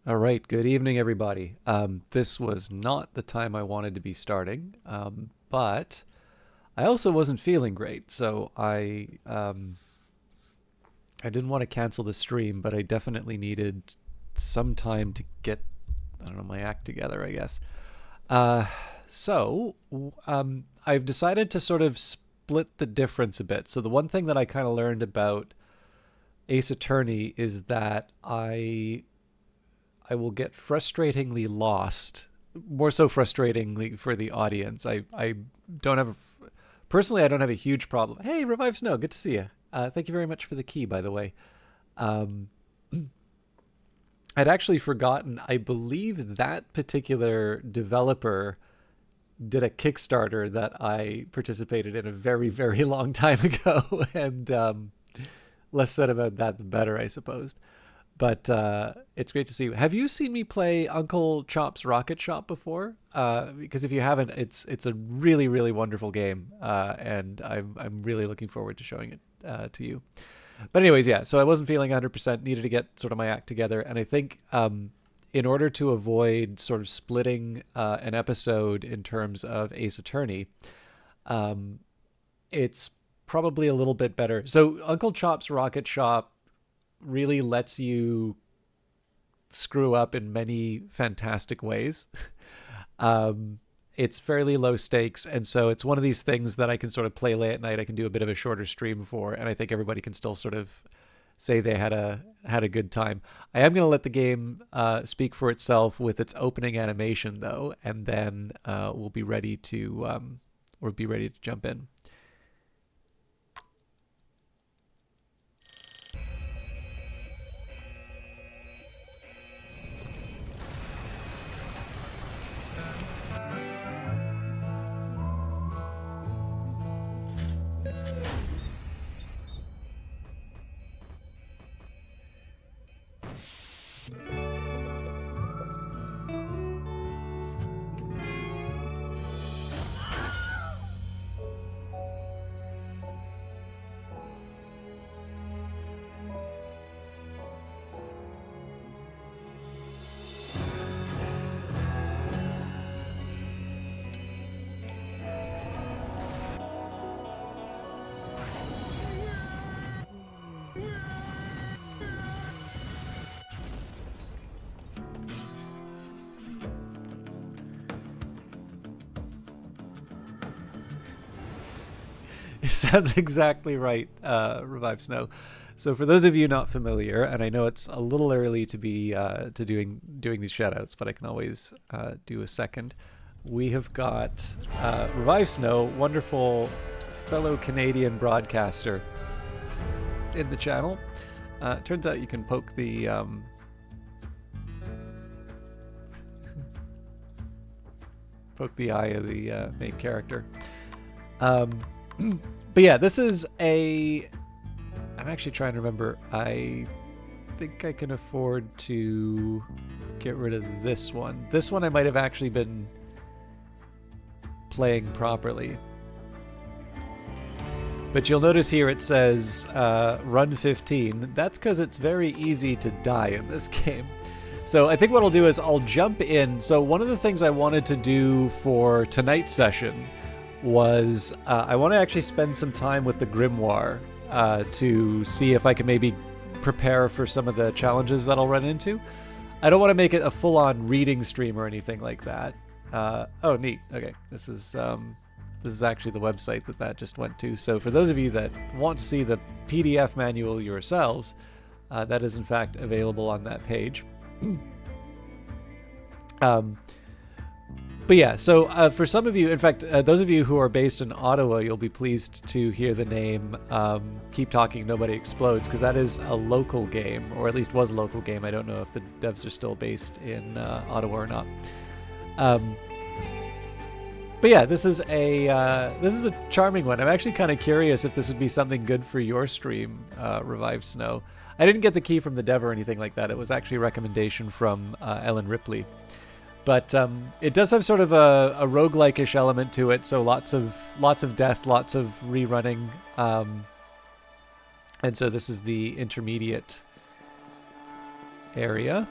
All right, good evening, everybody. This was not the time I wanted to be starting, but I also wasn't feeling great, so I didn't want to cancel the stream, but I definitely needed some time to get I don't know my act together, I guess. Uh, so I've decided to sort of split the difference a bit. So the one thing that I kind of learned about Ace Attorney is that I will get frustratingly lost, more so frustratingly for the audience. I don't have, personally, I don't have a huge problem. Hey, Revive Snow, good to see you. Thank you very much for the key, by the way. Um, I'd actually forgotten, I believe that particular developer did a Kickstarter that I participated in a very, very long time ago. And less said about that, the better, I suppose. But it's great to see you. Have you seen me play Uncle Chop's Rocket Shop before? Because if you haven't, it's a really really wonderful game, and I'm really looking forward to showing it to you. But anyways, yeah. So I wasn't feeling 100%. Needed to get sort of my act together, and I think in order to avoid sort of splitting an episode in terms of Ace Attorney, um, it's probably a little bit better. So Uncle Chop's Rocket Shop really lets you screw up in many fantastic ways. um, it's fairly low stakes, and so it's one of these things that I can sort of play late at night. I can do a bit of a shorter stream for, and I think everybody can still sort of say they had a good time. I am going to let the game speak for itself with its opening animation, though, and then we'll be ready to jump in. It sounds exactly right, Revive Snow. So for those of you not familiar, and I know it's a little early to be to doing these shoutouts, but I can always do a second. We have got Revive Snow, wonderful fellow Canadian broadcaster, in the channel. Turns out you can poke the eye of the main character. Um, but yeah, this is a. I'm actually trying to remember. I think I can afford to get rid of this one. This one I might have actually been playing properly. But you'll notice here it says run 15. That's because it's very easy to die in this game. So I think what I'll do is I'll jump in. So one of the things I wanted to do for tonight's session was I want to actually spend some time with the Grimoire to see if I can maybe prepare for some of the challenges that I'll run into. I don't want to make it a full-on reading stream or anything like that. Oh, neat. Okay, this is actually the website that just went to. So for those of you that want to see the PDF manual yourselves, that is in fact available on that page. But yeah, so for some of you, in fact, those of you who are based in Ottawa, you'll be pleased to hear the name Keep Talking, Nobody Explodes, because that is a local game, or at least was a local game. I don't know if the devs are still based in Ottawa or not. But yeah, this is a charming one. I'm actually kind of curious if this would be something good for your stream, Revive Snow. I didn't get the key from the dev or anything like that. It was actually a recommendation from Ellen Ripley. But it does have sort of a roguelike-ish element to it, so lots of death, lots of rerunning. And so this is the intermediate area.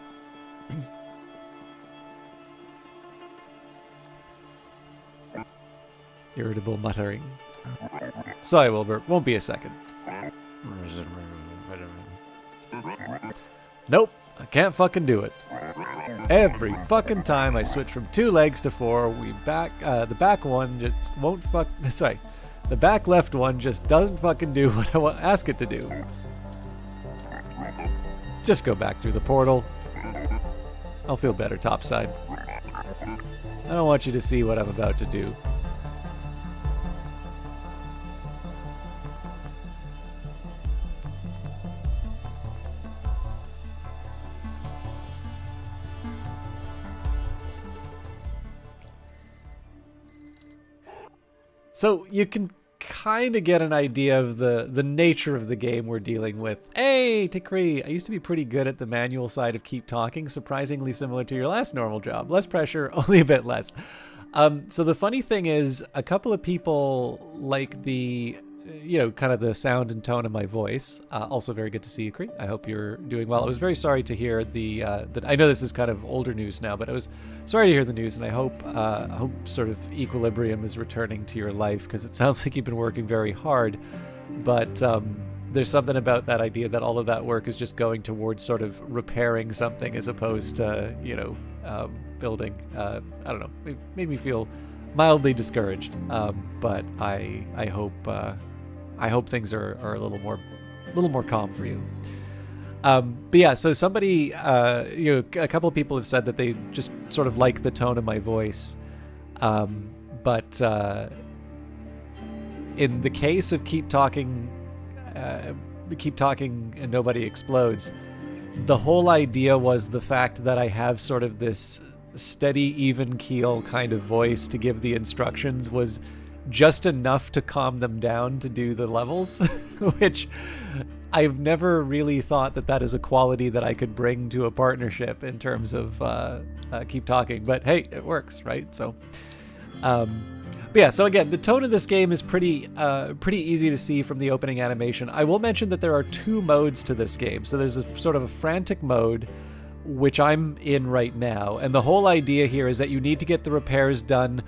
Irritable muttering. Sorry, Wilbur. Won't be a second. Nope. I can't fucking do it. Every fucking time I switch from 2 legs to 4, the back one just won't fuck. Sorry. The back left one just doesn't fucking do what I ask it to do. Just go back through the portal. I'll feel better topside. I don't want you to see what I'm about to do. So you can kind of get an idea of the nature of the game we're dealing with. Hey, Tikri, I used to be pretty good at the manual side of Keep Talking, surprisingly similar to your last normal job. Less pressure, only a bit less. So the funny thing is, a couple of people like the, kind of the sound and tone of my voice. Also very good to see you, Kree. I hope you're doing well. I was very sorry to hear that. I know this is kind of older news now, but I was sorry to hear the news, and I hope sort of equilibrium is returning to your life, because it sounds like you've been working very hard. But there's something about that idea that all of that work is just going towards sort of repairing something as opposed to, building. I don't know. It made me feel mildly discouraged. But I hope things are a little more calm for you. But yeah, so somebody, a couple of people have said that they just sort of like the tone of my voice. But in the case of Keep Talking and Nobody Explodes, the whole idea was the fact that I have sort of this steady, even keel kind of voice to give the instructions was just enough to calm them down to do the levels, which I've never really thought that is a quality that I could bring to a partnership in terms of Keep Talking. But hey, it works, right? So, but yeah, so again, the tone of this game is pretty easy to see from the opening animation. I will mention that there are 2 modes to this game. So there's a sort of a frantic mode, which I'm in right now. And the whole idea here is that you need to get the repairs done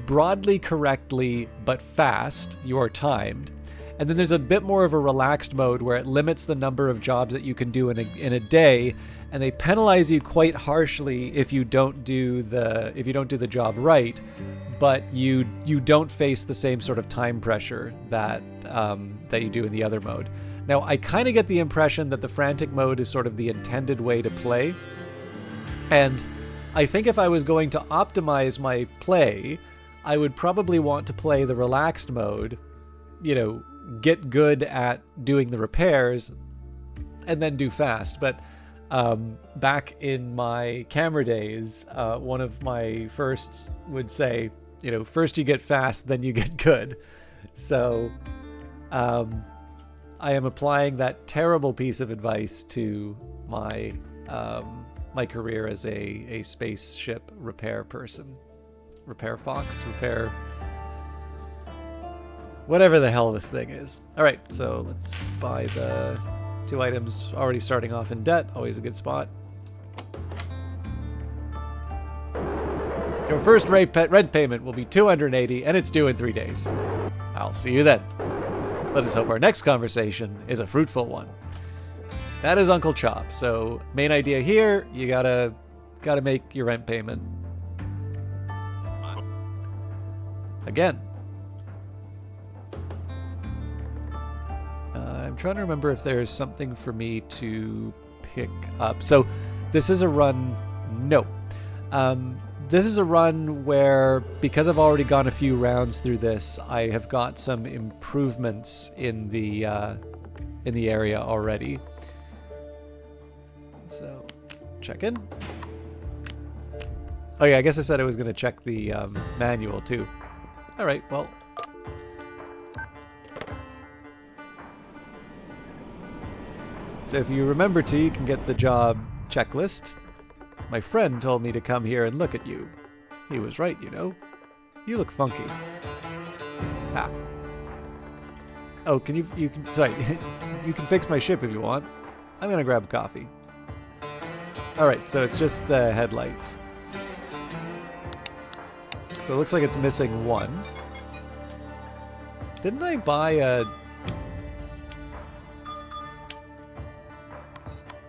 broadly correctly, but fast. You are timed. And then there's a bit more of a relaxed mode where it limits the number of jobs that you can do in a day, and they penalize you quite harshly if you don't do the job right, but you don't face the same sort of time pressure that you do in the other mode. Now, I kind of get the impression that the frantic mode is sort of the intended way to play, and I think if I was going to optimize my play, I would probably want to play the relaxed mode, get good at doing the repairs, and then do fast. But back in my camera days, one of my firsts would say, first you get fast, then you get good. So I am applying that terrible piece of advice to my my career as a spaceship repair person. Repair fox? Repair... whatever the hell this thing is. Alright, so let's buy the 2 items already starting off in debt. Always a good spot. Your first rent payment will be $280, and it's due in 3 days. I'll see you then. Let us hope our next conversation is a fruitful one. That is Uncle Chop. So, main idea here, you gotta make your rent payment. Again. I'm trying to remember if there's something for me to pick up. So, this is a run... No. This is a run where, because I've already gone a few rounds through this, I have got some improvements in the area already. So, check in. Oh yeah, I guess I said I was going to check the manual too. Alright, well. So if you remember to, you can get the job checklist. My friend told me to come here and look at you. He was right, You look funky. Ah. Oh, sorry. You can fix my ship if you want. I'm gonna grab a coffee. Alright, so it's just the headlights. So it looks like it's missing one. Didn't I buy a...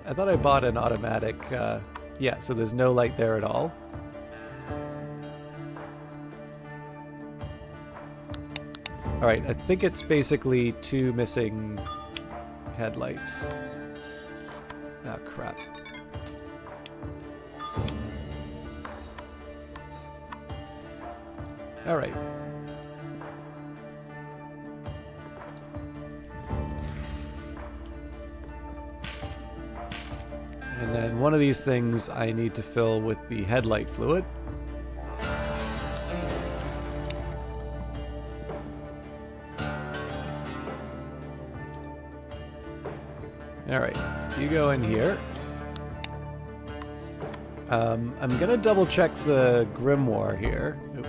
I thought I bought an automatic... yeah, so there's no light there at all. Alright, I think it's basically 2 missing headlights. Oh, crap. Alright. And then one of these things I need to fill with the headlight fluid. Alright, so you go in here. I'm gonna double check the grimoire here. Oop.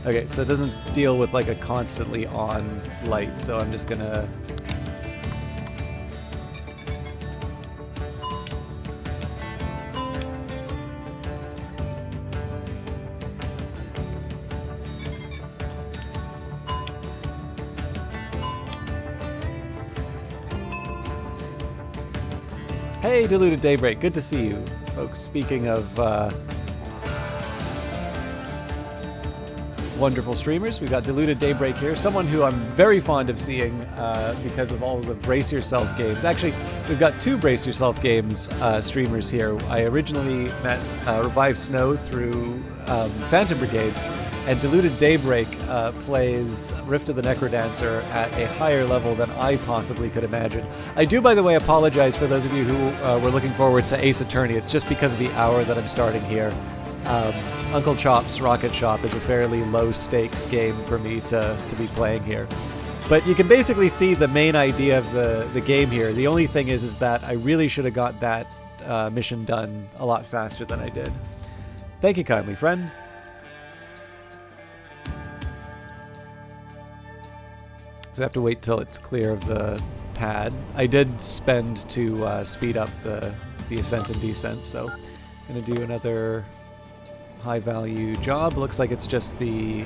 Okay, so it doesn't deal with like a constantly on light, so I'm just gonna... Hey, Diluted Daybreak, good to see you, folks. Speaking of wonderful streamers, we've got Diluted Daybreak here, someone who I'm very fond of seeing because of all of the Brace Yourself games. Actually, we've got 2 Brace Yourself games streamers here. I originally met Revive Snow through Phantom Brigade, and Diluted Daybreak plays Rift of the Necrodancer at a higher level than I possibly could imagine. I do, by the way, apologize for those of you who were looking forward to Ace Attorney. It's just because of the hour that I'm starting here. Uncle Chop's Rocket Shop is a fairly low-stakes game for me to be playing here. But you can basically see the main idea of the game here. The only thing is that I really should have got that mission done a lot faster than I did. Thank you kindly, friend. So I have to wait till it's clear of the pad. I did spend to speed up the ascent and descent, so I'm going to do another high-value job. Looks like it's just the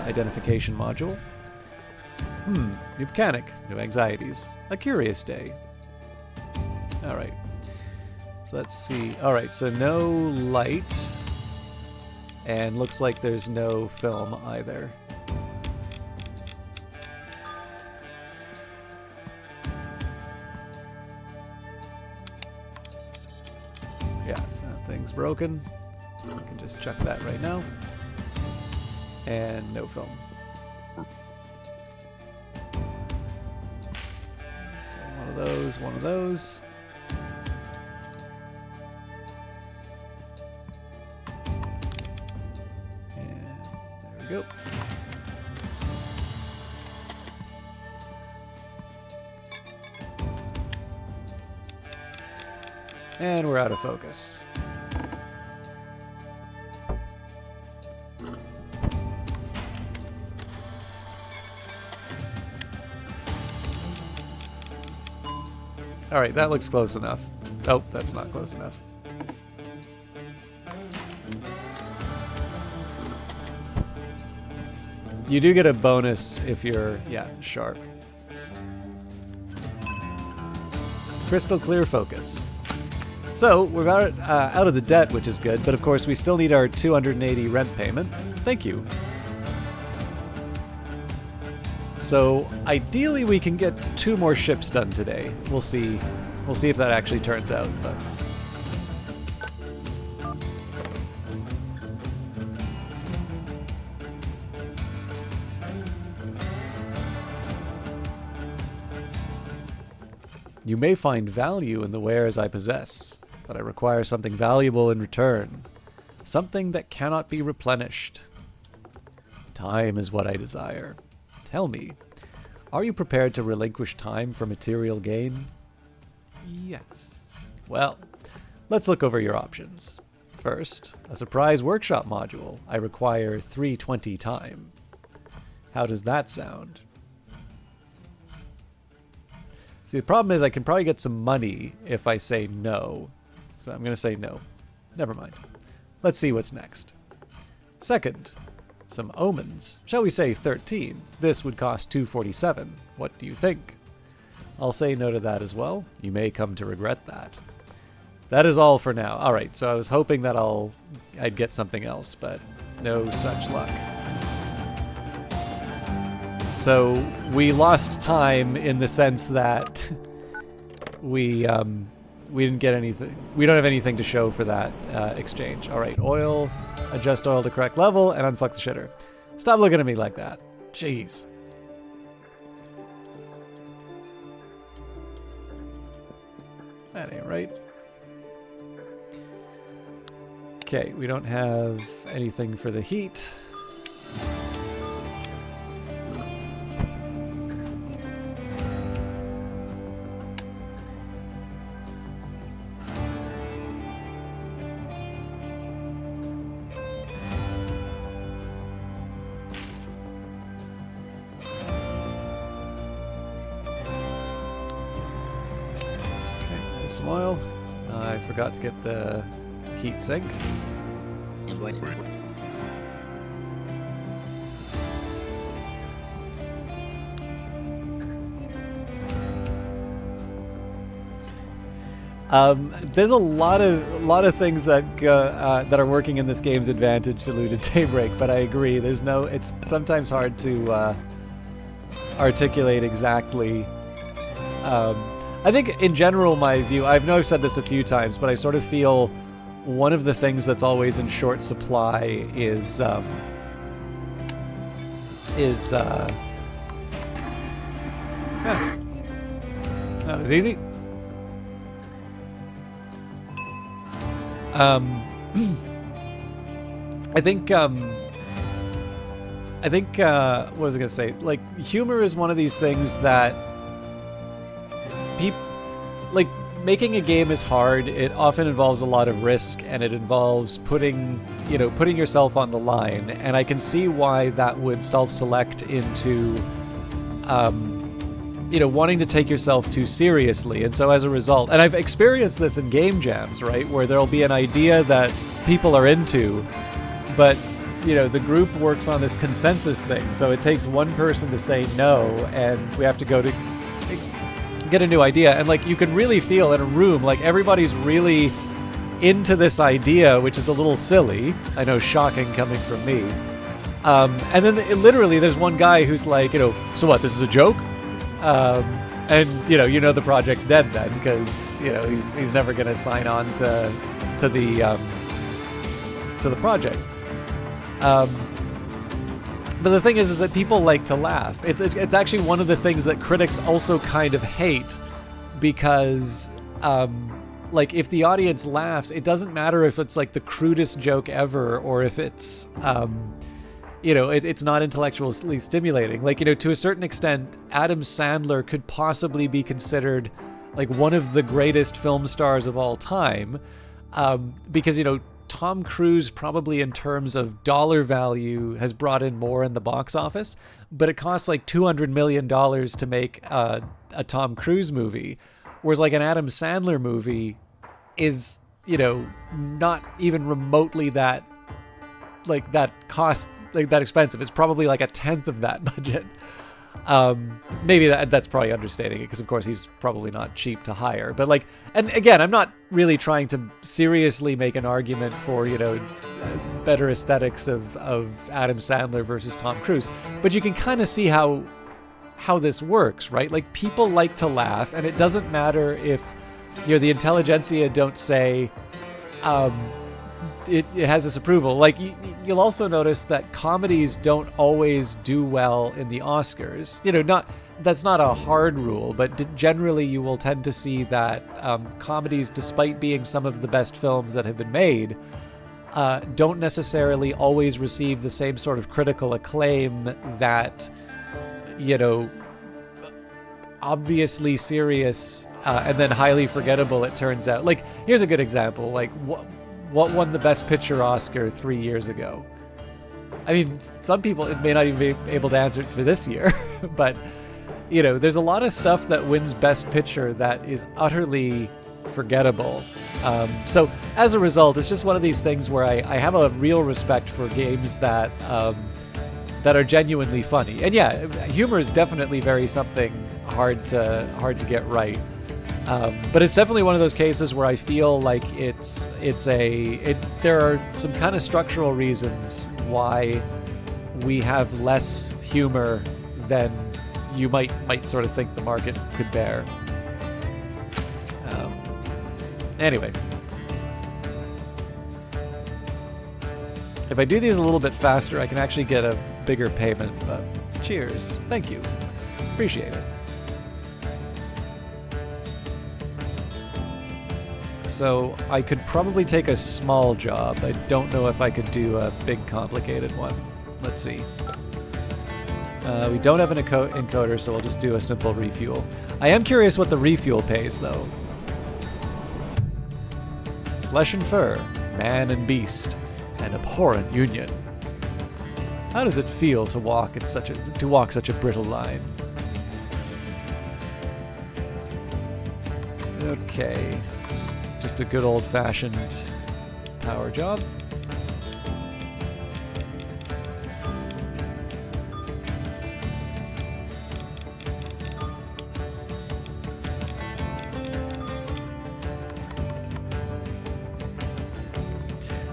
identification module. New mechanic, new anxieties. A curious day. Alright. So let's see. Alright, so no light. And looks like there's no film either. Yeah, that thing's broken. I can just check that right now. And no film. So one of those, one of those. And there we go. And we're out of focus. Alright, that looks close enough. Oh, that's not close enough. You do get a bonus if you're, yeah, sharp. Crystal clear focus. So, we're out of the debt, which is good, but of course we still need our 280 rent payment. Thank you. So, ideally we can get 2 more ships done today. We'll see. We'll see if that actually turns out, but... You may find value in the wares I possess, but I require something valuable in return. Something that cannot be replenished. Time is what I desire. Tell me, are you prepared to relinquish time for material gain? Yes. Well, let's look over your options. First, a surprise workshop module. I require 320 time. How does that sound? See, the problem is I can probably get some money if I say no. So I'm going to say no. Never mind. Let's see what's next. Second, some omens. Shall we say 13? This would cost 247. What do you think? I'll say no to that as well. You may come to regret that. That is all for now. All right, so I was hoping that I'd get something else, but no such luck. So we lost time in the sense that we didn't get anything. We don't have anything to show for that exchange. All right, oil, adjust oil to correct level, and unfuck the shitter. Stop looking at me like that. Jeez. That ain't right. Okay, we don't have anything for the heat. Some oil. I forgot to get the heat sink. There's a lot of things that that are working in this game's advantage to Looted Daybreak, but I agree. It's sometimes hard to articulate exactly. I think in general, my view, I know I've said this a few times, but I sort of feel one of the things that's always in short supply is that was easy. I think what was I gonna say? Like, humor is one of these things that like, making a game is hard. It often involves a lot of risk, and it involves putting yourself on the line. And I can see why that would self-select into, wanting to take yourself too seriously. And so as a result, and I've experienced this in game jams, right, where there'll be an idea that people are into, but the group works on this consensus thing. So it takes one person to say no, and we have to go to get a new idea. And like, you can really feel in a room, like, everybody's really into this idea, which is a little silly. I know, shocking coming from me. And then literally there's one guy who's like, so what, this is a joke? And the project's dead then, because he's never going to sign on to the project. But the thing is that people like to laugh. It's actually one of the things that critics also kind of hate, because like, if the audience laughs, it doesn't matter if it's like the crudest joke ever, or if it's it's not intellectually stimulating. Like, to a certain extent, Adam Sandler could possibly be considered like one of the greatest film stars of all time, because Tom Cruise, probably in terms of dollar value, has brought in more in the box office, but it costs like $200 million to make a Tom Cruise movie, whereas like an Adam Sandler movie is not even remotely that expensive. It's probably like a tenth of that budget. Maybe that's probably understating it, because of course he's probably not cheap to hire. But like, and again, I'm not really trying to seriously make an argument for better aesthetics of Adam Sandler versus Tom Cruise, but you can kind of see how this works, right? Like, people like to laugh, and it doesn't matter if the intelligentsia don't say it has this approval. Like, you'll also notice that comedies don't always do well in the Oscars. That's not a hard rule, but generally you will tend to see that comedies, despite being some of the best films that have been made, don't necessarily always receive the same sort of critical acclaim that, obviously serious and then highly forgettable, it turns out. Like, here's a good example. Like, what won the Best Picture Oscar 3 years ago? I mean, some people may not even be able to answer it for this year, but, there's a lot of stuff that wins Best Picture that is utterly forgettable. So as a result, it's just one of these things where I have a real respect for games that that are genuinely funny. And yeah, humor is definitely very something hard to get right. But it's definitely one of those cases where I feel like there are some kind of structural reasons why we have less humor than you might sort of think the market could bear. Anyway, if I do these a little bit faster, I can actually get a bigger payment. But cheers, thank you, appreciate it. So I could probably take a small job. I don't know if I could do a big complicated one. Let's see. We don't have an encoder, so we'll just do a simple refuel. I am curious what the refuel pays, though. Flesh and fur, man and beast, an abhorrent union. How does it feel to walk such a brittle line? Okay, it's just a good old-fashioned power job.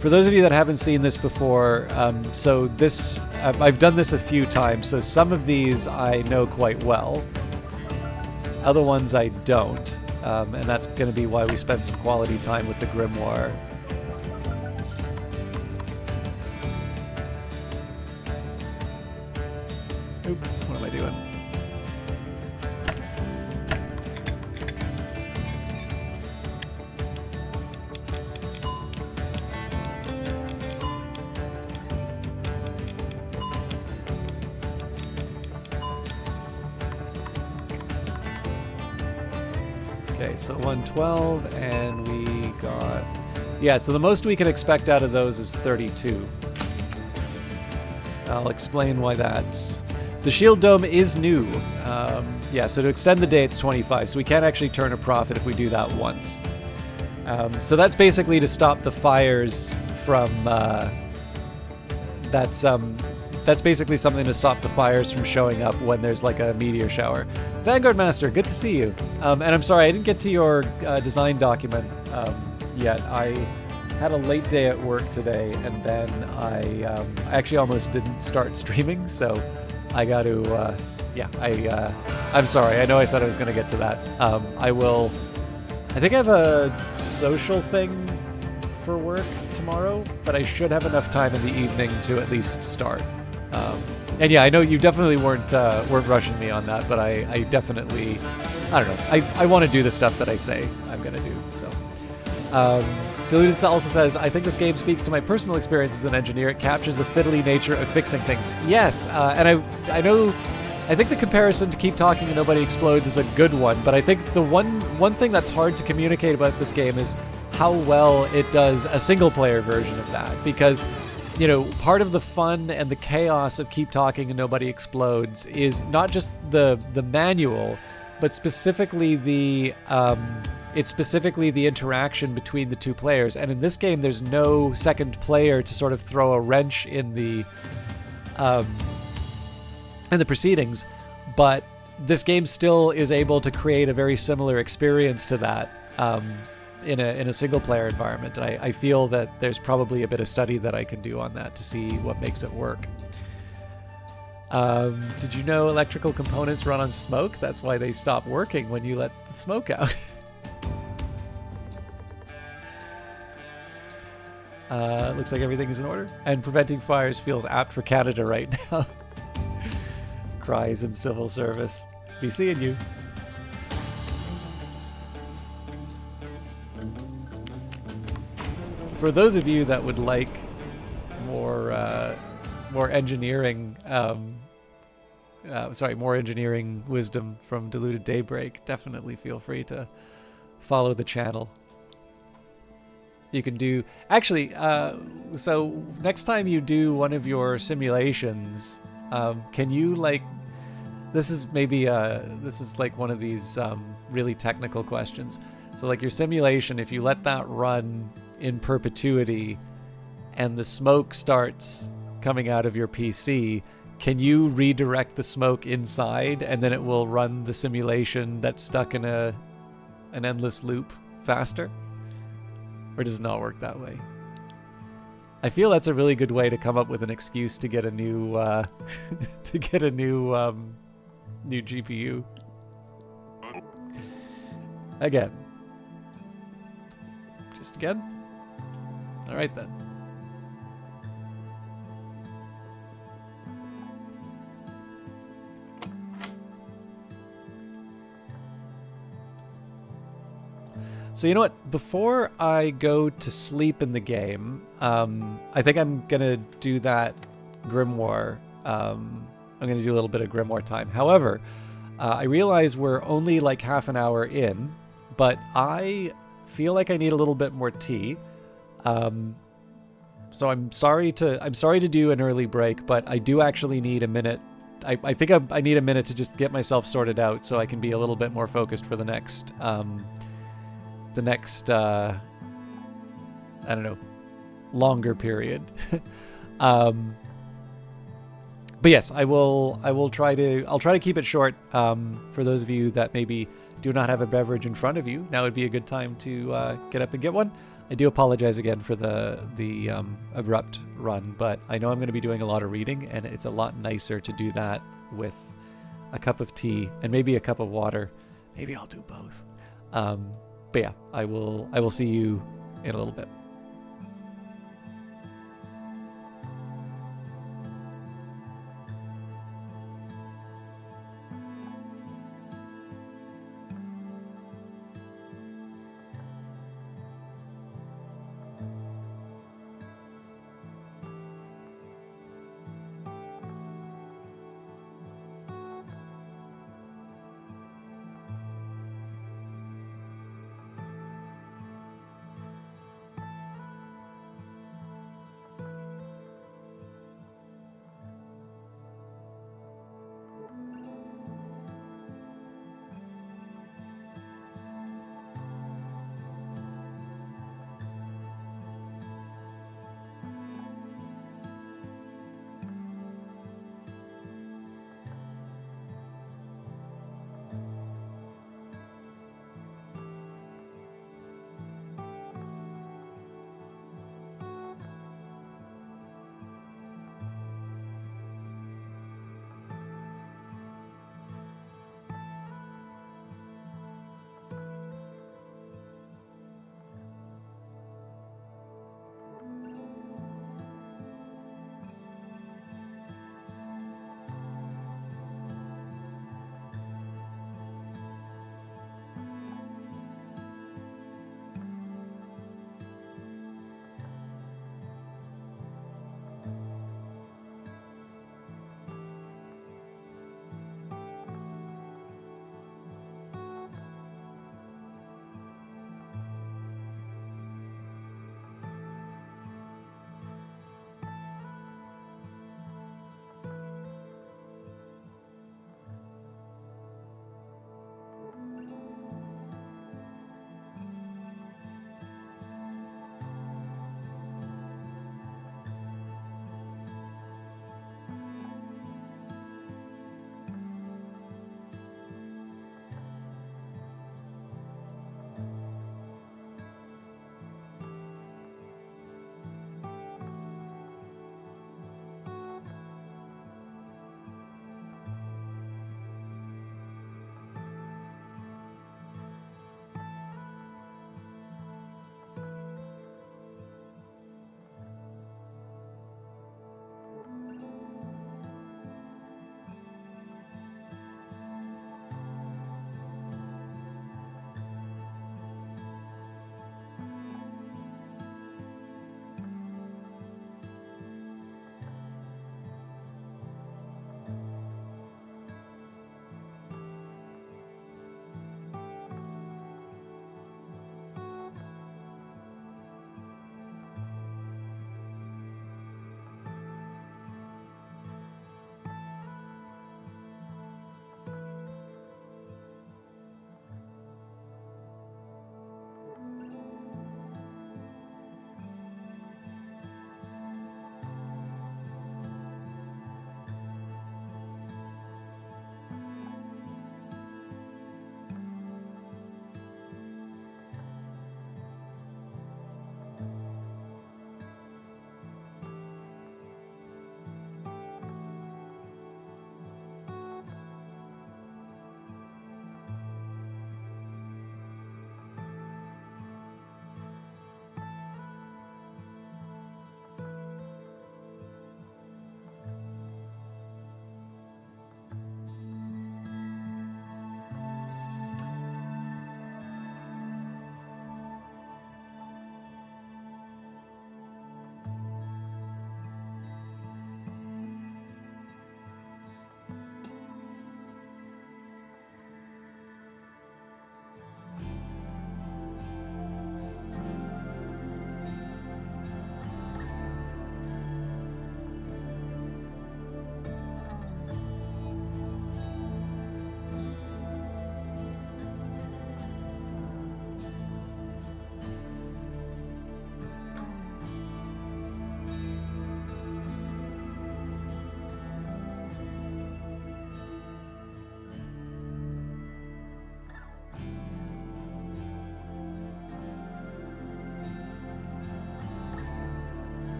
For those of you that haven't seen this before, so this I've done this a few times, so some of these I know quite well. Other ones I don't, and that's going to be why we spent some quality time with the Grimoire. Oop, what am I doing? Okay, so 112, and we got... Yeah, so the most we can expect out of those is 32. I'll explain why that's... The Shield Dome is new. Yeah, so to extend the day, it's 25, so we can't actually turn a profit if we do that once. So that's basically to stop the fires from... That's basically something to stop the fires from showing up when there's like a meteor shower. Vanguard Master, good to see you. And I'm sorry, I didn't get to your design document yet. I had a late day at work today, and then I actually almost didn't start streaming, so I got to, yeah, I'm sorry. I know I said I was going to get to that. I think I have a social thing for work tomorrow, but I should have enough time in the evening to at least start. And yeah, I know you definitely weren't rushing me on that, but I definitely, I don't know, I want to do the stuff that I say I'm going to do, so. Diluted also says, I think this game speaks to my personal experience as an engineer. It captures the fiddly nature of fixing things. Yes, and I think the comparison to Keep Talking and Nobody Explodes is a good one, but I think the one thing that's hard to communicate about this game is how well it does a single-player version of that, because you know, part of the fun and the chaos of Keep Talking and Nobody Explodes is not just the manual, but specifically the interaction between the two players. And in this game, there's no second player to sort of throw a wrench in the proceedings, but this game still is able to create a very similar experience to that. In a single-player environment. I feel that there's probably a bit of study that I can do on that to see what makes it work. Did you know electrical components run on smoke? That's why they stop working when you let the smoke out. Looks like everything is in order. And preventing fires feels apt for Canada right now. Cries in civil service. Be seeing you. For those of you that would like more engineering, more engineering wisdom from Diluted Daybreak, definitely feel free to follow the channel. You can do actually. So next time you do one of your simulations, can you like? This is maybe this is like one of these really technical questions. So like your simulation, if you let that run in perpetuity and the smoke starts coming out of your PC, can you redirect the smoke inside and then it will run the simulation that's stuck in an endless loop faster? Or does it not work that way? I feel that's a really good way to come up with an excuse to get a new to get a new GPU. Again. Just again? Alright then. So you know what? Before I go to sleep in the game, I think I'm gonna do that Grimoire. I'm gonna do a little bit of Grimoire time. However, I realize we're only like half an hour in, but I feel like I need a little bit more tea. So I'm sorry to do an early break, but I do actually need a minute. I think I need a minute to just get myself sorted out so I can be a little bit more focused for the next I don't know, longer period. But yes, I'll try to keep it short. For those of you that maybe do not have a beverage in front of you, now would be a good time to get up and get one. I do apologize again for the abrupt run, but I know I'm going to be doing a lot of reading, and it's a lot nicer to do that with a cup of tea and maybe a cup of water. Maybe I'll do both. But yeah, I will see you in a little bit.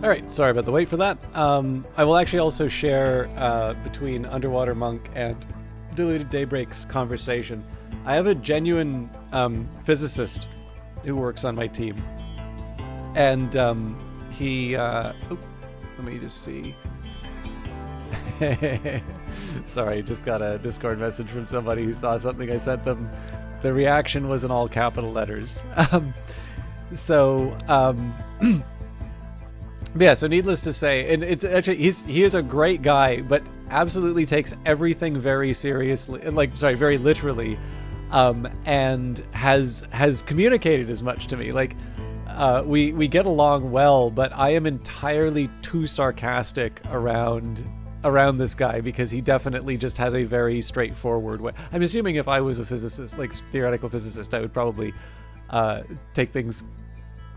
All right, sorry about the wait for that. I will actually also share between Underwater Monk and Diluted Daybreak's conversation. I have a genuine physicist who works on my team, and he. Let me just see. Sorry, just got a Discord message from somebody who saw something I sent them. The reaction was in all capital letters. Yeah, so needless to say, and it's actually he is a great guy, but absolutely takes everything very seriously, very literally, and has communicated as much to me. Like, we get along well, but I am entirely too sarcastic around this guy because he definitely just has a very straightforward way. I'm assuming if I was a physicist, like theoretical physicist, I would probably take things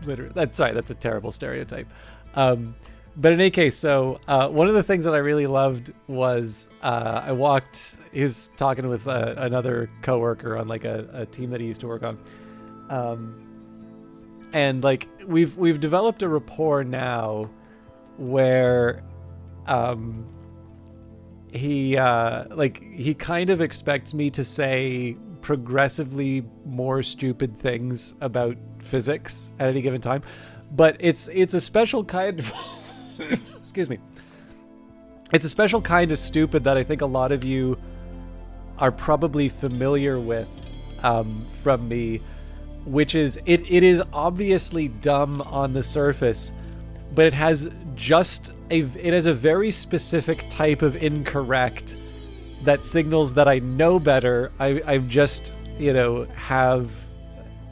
literally. That's a terrible stereotype. But in any case, so one of the things that I really loved was he was talking with another coworker on like a team that he used to work on, and like we've developed a rapport now where he kind of expects me to say progressively more stupid things about physics at any given time. But it's a special kind of excuse me. It's a special kind of stupid that I think a lot of you are probably familiar with from me, which is it is obviously dumb on the surface, but it has a very specific type of incorrect that signals that I know better. I'm just, I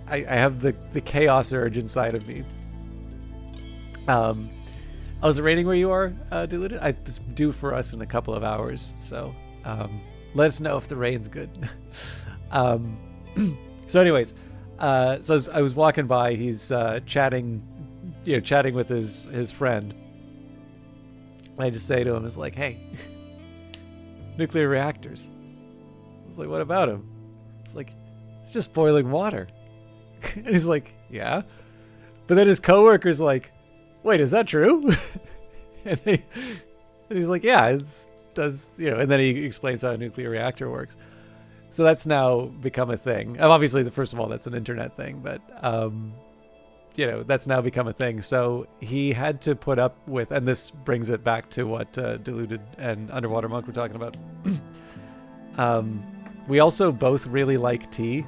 have the chaos urge inside of me. Is it raining where you are, Diluted? It's due for us in a couple of hours, so let us know if the rain's good. So anyways, so I was walking by, he's chatting with his friend. I just say to him, it's like, hey, nuclear reactors. I was like, what about him? It's like, it's just boiling water. And he's like, yeah. But then his coworker's like, wait, is that true? and he's like, yeah, it does, and then he explains how a nuclear reactor works. So that's now become a thing. Obviously, first of all, that's an internet thing, but, that's now become a thing. So he had to put up with, and this brings it back to what Diluted and Underwater Monk were talking about. We also both really like tea.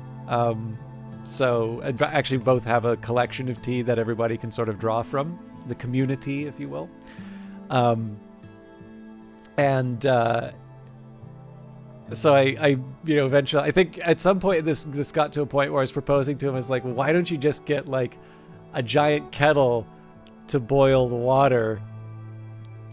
So actually both have a collection of tea that everybody can sort of draw from. The community, if you will. So I eventually, I think at some point this got to a point where I was proposing to him, I was like, well, why don't you just get like a giant kettle to boil the water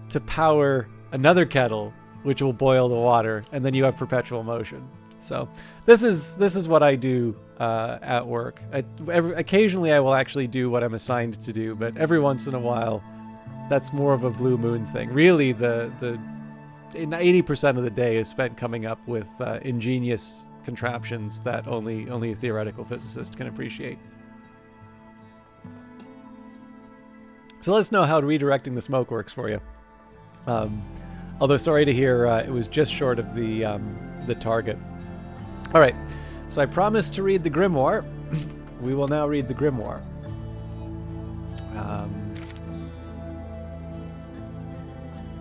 to power another kettle, which will boil the water, and then you have perpetual motion. So this is what I do at work. Occasionally I will actually do what I'm assigned to do, but every once in a while, that's more of a blue moon thing. Really, the 80% of the day is spent coming up with ingenious contraptions that only a theoretical physicist can appreciate. So let us know how redirecting the smoke works for you. Although sorry to hear it was just short of the target. All right, so I promised to read the grimoire. We will now read the grimoire.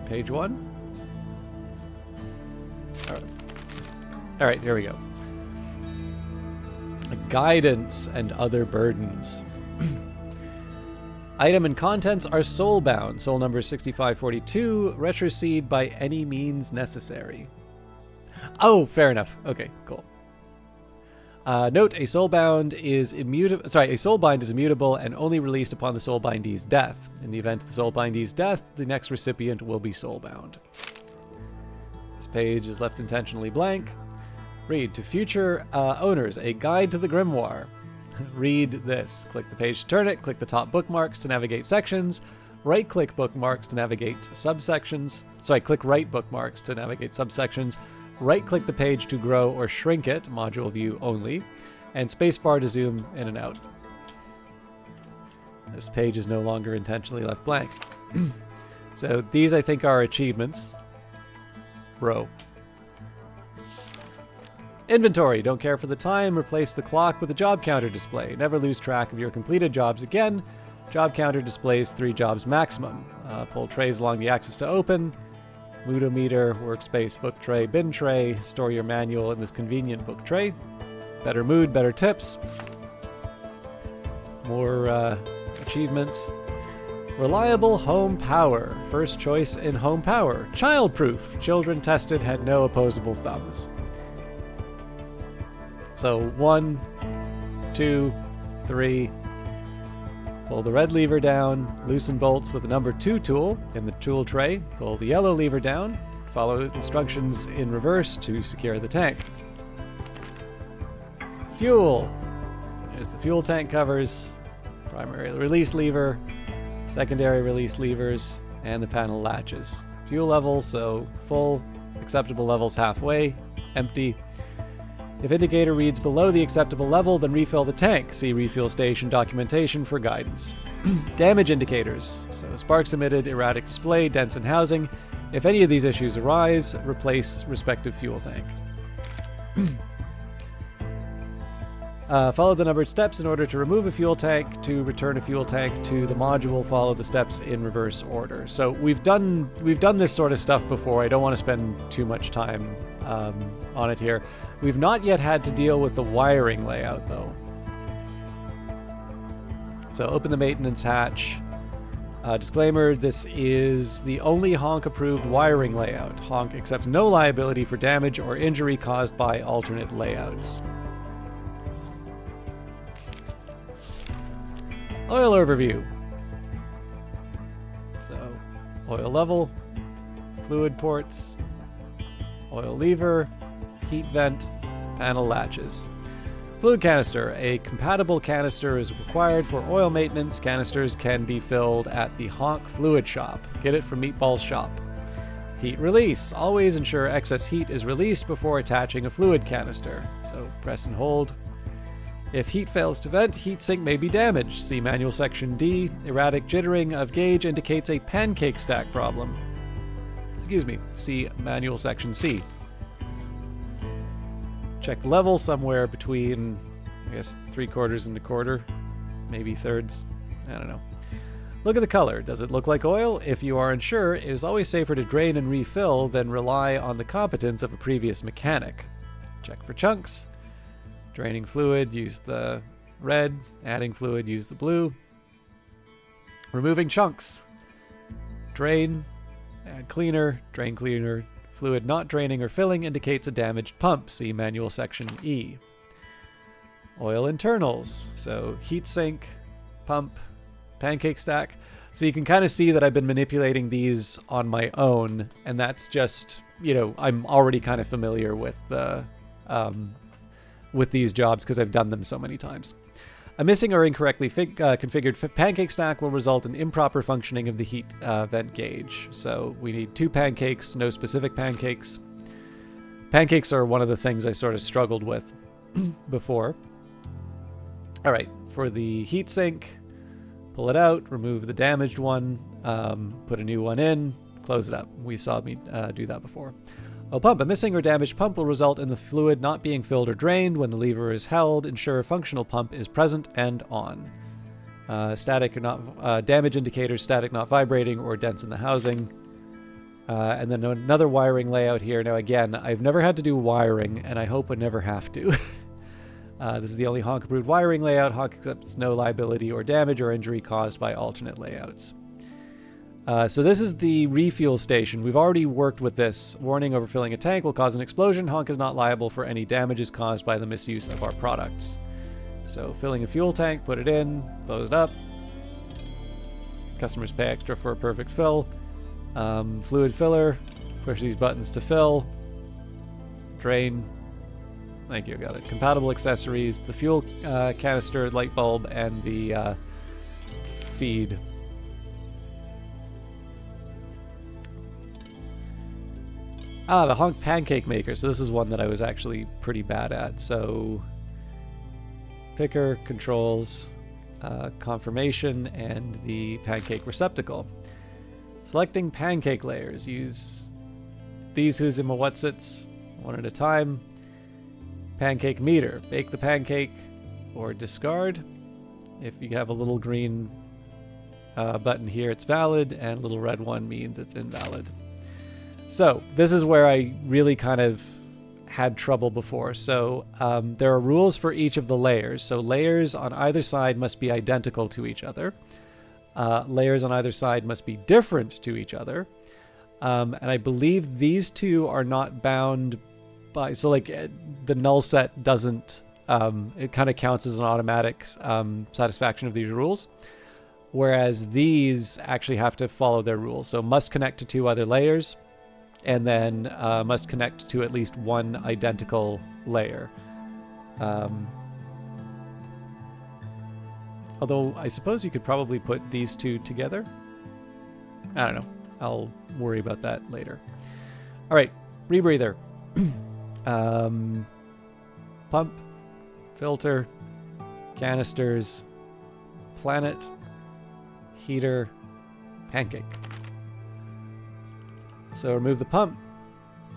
Page 1. All right, here we go. Guidance and other burdens. Item and contents are soulbound. Soul number 6542. Retrocede by any means necessary. Oh, fair enough. Okay, cool. Note: a soulbind is immutable and only released upon the soulbindee's death. In the event of the soulbindee's death, the next recipient will be soulbound. This page is left intentionally blank. Read: to future owners, a guide to the grimoire. Read this. Click the page to turn it. Click the top bookmarks to navigate sections. Right-click bookmarks to navigate subsections. Click right bookmarks to navigate subsections. Right-click the page to grow or shrink it, module view only, and spacebar to zoom in and out. This page is no longer intentionally left blank. So these, I think, are achievements. Bro. Inventory. Don't care for the time. Replace the clock with a job counter display. Never lose track of your completed jobs again. Job counter displays 3 jobs maximum. Pull trays along the axis to open. Moodometer, workspace, book tray, bin tray. Store your manual in this convenient book tray. Better mood, better tips. More achievements. Reliable home power. First choice in home power. Childproof. Children tested had no opposable thumbs. So 1, 2, 3. Pull the red lever down, loosen bolts with the number 2 tool in the tool tray, pull the yellow lever down, follow instructions in reverse to secure the tank. Fuel. There's the fuel tank covers, primary release lever, secondary release levers, and the panel latches. Fuel level, so full, acceptable levels halfway, empty. If indicator reads below the acceptable level, then refill the tank. See refuel station documentation for guidance. Damage indicators. So sparks emitted, erratic display, dents in housing. If any of these issues arise, replace respective fuel tank. Follow the numbered steps in order to remove a fuel tank. To return a fuel tank to the module, follow the steps in reverse order. So we've done this sort of stuff before. I don't want to spend too much time on it here. We've not yet had to deal with the wiring layout, though. So open the maintenance hatch. Disclaimer, this is the only Honk-approved wiring layout. Honk accepts no liability for damage or injury caused by alternate layouts. Oil overview. So, oil level, fluid ports, oil lever, heat vent, panel latches. Fluid canister. A compatible canister is required for oil maintenance. Canisters can be filled at the Honk Fluid Shop. Get it from Meatball's shop. Heat release. Always ensure excess heat is released before attaching a fluid canister. So press and hold. If heat fails to vent, heatsink may be damaged. See manual section D. Erratic jittering of gauge indicates a pancake stack problem. Excuse me. See manual section C. Check level somewhere between, I guess, 3/4 and 1/4, maybe thirds. I don't know. Look at the color. Does it look like oil? If you are unsure, it is always safer to drain and refill than rely on the competence of a previous mechanic. Check for chunks. Draining fluid, use the red. Adding fluid, use the blue. Removing chunks. Drain, add cleaner, drain cleaner. Fluid not draining or filling indicates a damaged pump. See manual section E. Oil internals. So heatsink, pump, pancake stack. So you can kind of see that I've been manipulating these on my own, and that's just, you know, I'm already kind of familiar with the with these jobs because I've done them so many times. A missing or incorrectly configured pancake stack will result in improper functioning of the heat vent gauge. So we need 2 pancakes, no specific pancakes. Pancakes are one of the things I sort of struggled with before. All right, for the heatsink, pull it out, remove the damaged one, put a new one in, close it up. We saw me do that before. A pump. A missing or damaged pump will result in the fluid not being filled or drained. When the lever is held, ensure a functional pump is present and on. Static or not damage indicators, static not vibrating, or dents in the housing. And then another wiring layout here. Now again, I've never had to do wiring, and I hope I never have to. This is the only Honk-approved wiring layout. Honk accepts no liability or damage or injury caused by alternate layouts. So this is the refuel station. We've already worked with this. Warning, overfilling a tank will cause an explosion. Honk is not liable for any damages caused by the misuse of our products. So filling a fuel tank, put it in, close it up. Customers pay extra for a perfect fill. Fluid filler, push these buttons to fill. Drain. Thank you, got it. Compatible accessories, the fuel canister, light bulb, and the feed. The Honk Pancake Maker. So this is one that I was actually pretty bad at. So picker, controls, confirmation, and the pancake receptacle. Selecting pancake layers. Use these who's in my whatsits one at a time. Pancake meter. Bake the pancake or discard. If you have a little green button here, it's valid, and a little red one means it's invalid. So this is where I really kind of had trouble before. So there are rules for each of the layers. So layers on either side must be identical to each other. Layers on either side must be different to each other. And I believe these two are not bound by, so like the null set doesn't, it kind of counts as an automatic satisfaction of these rules. Whereas these actually have to follow their rules. So must connect to 2 other layers, and then must connect to at least 1 identical layer. Although I suppose you could probably put these 2 together. I don't know. I'll worry about that later. All right, rebreather. Pump, filter, canisters, planet, heater, pancake. So remove the pump,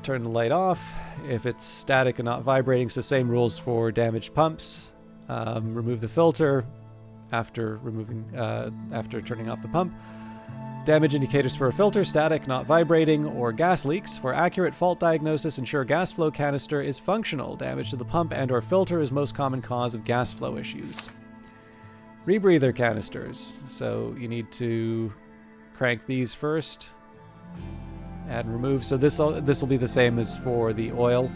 turn the light off. If it's static and not vibrating, so same rules for damaged pumps. Remove the filter after turning off the pump. Damage indicators for a filter, static, not vibrating, or gas leaks. For accurate fault diagnosis, ensure gas flow canister is functional. Damage to the pump and or filter is most common cause of gas flow issues. Rebreather canisters. So you need to crank these first. Add and remove. So this will be the same as for the oil.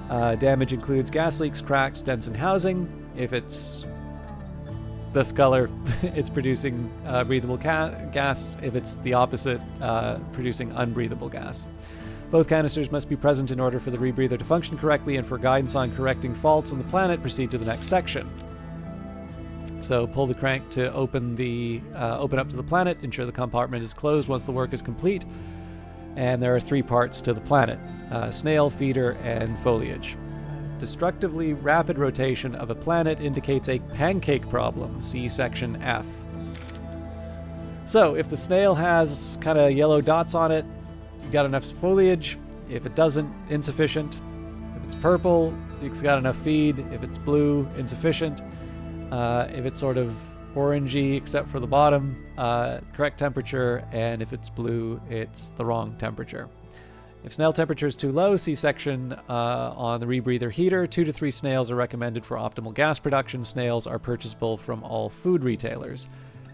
Damage includes gas leaks, cracks, dents in housing. If it's this color, it's producing breathable gas. If it's the opposite, producing unbreathable gas. Both canisters must be present in order for the rebreather to function correctly, and for guidance on correcting faults on the planet, proceed to the next section. So pull the crank to open up to the planet. Ensure the compartment is closed once the work is complete. And there are 3 parts to the planet: snail, feeder, and foliage. Destructively rapid rotation of a planet indicates a pancake problem. See section F. So if the snail has kind of yellow dots on it, you've got enough foliage. If it doesn't, insufficient. If it's purple, it's got enough feed. If it's blue, insufficient. If it's sort of orangey except for the bottom, correct temperature, and if it's blue, it's the wrong temperature. If snail temperature is too low, see section on the rebreather heater. 2 to 3 snails are recommended for optimal gas production. Snails are purchasable from all food retailers.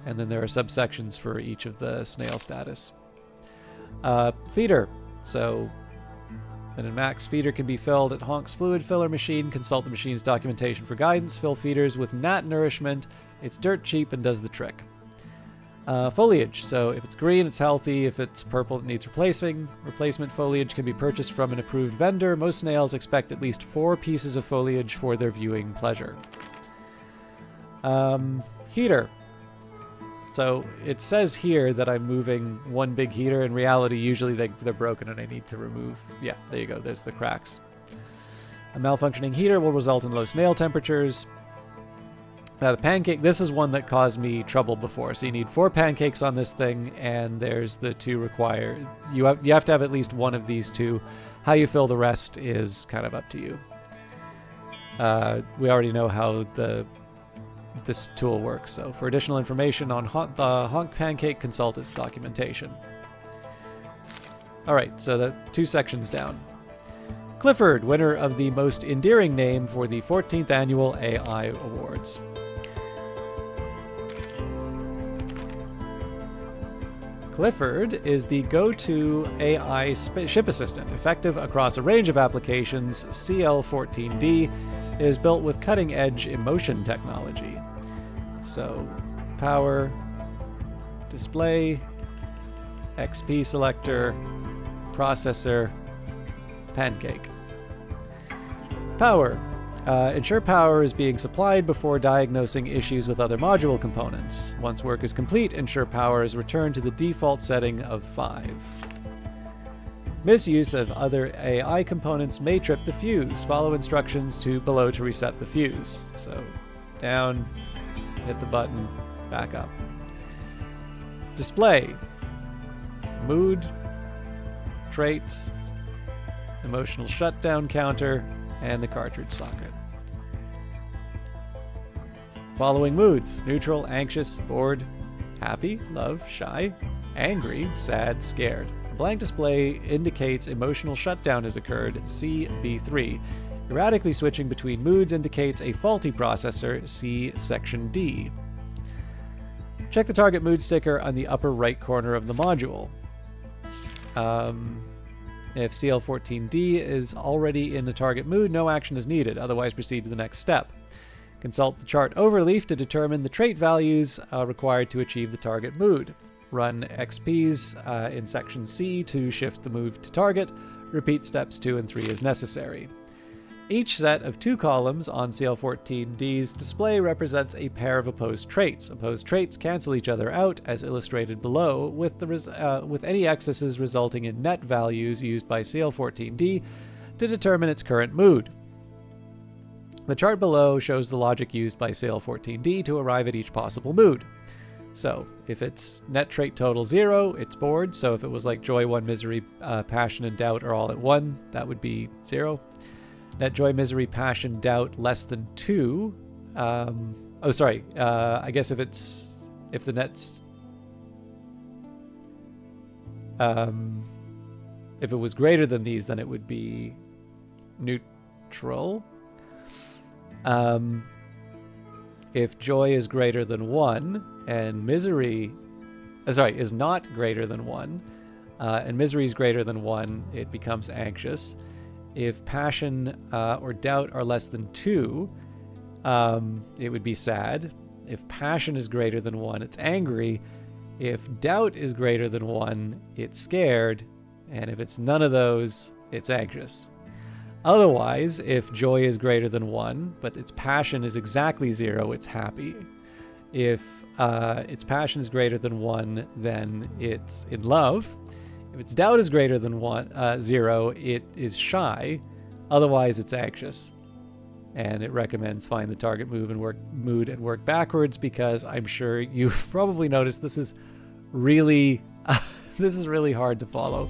And then there are subsections for each of the snail status. Feeder. So then in max, feeder can be filled at Honk's fluid filler machine. Consult the machine's documentation for guidance. Fill feeders with nat nourishment. It's dirt cheap and does the trick. Foliage. So if it's green, it's healthy. If it's purple, it needs replacing. Replacement foliage can be purchased from an approved vendor. Most snails expect at least 4 pieces of foliage for their viewing pleasure. Heater. So it says here that I'm moving 1 big heater. In reality, usually they're broken and I need to remove. Yeah, there you go. There's the cracks. A malfunctioning heater will result in low snail temperatures. Now the pancake, this is one that caused me trouble before. So you need 4 pancakes on this thing, and there's the 2 required. You have to have at least 1 of these 2. How you fill the rest is kind of up to you. We already know how this tool works. So for additional information on the Honk Pancake, consult its documentation. All right, so the 2 sections down. Clifford, winner of the most endearing name for the 14th annual AI Awards. Clifford is the go-to AI ship assistant, effective across a range of applications. CL14D is built with cutting-edge emotion technology. So, power, display, XP selector, processor, pancake. Power. Ensure power is being supplied before diagnosing issues with other module components. Once work is complete, ensure power is returned to the default setting of 5. Misuse of other AI components may trip the fuse. Follow instructions below to reset the fuse. So, down, hit the button, back up. Display. mood, traits, emotional shutdown counter, and the cartridge socket. Following moods: neutral, anxious, bored, happy, love, shy, angry, sad, scared. A blank display indicates emotional shutdown has occurred, see B3. Erratically switching between moods indicates a faulty processor, see section D. Check the target mood sticker on the upper right corner of the module. If CL14D is already in the target mood, no action is needed, otherwise proceed to the next step. Consult the chart overleaf to determine the trait values required to achieve the target mood. Run XPs in section C to shift the move to target. Repeat steps 2 and 3 as necessary. Each set of 2 columns on CL14D's display represents a pair of opposed traits. Opposed traits cancel each other out, as illustrated below, with any excesses resulting in net values used by CL14D to determine its current mood. The chart below shows the logic used by CL14D to arrive at each possible mood. So, if it's net trait total 0, it's bored. So if it was like joy, 1, misery, passion, and doubt are all at 1, that would be 0. Net joy, misery, passion, doubt less than 2. I guess if the net's if it was greater than these, then it would be neutral. If joy is greater than 1 and misery is not greater than 1, and misery is greater than 1, it becomes anxious. If passion or doubt are less than 2, it would be sad. If passion is greater than 1, it's angry. If doubt is greater than 1, it's scared. And if it's none of those, it's anxious. Otherwise, if joy is greater than 1, but its passion is exactly 0, it's happy. If its passion is greater than 1, then it's in love. If its doubt is greater than 0, it is shy. Otherwise, it's anxious. And it recommends find the target mood and work backwards, because I'm sure you've probably noticed this is really hard to follow.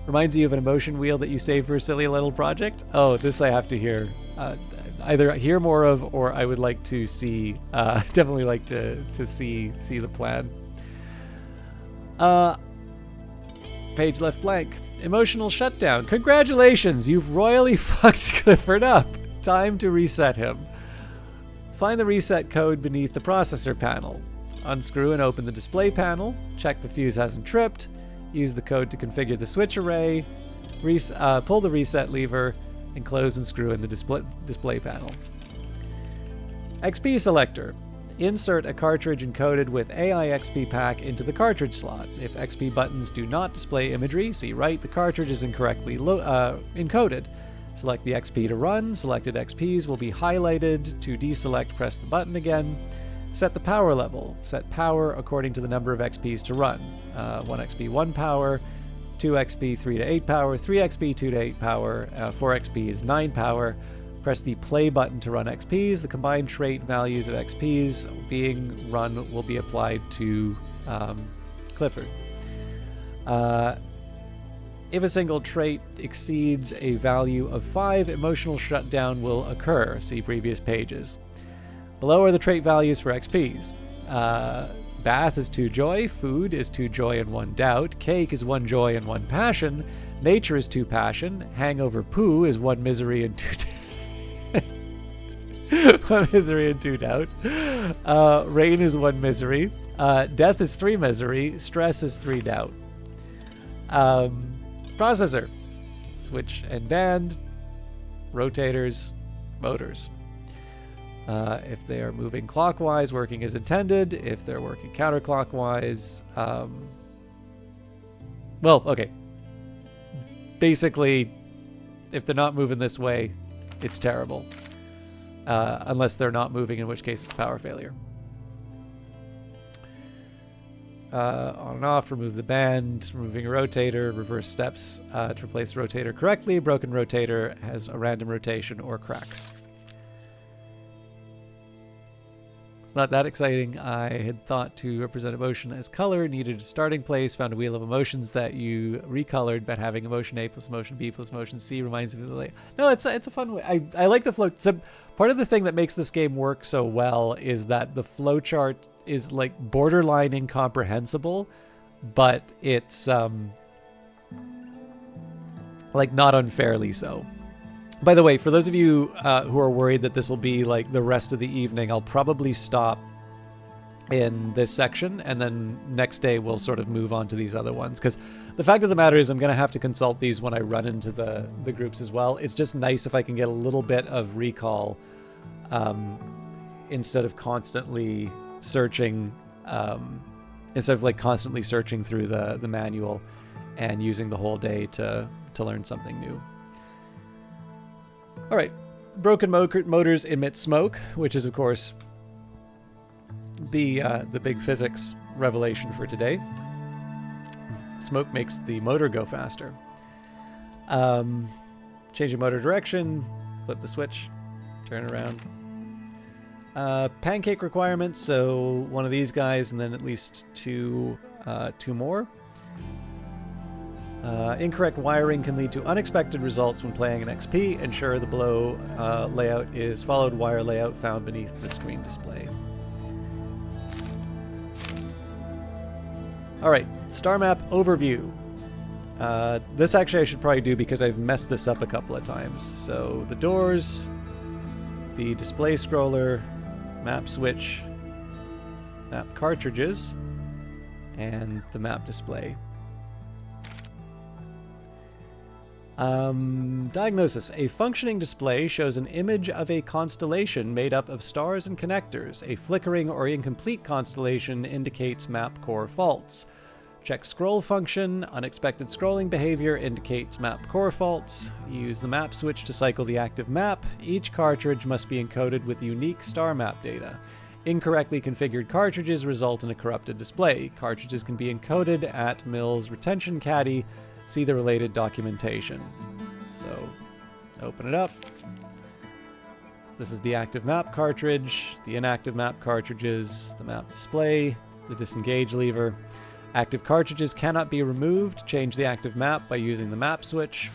Reminds you of an emotion wheel that you save for a silly little project? Oh, this I have to hear. Either hear more of, or I would like to see, definitely like to see the plan. Page left blank. Emotional shutdown. Congratulations, you've royally fucked Clifford up. Time to reset him. Find the reset code beneath the processor panel. Unscrew and open the display panel. Check the fuse hasn't tripped. Use the code to configure the switch array. Pull the reset lever and close and screw in the display panel. XP selector. Insert a cartridge encoded with AIXP pack into the cartridge slot. If XP buttons do not display imagery, see right, the cartridge is incorrectly encoded. Select the XP to run. Selected XPs will be highlighted. To deselect, press the button again. Set the power level. Set power according to the number of XPs to run. 1 XP 1 power, 2 XP 3 to 8 power, 3 XP 2 to 8 power, 4 XP is 9 power. Press the play button to run XPs. The combined trait values of XPs being run will be applied to Clifford. If a single trait exceeds a value of 5, emotional shutdown will occur. See previous pages. Below are the trait values for XPs. Bath is 2 joy, food is 2 joy and 1 doubt, cake is 1 joy and 1 passion, nature is 2 passion, hangover poo is 1 misery and 2 1 misery and 2 doubt, rain is 1 misery, death is 3 misery, stress is 3 doubt. Processor, switch and band, rotators, motors. If they are moving clockwise, working as intended. If they're working counterclockwise, basically, if they're not moving this way, it's terrible. Unless they're not moving, in which case it's power failure. On and off, remove the band, removing a rotator, reverse steps to replace the rotator correctly. Broken rotator has a random rotation or cracks. It's not that exciting. I had thought to represent emotion as color, needed a starting place, found a wheel of emotions that you recolored, but having emotion A plus emotion B plus emotion C reminds me of the layout. No, it's a fun way. I like the flow. So part of the thing that makes this game work so well is that the flowchart is like borderline incomprehensible, but it's like not unfairly so. By the way, for those of you who are worried that this will be like the rest of the evening, I'll probably stop in this section, and then next day we'll sort of move on to these other ones. Because the fact of the matter is I'm going to have to consult these when I run into the groups as well. It's just nice if I can get a little bit of recall instead of constantly searching, instead of like constantly searching through the manual and using the whole day to learn something new. All right, broken motors emit smoke, which is, of course, the big physics revelation for today. Smoke makes the motor go faster. Changing motor direction, flip the switch, turn around. Pancake requirements, so one of these guys and then at least two more. Incorrect wiring can lead to unexpected results when playing an XP. Ensure the below layout is followed wire layout found beneath the screen display. Alright, star map overview. This actually I should probably do because I've messed this up a couple of times. So the doors, the display scroller, map switch, map cartridges, and the map display. Diagnosis. A functioning display shows an image of a constellation made up of stars and connectors. A flickering or incomplete constellation indicates map core faults. Check scroll function. Unexpected scrolling behavior indicates map core faults. Use the map switch to cycle the active map. Each cartridge must be encoded with unique star map data. Incorrectly configured cartridges result in a corrupted display. Cartridges can be encoded at Mills Retention Caddy. See the related documentation. So, open it up. This is the active map cartridge, the inactive map cartridges, the map display, the disengage lever. Active cartridges cannot be removed. Change the active map by using the map switch.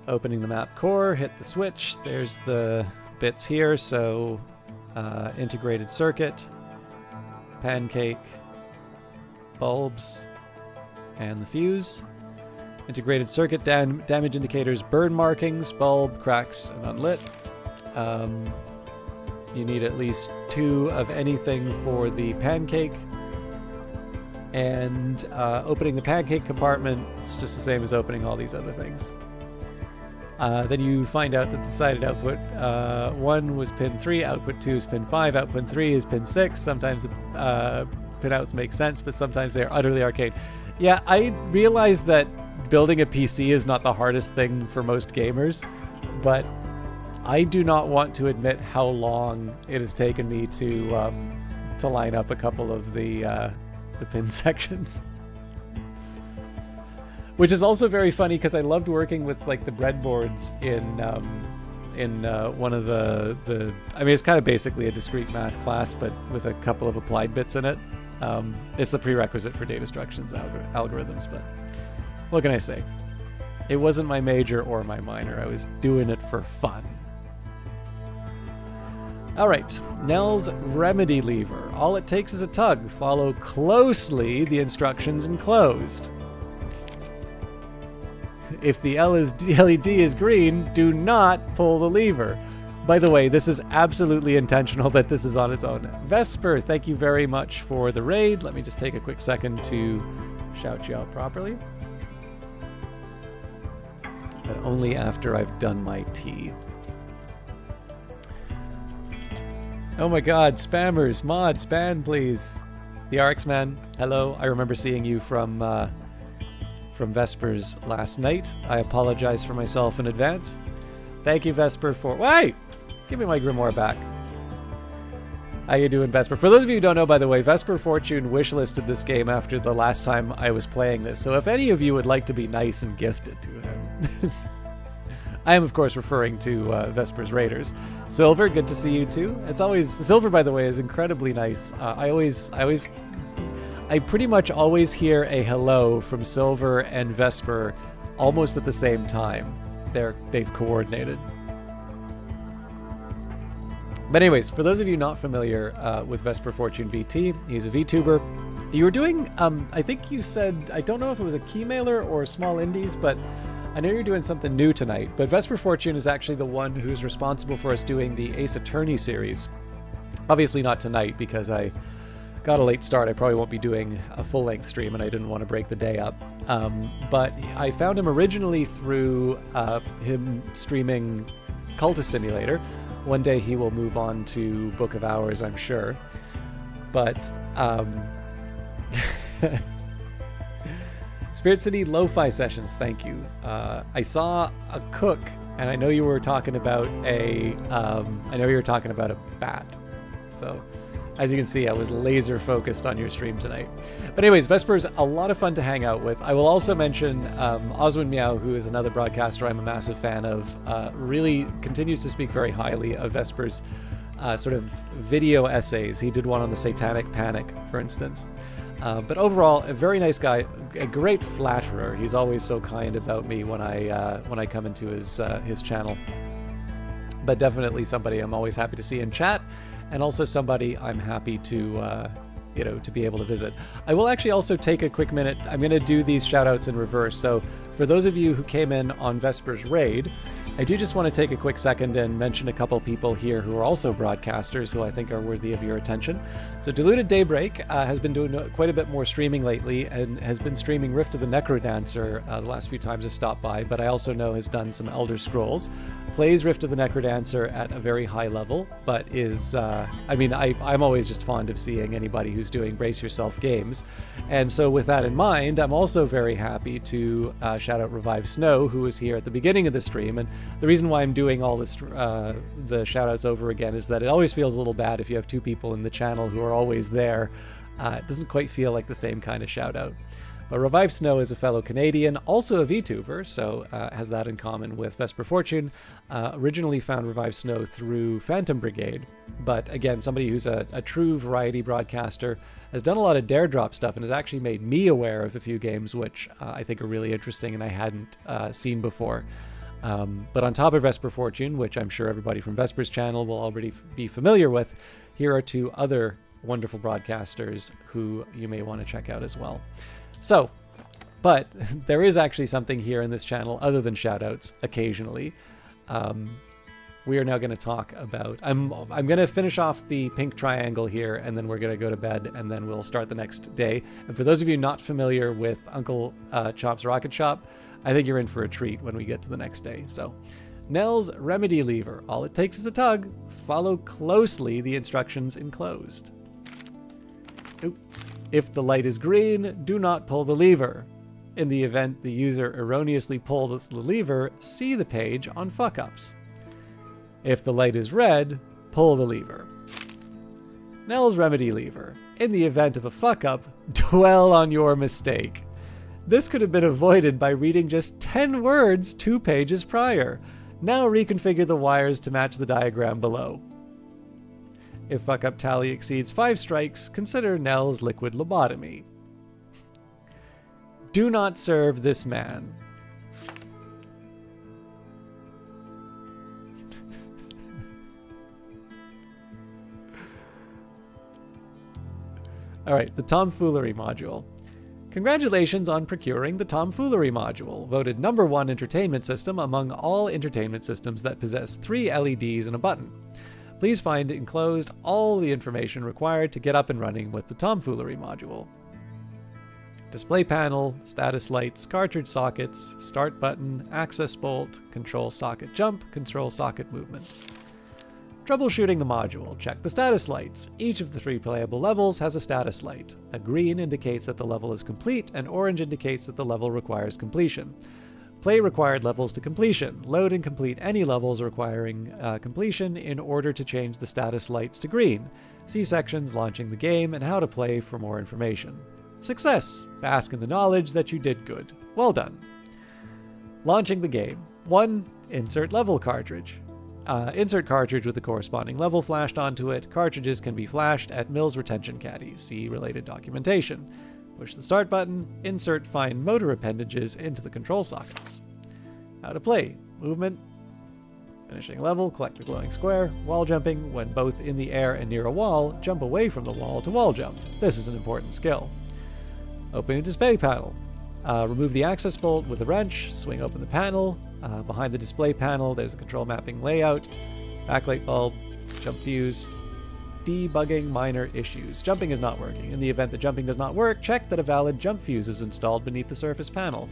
Opening the map core, hit the switch. There's the bits here, so integrated circuit, pancake, bulbs, and the fuse. Integrated circuit damage indicators, burn markings, bulb, cracks, and unlit. You need at least 2 of anything for the pancake. And opening the pancake compartment is just the same as opening all these other things. Then you find out that the decided output 1 was pin 3, output 2 is pin 5, output 3 is pin 6. Sometimes the pinouts make sense, but sometimes they are utterly arcane. Yeah, I realize that building a PC is not the hardest thing for most gamers, but I do not want to admit how long it has taken me to line up a couple of the pin sections. Which is also very funny because I loved working with like the breadboards in one of the I mean, it's kind of basically a discrete math class, but with a couple of applied bits in it. It's the prerequisite for data structures algorithms, but what can I say? It wasn't my major or my minor. I was doing it for fun. All right, Nell's remedy lever. All it takes is a tug. Follow closely the instructions enclosed. If the LED is green, do not pull the lever. By the way, this is absolutely intentional that this is on its own. Vesper, thank you very much for the raid. Let me just take a quick second to shout you out properly. But only after I've done my tea. Oh my god, spammers, mods, ban please. The RX-Man, hello. I remember seeing you from Vespers last night. I apologize for myself in advance. Thank you, Vesper, for... Wait! Give me my Grimoire back. How you doing, Vesper? For those of you who don't know, by the way, Vesper Fortune wishlisted this game after the last time I was playing this. So if any of you would like to be nice and gift it to him... I am, of course, referring to Vespers Raiders. Silver, good to see you too. It's always Silver, by the way, is incredibly nice. I pretty much always hear a hello from Silver and Vesper almost at the same time. They've coordinated. But anyways, for those of you not familiar with Vesper Fortune VT, he's a VTuber. You were doing, I think you said, I don't know if it was a key mailer or small indies, but I know you're doing something new tonight. But Vesper Fortune is actually the one who's responsible for us doing the Ace Attorney series. Obviously not tonight because I got a late start. I probably won't be doing a full-length stream and I didn't want to break the day up. But I found him originally through him streaming Cultist Simulator. One day he will move on to Book of Hours, I'm sure. But Spirit City Lo-Fi Sessions, thank you. I saw a cook, and I know you were talking about a bat. So, as you can see, I was laser focused on your stream tonight. But anyways, Vesper's a lot of fun to hang out with. I will also mention Oswin Meow, who is another broadcaster I'm a massive fan of, really continues to speak very highly of Vesper's sort of video essays. He did one on the Satanic Panic, for instance. But overall, a very nice guy, a great flatterer. He's always so kind about me when I come into his channel. But definitely somebody I'm always happy to see in chat, and also somebody I'm happy to to be able to visit. I will actually also take a quick minute. I'm going to do these shout outs in reverse. So for those of you who came in on Vesper's raid, I do just want to take a quick second and mention a couple people here who are also broadcasters who I think are worthy of your attention. So Diluted Daybreak has been doing quite a bit more streaming lately and has been streaming Rift of the Necrodancer the last few times I've stopped by, but I also know has done some Elder Scrolls. Plays Rift of the Necrodancer at a very high level, but is, I'm always just fond of seeing anybody who's doing Brace Yourself games. And so with that in mind, I'm also very happy to shout out Revive Snow, who was here at the beginning of the stream. And the reason why I'm doing all this, the shout outs over again, is that it always feels a little bad if you have two people in the channel who are always there. It doesn't quite feel like the same kind of shout out. But Revive Snow is a fellow Canadian, also a VTuber, so has that in common with Vesper Fortune. Originally found Revive Snow through Phantom Brigade, but again, somebody who's a true variety broadcaster, has done a lot of Dare Drop stuff and has actually made me aware of a few games which I think are really interesting and I hadn't seen before. But on top of Vesper Fortune, which I'm sure everybody from Vesper's channel will already be familiar with, here are two other wonderful broadcasters who you may want to check out as well. So, but there is actually something here in this channel other than shoutouts occasionally. We are now going to talk about, I'm going to finish off the pink triangle here, and then we're going to go to bed, and then we'll start the next day. And for those of you not familiar with Uncle Chop's Rocket Shop, I think you're in for a treat when we get to the next day. So, Nell's Remedy Lever. All it takes is a tug. Follow closely the instructions enclosed. Oop. If the light is green, do not pull the lever. In the event the user erroneously pulls the lever, see the page on fuck-ups. If the light is red, pull the lever. Nell's Remedy Lever. In the event of a fuck-up, dwell on your mistake. This could have been avoided by reading just 10 words 2 pages prior. Now reconfigure the wires to match the diagram below. If fuck-up tally exceeds 5 strikes, consider Nell's liquid lobotomy. Do not serve this man. Alright, the Tomfoolery module. Congratulations on procuring the Tomfoolery module, voted #1 entertainment system among all entertainment systems that possess 3 LEDs and a button. Please find enclosed all the information required to get up and running with the Tomfoolery module. Display panel, status lights, cartridge sockets, start button, access bolt, control socket jump, control socket movement. Troubleshooting the module. Check the status lights. Each of the 3 playable levels has a status light. A green indicates that the level is complete, and orange indicates that the level requires completion. Play required levels to completion. Load and complete any levels requiring completion in order to change the status lights to green. See sections launching the game and how to play for more information. Success! Bask in the knowledge that you did good. Well done. Launching the game. 1. Insert level cartridge. Insert cartridge with the corresponding level flashed onto it. Cartridges can be flashed at Mills retention caddies. See related documentation. Push the start button. Insert fine motor appendages into the control sockets. How to play. Movement. Finishing level, collect the glowing square. Wall jumping. When both in the air and near a wall, jump away from the wall to wall jump. This is an important skill. Open the display panel. Remove the access bolt with a wrench. Swing open the panel. Behind the display panel, there's a control mapping layout. Backlight bulb. Jump fuse. Debugging minor issues. Jumping is not working. In the event that jumping does not work, check that a valid jump fuse is installed beneath the surface panel.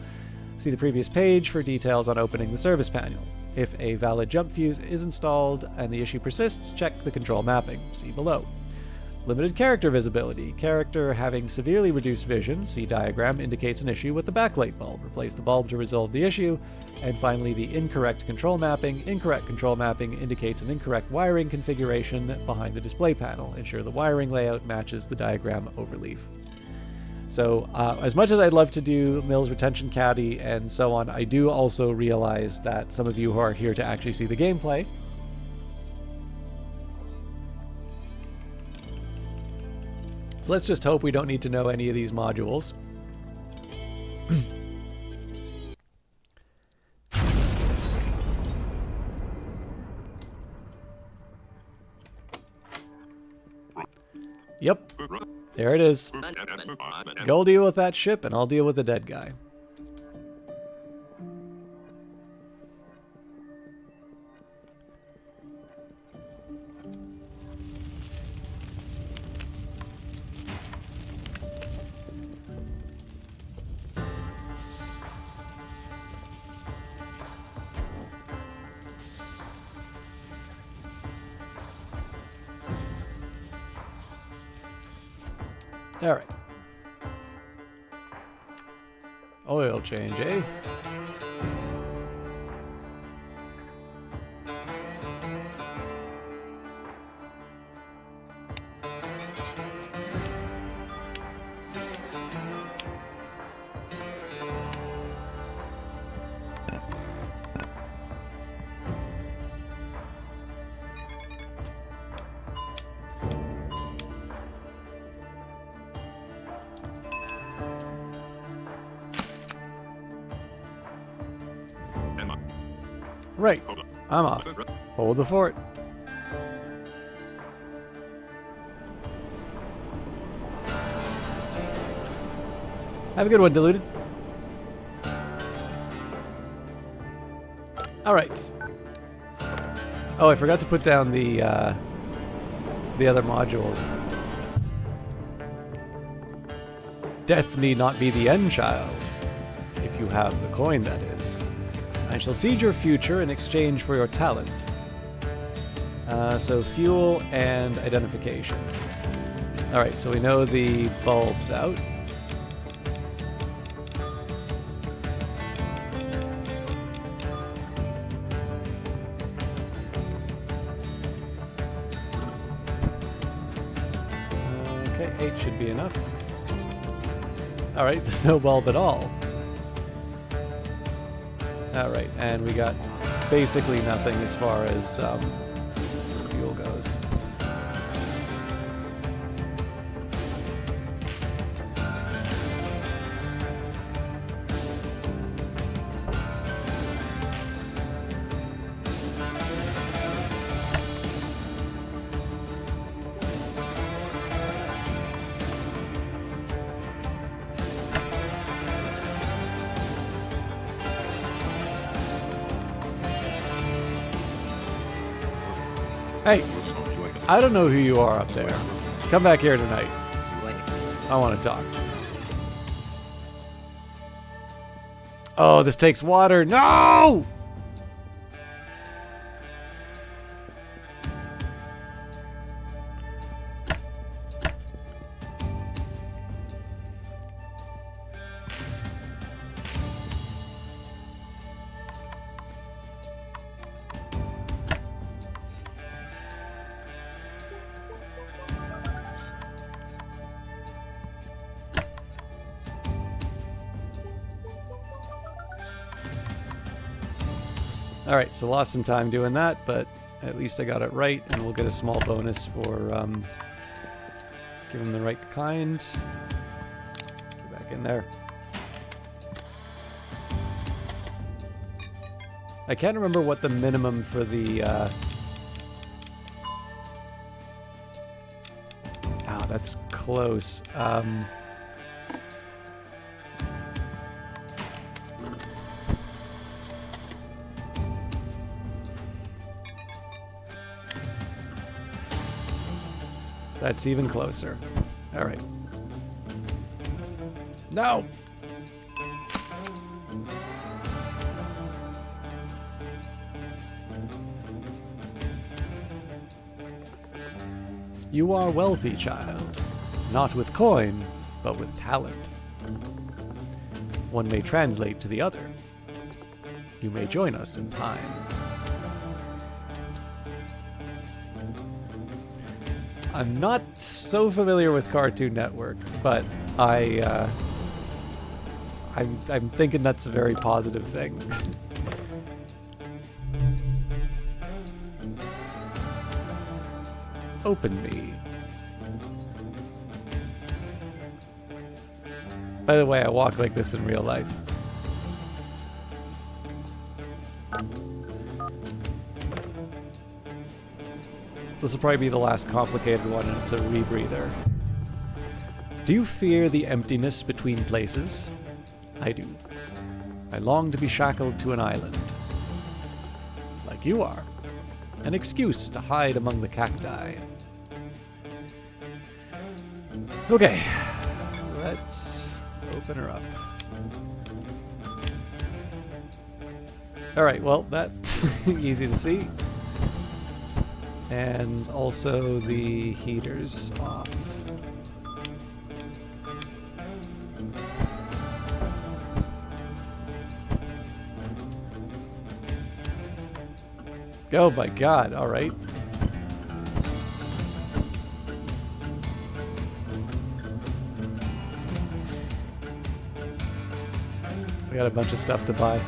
See the previous page for details on opening the service panel. If a valid jump fuse is installed and the issue persists, check the control mapping. See below. Limited character visibility. Character having severely reduced vision, see diagram, indicates an issue with the backlight bulb. Replace the bulb to resolve the issue. And finally, the incorrect control mapping. Incorrect control mapping indicates an incorrect wiring configuration behind the display panel. Ensure the wiring layout matches the diagram overleaf. So as much as I'd love to do Mills retention caddy and so on, I do also realize that some of you who are here to actually see the gameplay so let's just hope we don't need to know any of these modules. Yep. There it is. Go deal with that ship and I'll deal with the dead guy. All right. Oil change, eh? Right. I'm off. Hold the fort. Have a good one, Diluted. Alright. Oh, I forgot to put down the other modules. Death need not be the end, child. If you have the coin, that is. I shall cede your future in exchange for your talent. So fuel and identification. Alright, so we know the bulb's out. Okay, 8 should be enough. Alright, there's no bulb at all. Alright, and we got basically nothing as far as fuel goes. Hey, I don't know who you are up there. Come back here tonight. I want to talk. Oh, this takes water. No! Alright, so lost some time doing that, but at least I got it right, and we'll get a small bonus for giving the right kind. Get back in there. I can't remember what the minimum for the... that's close. That's even closer. All right. No! You are wealthy, child. Not with coin, but with talent. One may translate to the other. You may join us in time. I'm not so familiar with Cartoon Network, but I'm thinking that's a very positive thing. Open me. By the way, I walk like this in real life. This will probably be the last complicated one, and it's a rebreather. Do you fear the emptiness between places? I do. I long to be shackled to an island. Like you are. An excuse to hide among the cacti. Okay. Let's open her up. Alright, well, that's easy to see. And also the heaters off. Oh my god, alright. We got a bunch of stuff to buy.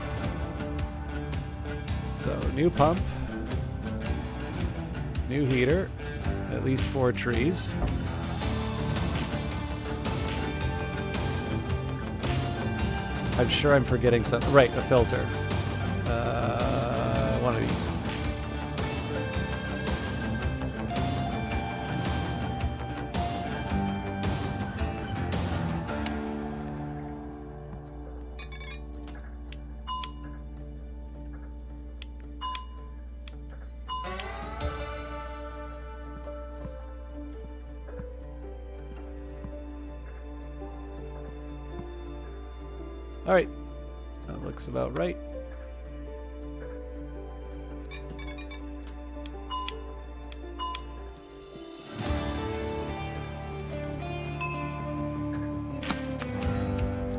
So, new pump. New heater, at least 4 trees. I'm sure I'm forgetting something. Right, a filter. One of these. Alright, that looks about right.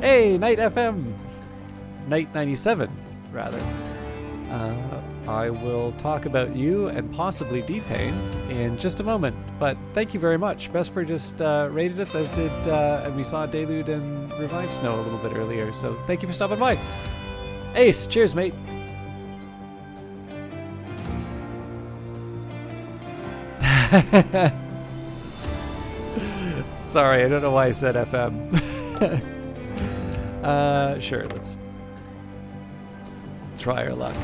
Hey, Night FM! Night 97, rather. I will talk about you and possibly D-Pain in just a moment, but thank you very much. Vesper just rated us, as did, and we saw Delude and Revive Snow a little bit earlier, so thank you for stopping by. Ace, cheers, mate. Sorry, I don't know why I said FM. Sure, let's try our luck.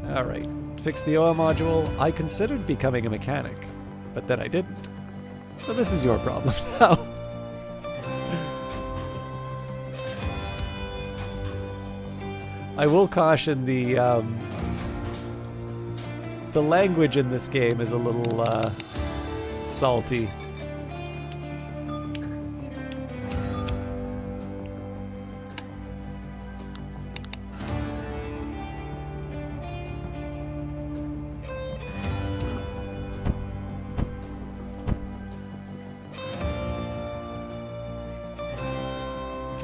Alright, fix the oil module. I considered becoming a mechanic, but then I didn't. So this is your problem now. I will caution the language in this game is a little salty.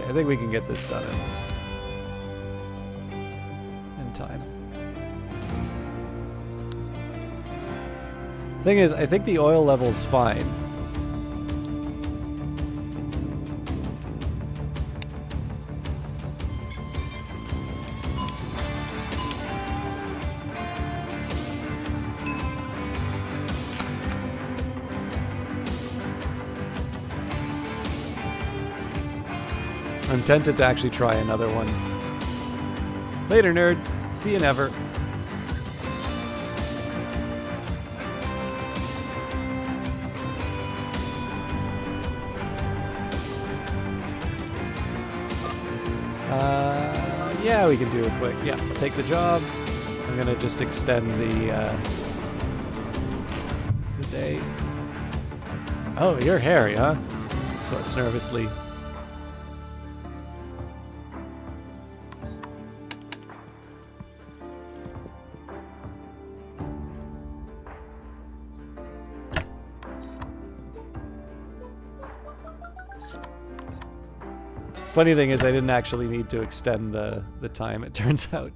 I think we can get this done in time. Thing is, I think the oil level's fine. I'm tempted to actually try another one. Later, nerd. See you never. Yeah, we can do it quick. Yeah, I'll take the job. I'm gonna just extend the day. Oh, you're Harry, huh? Sweats nervously. Funny thing is, I didn't actually need to extend the time, it turns out.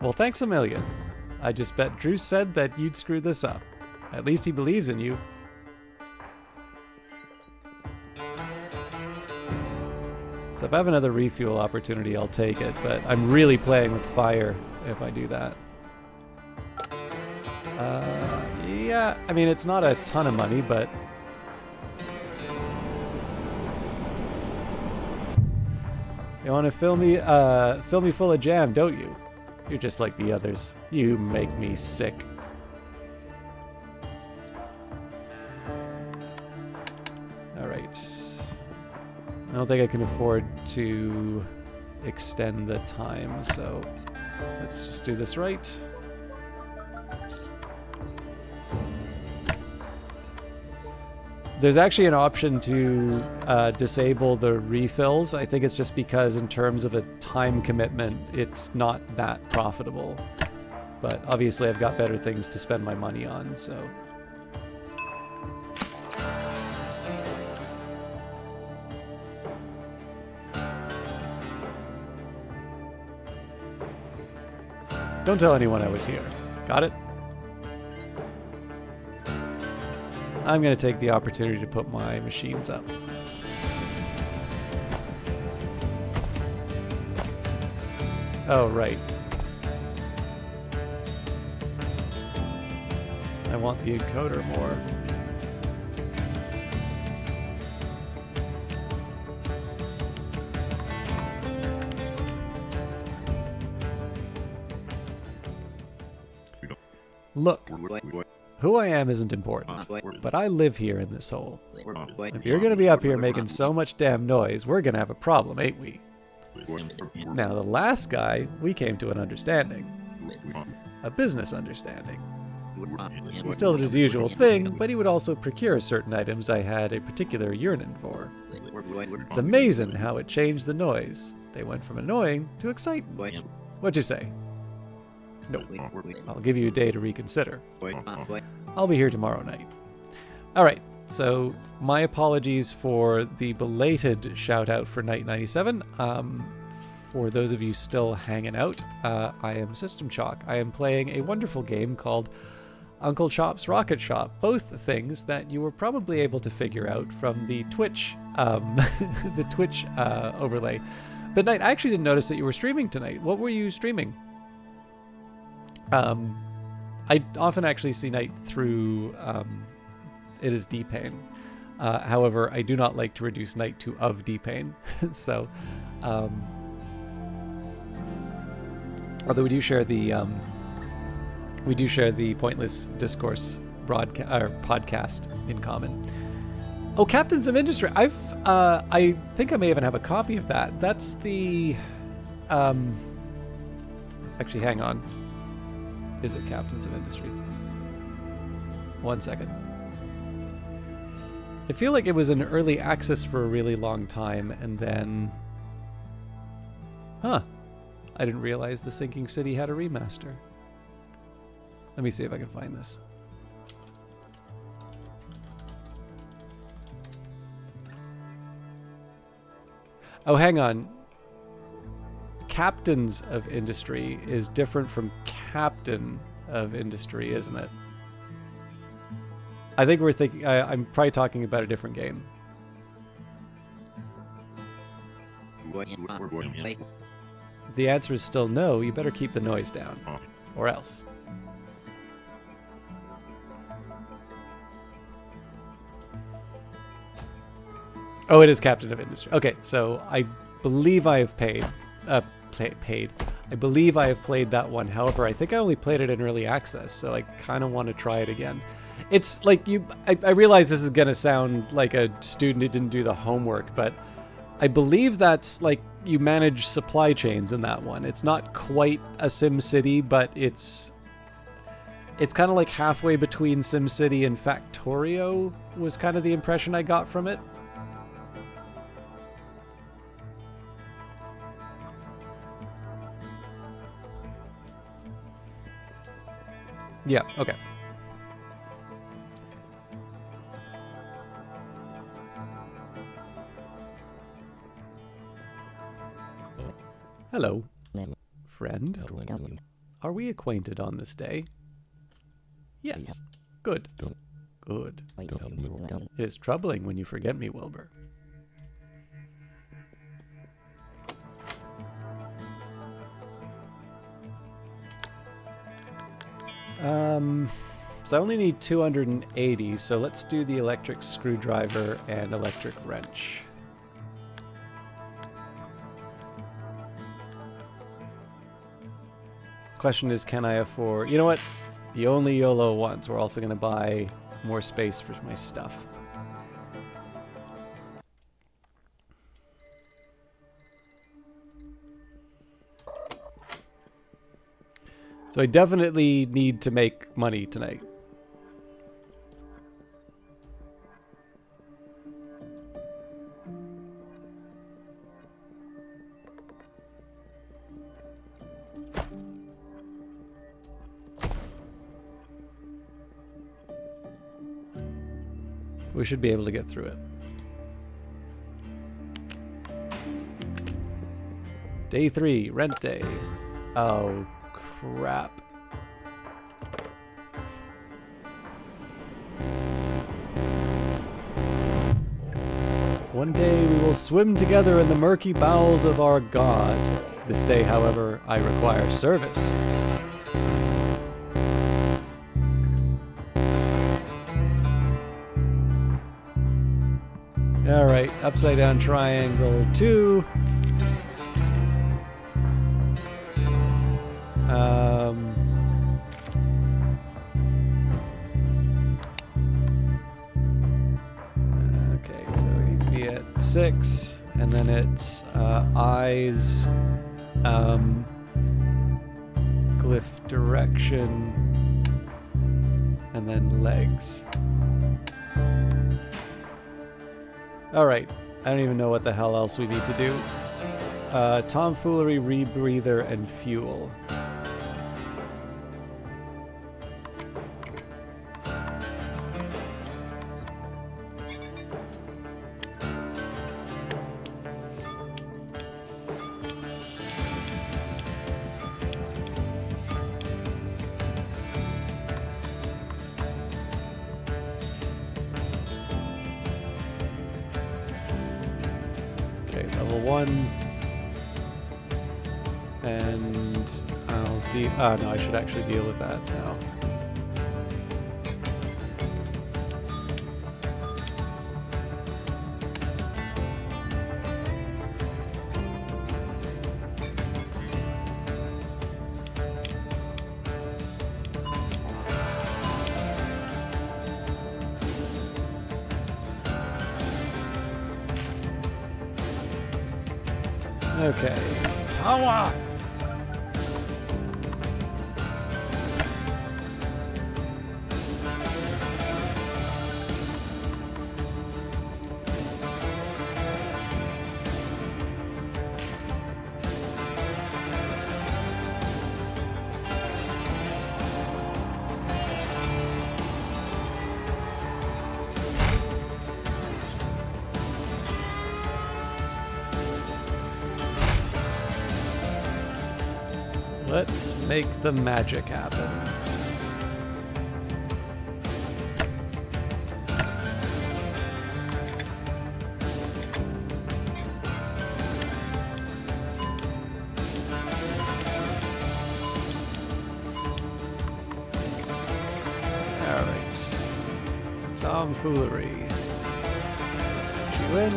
Well, thanks a million. I just bet Drew said that you'd screw this up. At least he believes in you. So if I have another refuel opportunity, I'll take it, but I'm really playing with fire if I do that. Yeah, I mean, it's not a ton of money, but... You want to fill me full of jam, don't you? You're just like the others. You make me sick. I don't think I can afford to extend the time, so let's just do this right. There's actually an option to disable the refills. I think it's just because in terms of a time commitment, it's not that profitable. But obviously I've got better things to spend my money on, so... Don't tell anyone I was here. Got it? I'm going to take the opportunity to put my machines up. Oh, right. I want the encoder more. Look, who I am isn't important, but I live here in this hole. If you're gonna be up here making so much damn noise, we're gonna have a problem, ain't we? Now, the last guy, we came to an understanding. A business understanding. He still did his usual thing, but he would also procure certain items I had a particular yearning for. It's amazing how it changed the noise. They went from annoying to exciting. What'd you say? No. I'll give you a day to reconsider. I'll be here tomorrow night. Alright, so my apologies for the belated shout out for Night 97. For those of you still hanging out, I am System Chalk. I am playing a wonderful game called Uncle Chop's Rocket Shop. Both things that you were probably able to figure out from the Twitch, the Twitch overlay. But Night, I actually didn't notice that you were streaming tonight. What were you streaming? I often actually see Night through It Is D-Pain. However, I do not like to reduce Night to of D-Pain. So, although we do share the Pointless Discourse podcast in common. Oh, Captains of Industry. I think I may even have a copy of that. That's the actually, hang on. Is it Captains of Industry? 1 second. I feel like it was in early access for a really long time, and then... Huh. I didn't realize The Sinking City had a remaster. Let me see if I can find this. Oh, hang on. Captains of Industry is different from Captain of Industry, isn't it? I think we're thinking. I'm probably talking about a different game. If the answer is still no, you better keep the noise down, or else. Oh, it is Captain of Industry. Okay, so I believe I have paid. I believe I have played that one. However, I think I only played it in early access, so I kind of want to try it again. It's like I realize this is gonna sound like a student who didn't do the homework, but I believe that's like you manage supply chains in that one. It's not quite a SimCity, but it's kind of like halfway between SimCity and Factorio was kind of the impression I got from it. Yeah, okay. Hello, friend. Are we acquainted on this day? Yes. Good. Good. It is troubling when you forget me, Wilbur. So I only need 280, so let's do the electric screwdriver and electric wrench. Question is, can I afford... You know what? You only YOLO once. We're also going to buy more space for my stuff. So I definitely need to make money tonight. We should be able to get through it. Day 3, rent day. Oh, crap. One day we will swim together in the murky bowels of our God. This day, however, I require service. Alright, upside down triangle 2. Okay, so it needs to be at 6, and then it's eyes, glyph direction, and then legs. Alright, I don't even know what the hell else we need to do. Tomfoolery, rebreather, and fuel. Level 1, and I'll deal. Oh no, I should actually deal with that now. Okay. Power! Let's make the magic happen. Tomfoolery. She win.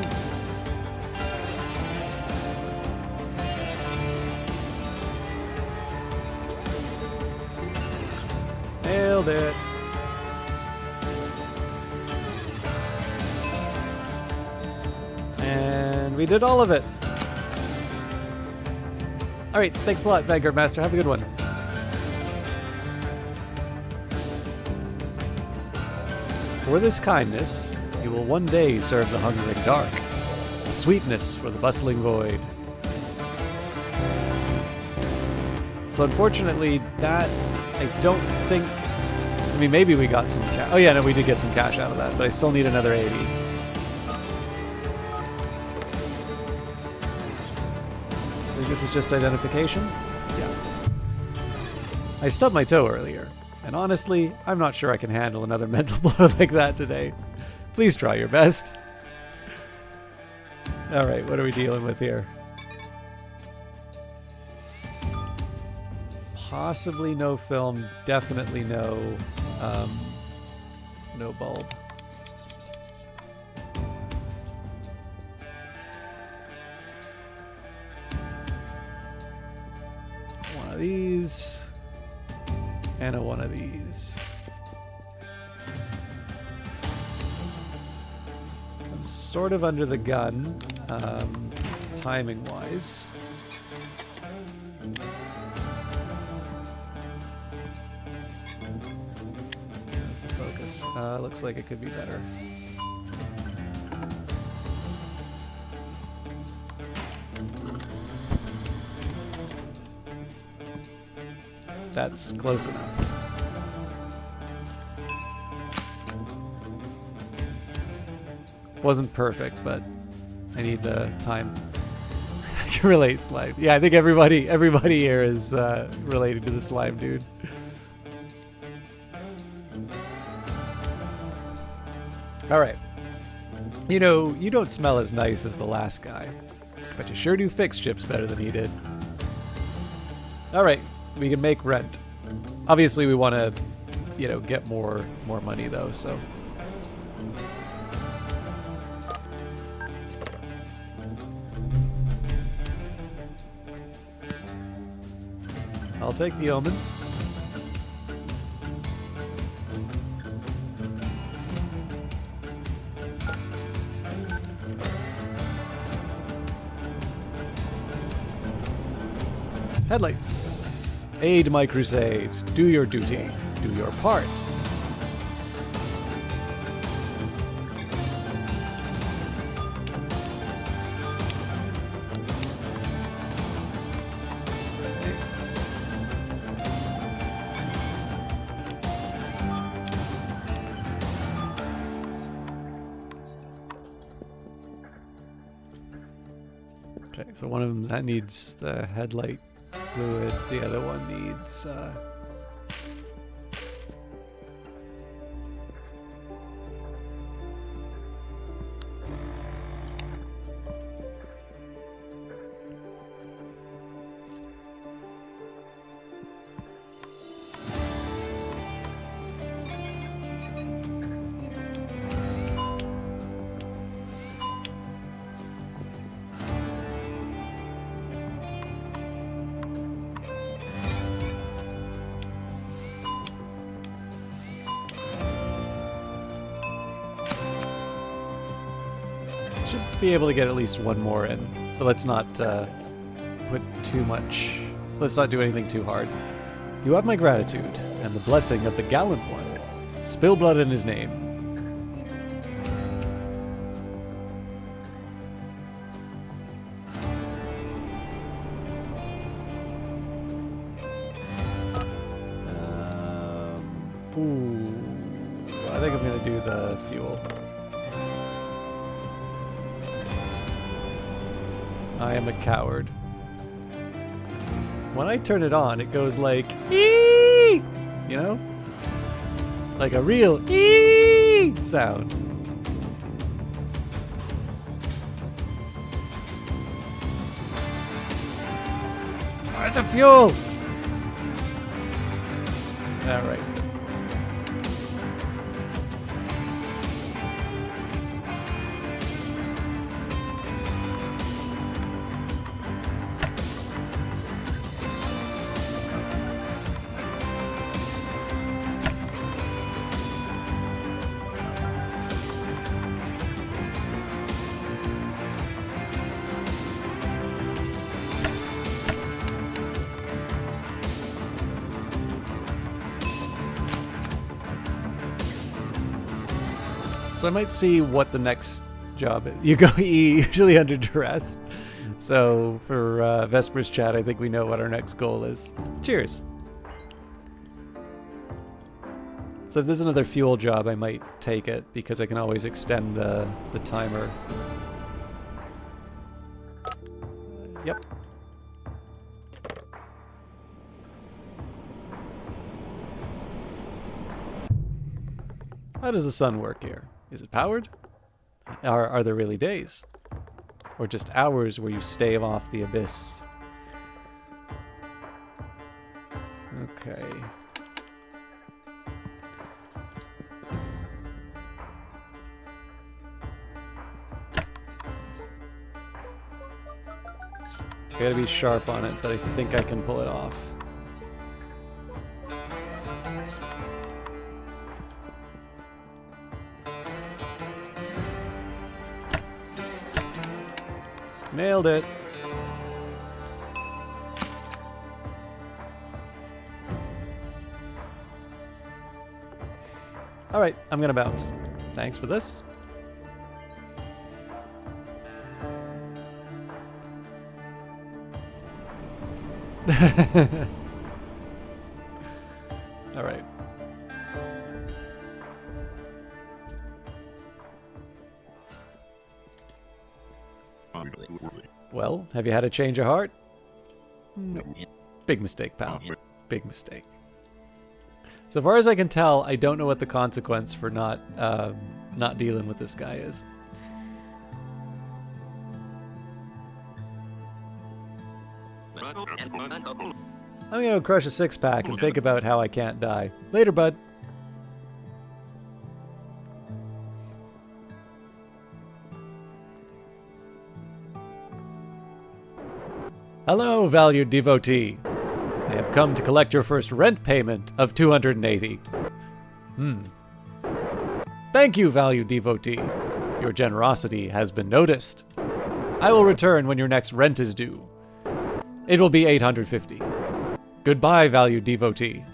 Nailed it. And we did all of it. Alright, thanks a lot, Vanguard Master. Have a good one. For this kindness, you will one day serve the hungering dark, a sweetness for the bustling void. So unfortunately, that, I don't think... I mean, maybe we got some cash. Oh yeah, no, we did get some cash out of that, but I still need another 80. So this is just identification? Yeah. I stubbed my toe earlier. And honestly, I'm not sure I can handle another mental blow like that today. Please try your best. Alright, what are we dealing with here? Possibly no film, definitely no bulb. One of these. And a one of these. I'm sort of under the gun, timing-wise. That's the focus. Looks like it could be better. That's close enough. Wasn't perfect, but I need the time. I can relate, slime. Yeah, I think everybody here is related to the slime dude. All right. You know, you don't smell as nice as the last guy, but you sure do fix chips better than he did. All right. We can make rent. Obviously, we want to, you know, get more money though. So, I'll take the omens. Headlights. Aid my crusade. Do your duty. Do your part. Okay, so one of them that needs the headlight fluid, the other one needs should be able to get at least one more in, but let's not put too much. Let's not do anything too hard. You have my gratitude and the blessing of the gallant one. Spill blood in his name. Ooh, I think I'm gonna do the fuel. I am a coward. When I turn it on, it goes like, ee! You know? Like a real ee sound. Oh, it's a fuel! Alright. So I might see what the next job is. You go usually under duress. So for Vespers chat, I think we know what our next goal is. Cheers. So if there's another fuel job, I might take it because I can always extend the timer. Yep. How does the sun work here? Is it powered? Are there really days? Or just hours where you stave off the abyss? Okay. I gotta be sharp on it, but I think I can pull it off. Nailed it. All right, I'm gonna bounce. Thanks for this. All right. Well, have you had a change of heart? No. Big mistake, pal. Big mistake. So far as I can tell, I don't know what the consequence for not dealing with this guy is. I'm gonna crush a 6-pack and think about how I can't die. Later, bud. Hello, valued devotee. I have come to collect your first rent payment of 280. Thank you, valued devotee. Your generosity has been noticed. I will return when your next rent is due. It will be 850. Goodbye, valued devotee.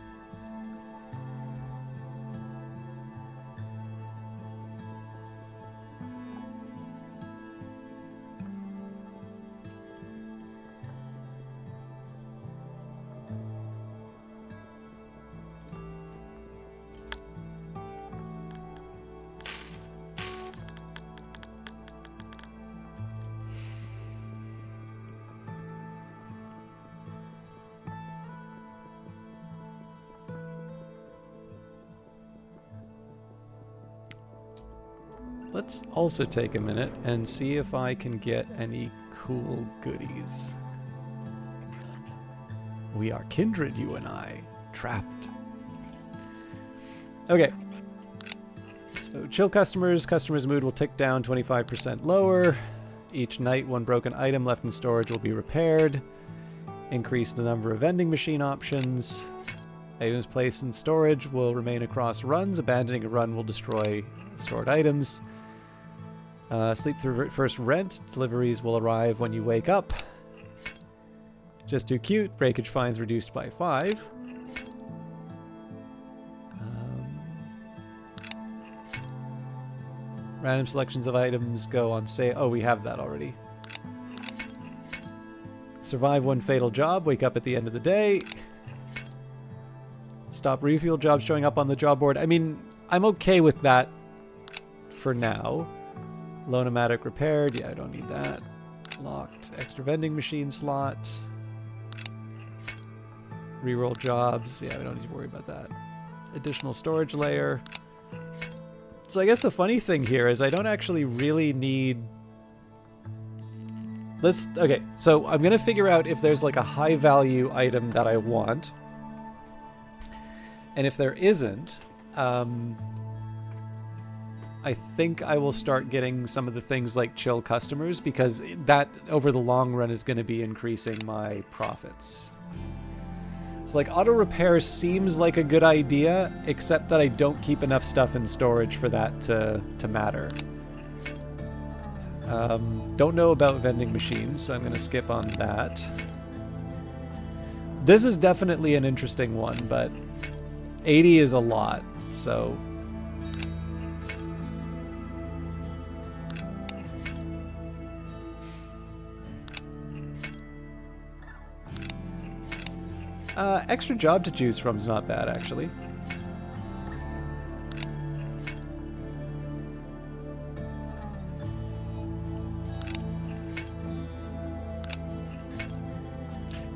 Let's also take a minute and see if I can get any cool goodies. We are kindred, you and I. Trapped. Okay. So, chill customers. Customers' mood will tick down 25% lower. Each night, one broken item left in storage will be repaired. Increase the number of vending machine options. Items placed in storage will remain across runs. Abandoning a run will destroy stored items. Sleep through first rent. Deliveries will arrive when you wake up. Just too cute. Breakage fines reduced by 5. Random selections of items go on sale. Oh, we have that already. Survive one fatal job. Wake up at the end of the day. Stop refuel jobs showing up on the job board. I mean, I'm okay with that for now. Loan-o-matic repaired. Yeah, I don't need that. Locked. Extra vending machine slot. Reroll jobs. Yeah, we don't need to worry about that. Additional storage layer. So I guess the funny thing here is I don't actually really need... Okay, so I'm going to figure out if there's like a high-value item that I want. And if there isn't, I think I will start getting some of the things like chill customers, because that, over the long run, is going to be increasing my profits. So like auto repair seems like a good idea, except that I don't keep enough stuff in storage for that to matter. Don't know about vending machines, so I'm going to skip on that. This is definitely an interesting one, but 80 is a lot, so... Extra job to choose from is not bad, actually.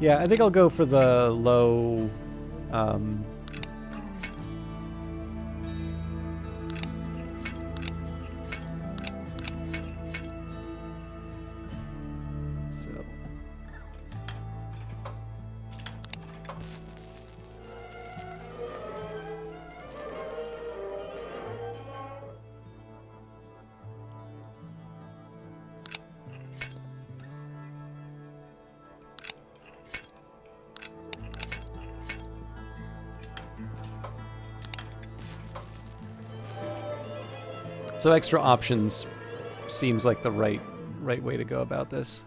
Yeah, I think I'll go for the low, So extra options seems like the right way to go about this.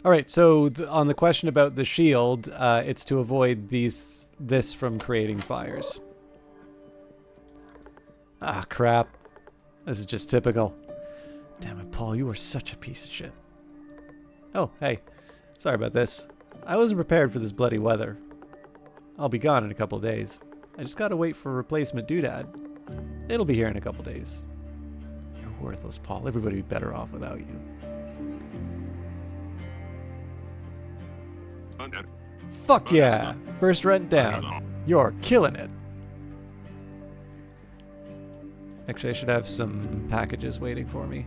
All right, so on the question about the shield, it's to avoid this from creating fires. Ah, crap. This is just typical. Damn it, Paul, you are such a piece of shit. Oh, hey. Sorry about this. I wasn't prepared for this bloody weather. I'll be gone in a couple days. I just gotta wait for a replacement doodad. It'll be here in a couple days. You're worthless, Paul. Everybody would be better off without you. Fuck yeah! First rent down. You're killing it. Actually, I should have some packages waiting for me.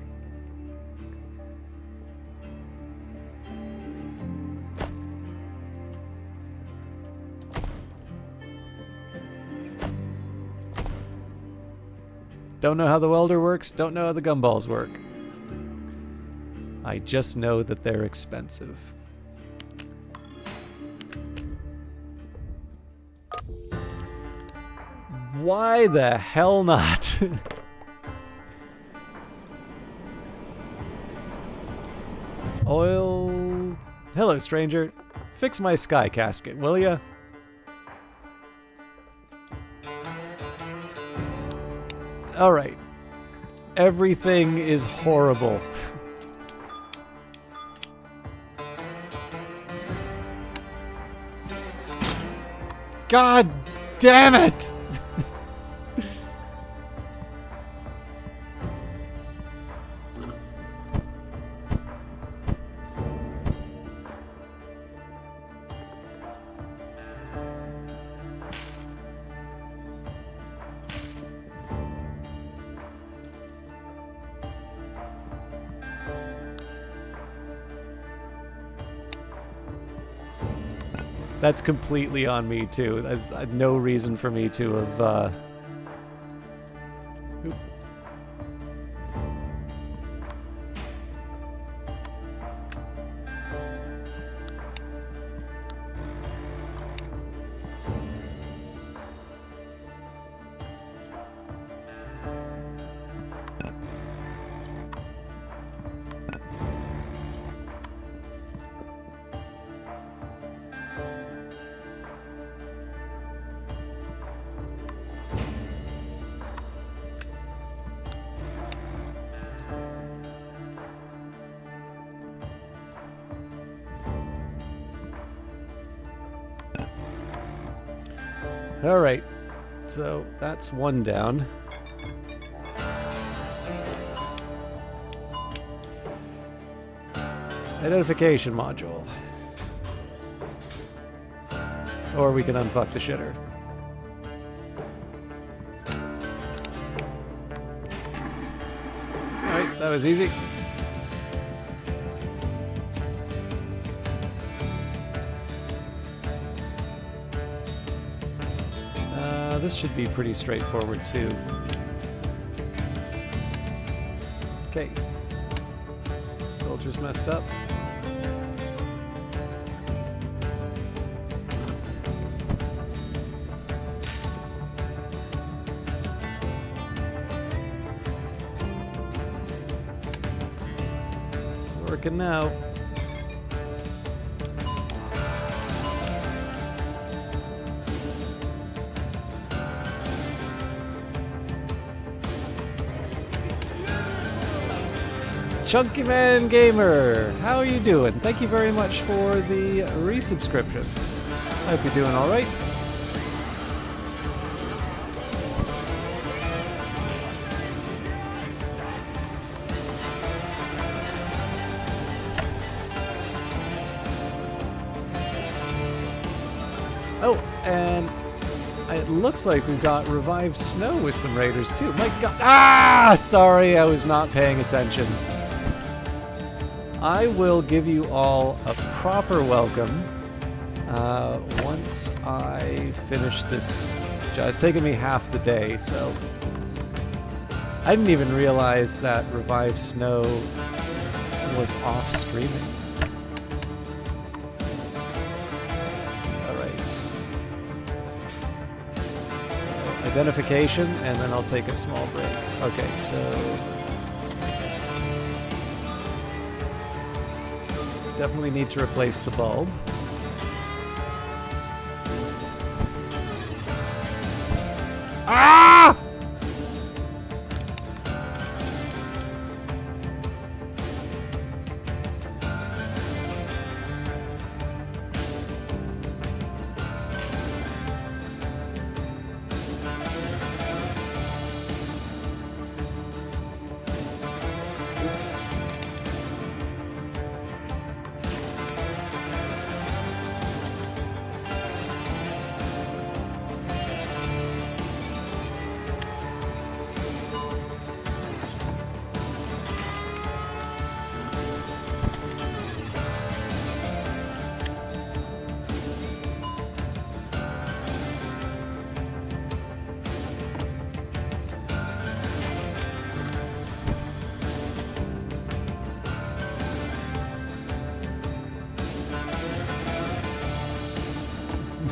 Don't know how the welder works, don't know how the gumballs work. I just know that they're expensive. Why the hell not? Oil... Hello, stranger. Fix my sky casket, will ya? Alright. Everything is horrible. God damn it! That's completely on me, too. There's no reason for me to have, Oop. Alright, so that's one down. Identification module. Or we can unfuck the shitter. Alright, that was easy. This should be pretty straightforward too. Okay. Filter's messed up. It's working now. Chunky Man Gamer, how are you doing? Thank you very much for the resubscription. I hope you're doing all right. Oh, and it looks like we've got Revived Snow with some raiders too. My god. Ah! Sorry, I was not paying attention. I will give you all a proper welcome once I finish this. It's taken me half the day, so I didn't even realize that Revived Snow was off streaming. Identification, and then I'll take a small break. Okay, so definitely need to replace the bulb. Ah! Oops.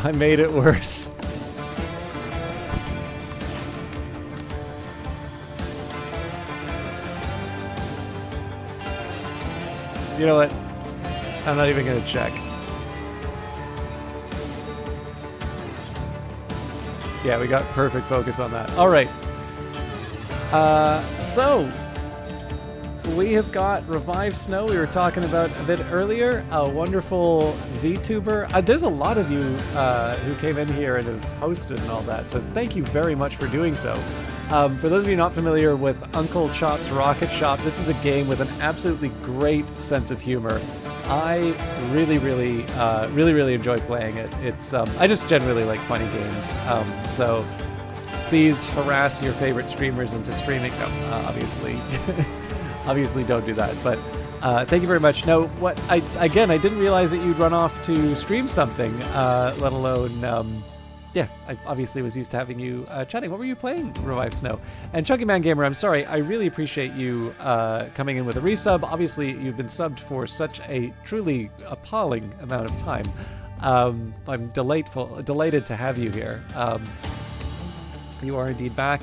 I made it worse. You know what? I'm not even gonna check. Yeah, we got perfect focus on that. All right. So we have got Revived Snow. We were talking about a bit earlier. A wonderful VTuber. There's a lot of you who came in here and have hosted and all that. So thank you very much for doing so. For those of you not familiar with Uncle Chop's Rocket Shop, this is a game with an absolutely great sense of humor. I really enjoy playing it. It's I just generally like funny games. So please harass your favorite streamers into streaming. No, obviously. Obviously don't do that, but thank you very much. Now, I didn't realize that you'd run off to stream something, let alone, yeah, I obviously was used to having you chatting. What were you playing, Revived Snow? And Chunky Man Gamer, I'm sorry, I really appreciate you coming in with a resub. Obviously, you've been subbed for such a truly appalling amount of time. I'm delighted to have you here. You are indeed back.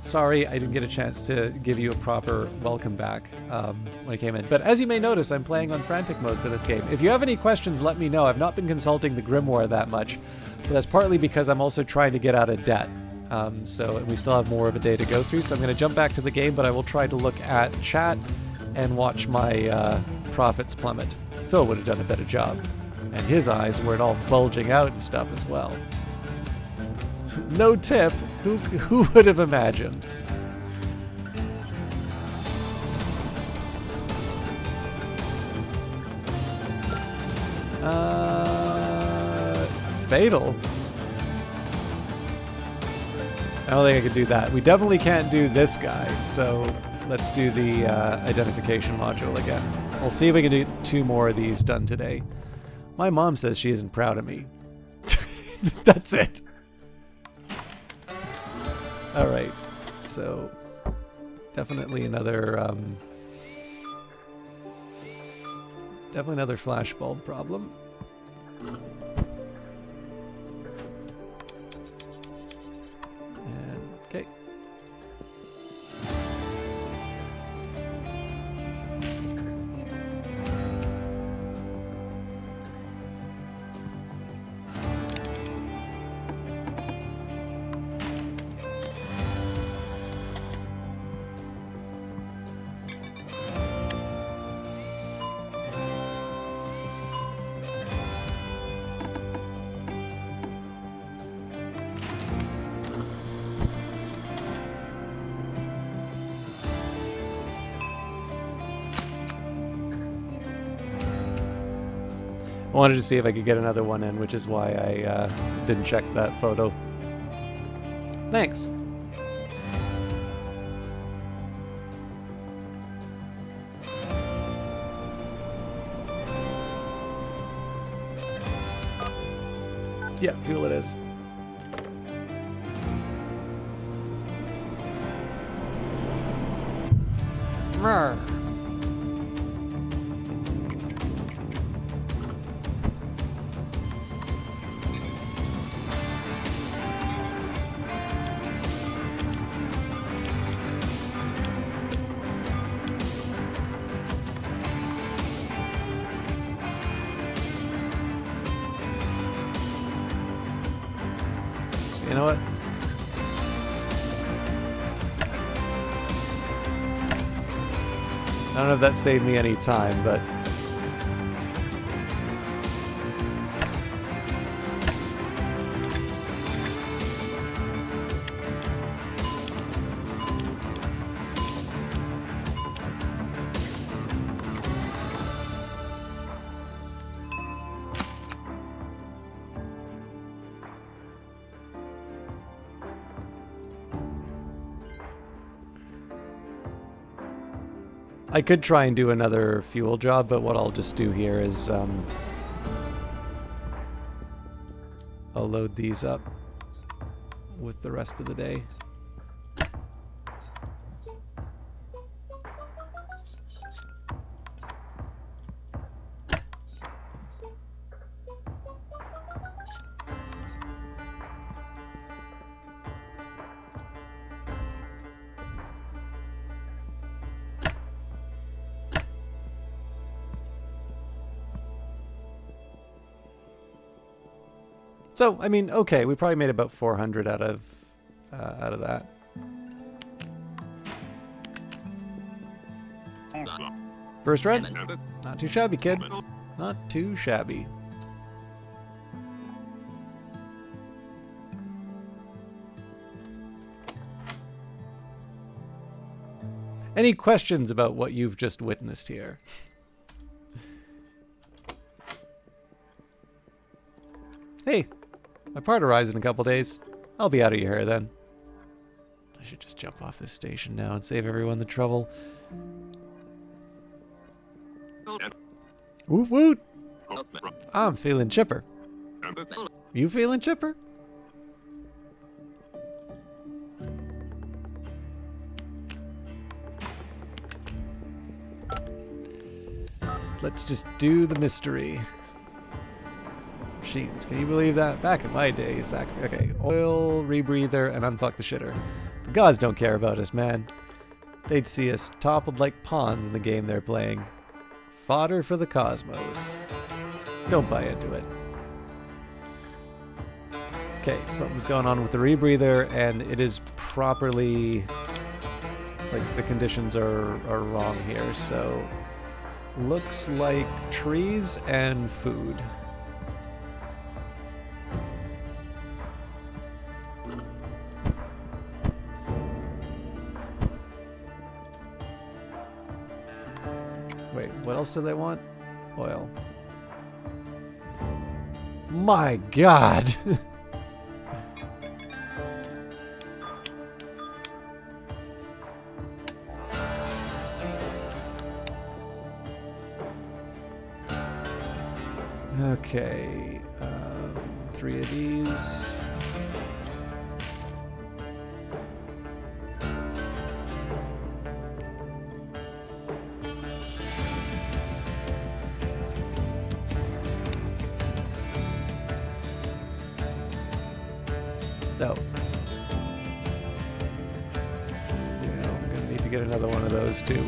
Sorry, I didn't get a chance to give you a proper welcome back when I came in. But as you may notice, I'm playing on frantic mode for this game. If you have any questions, let me know. I've not been consulting the Grimoire that much, but that's partly because I'm also trying to get out of debt. So we still have more of a day to go through, so I'm going to jump back to the game, but I will try to look at chat and watch my profits plummet. Phil would have done a better job. And his eyes weren't all bulging out and stuff as well. No tip. Who would have imagined? Fatal? I don't think I could do that. We definitely can't do this guy, so let's do the identification module again. We'll see if we can do 2 more of these done today. My mom says she isn't proud of me. That's it. All right, so definitely another flashbulb problem. And okay. I wanted to see if I could get another one in, which is why I didn't check that photo. Thanks. Yeah, fuel it is. Rawr. You know what? I don't know if that saved me any time, but... I could try and do another fuel job, but what I'll just do here is I'll load these up with the rest of the day. So, I mean, okay, we probably made about 400 out of that. First red. Not too shabby, kid. Not too shabby. Any questions about what you've just witnessed here? Hey, my part arrives in a couple days. I'll be out of your hair then. I should just jump off this station now and save everyone the trouble. Woot woot! I'm feeling chipper. You feeling chipper? Let's just do the mystery. Machines, can you believe that? Back in my day, okay, oil, rebreather, and unfuck the shitter. The gods don't care about us, man. They'd see us toppled like pawns in the game they're playing. Fodder for the cosmos. Don't buy into it. Okay, something's going on with the rebreather, and it is properly... like, the conditions are wrong here, so... looks like trees and food. Wait, what else do they want? Oil. My God! Okay, 3 of these. No. Yeah, I'm gonna need to get another one of those too.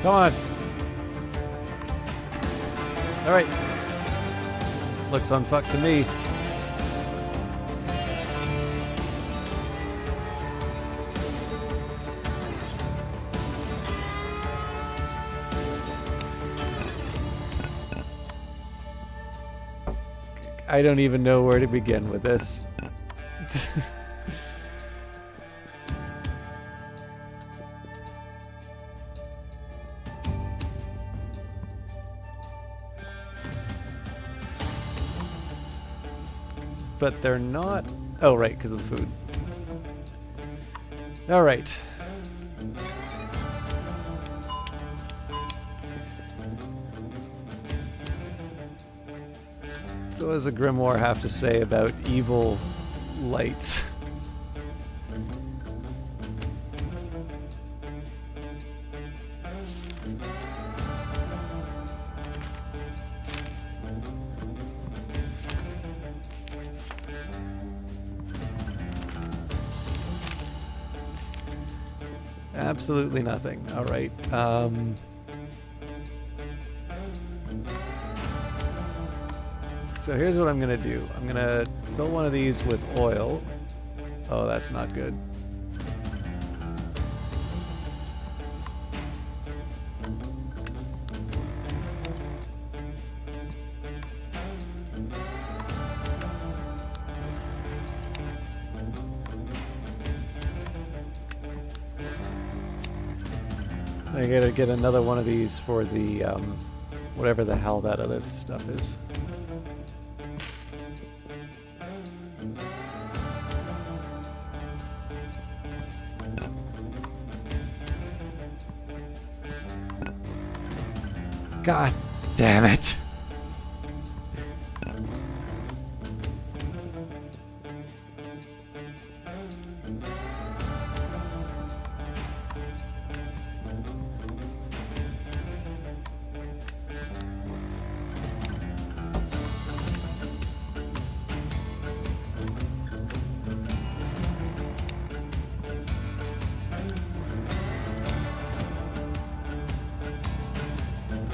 Come on. Alright. Looks unfucked to me. I don't even know where to begin with this. But they're not... Oh, right, because of the food. All right. So what does a grimoire have to say about evil lights? Absolutely nothing. All right. So here's what I'm gonna do. I'm gonna fill one of these with oil. Oh, that's not good. I gotta get another one of these for the, whatever the hell that other stuff is. God damn it.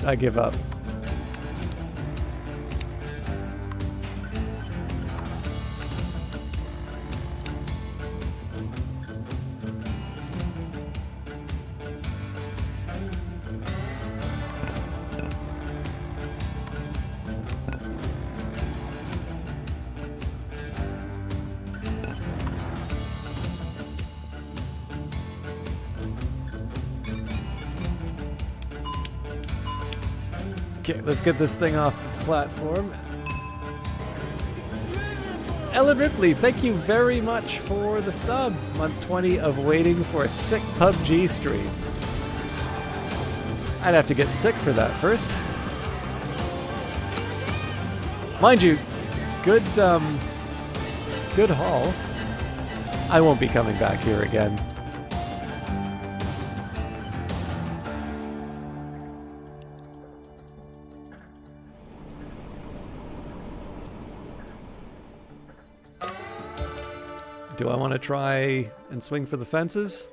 I give up. Okay, let's get this thing off the platform. Ellen Ripley, thank you very much for the sub. Month 20 of waiting for a sick PUBG stream. I'd have to get sick for that first. Mind you, good haul. I won't be coming back here again. Do I want to try and swing for the fences?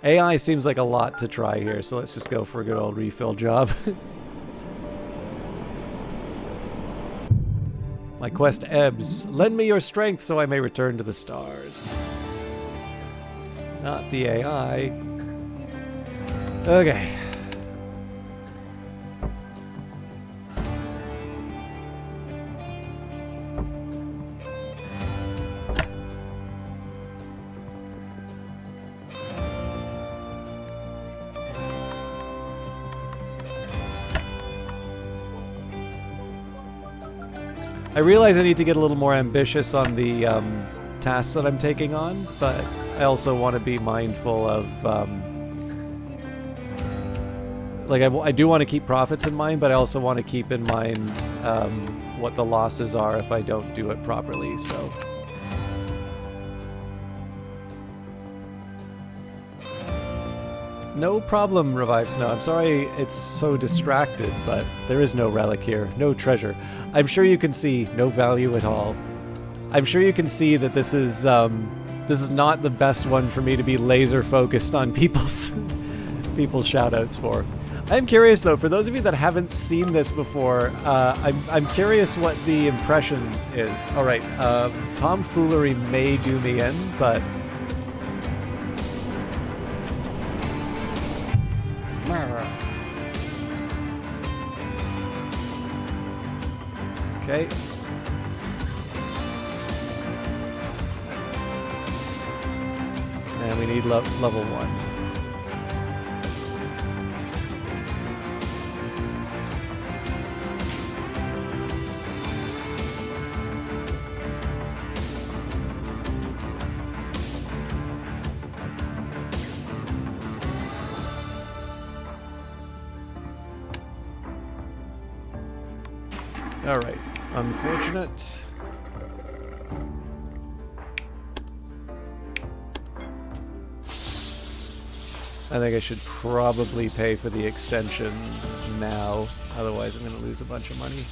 AI seems like a lot to try here, so let's just go for a good old refill job. My quest ebbs. Lend me your strength so I may return to the stars. Not the AI. Okay. I realize I need to get a little more ambitious on the tasks that I'm taking on, but I also want to be mindful of, like, I do want to keep profits in mind, but I also want to keep in mind what the losses are if I don't do it properly, so... No problem, Revive Snow. I'm sorry it's so distracted, but there is no relic here, no treasure. I'm sure you can see no value at all. I'm sure you can see that this is not the best one for me to be laser focused on people's people's shoutouts for. I'm curious though, for those of you that haven't seen this before, I'm curious what the impression is. All right, tomfoolery may do me in, but okay. And we need level 1. All right, unfortunate. I think I should probably pay for the extension now, otherwise I'm going to lose a bunch of money.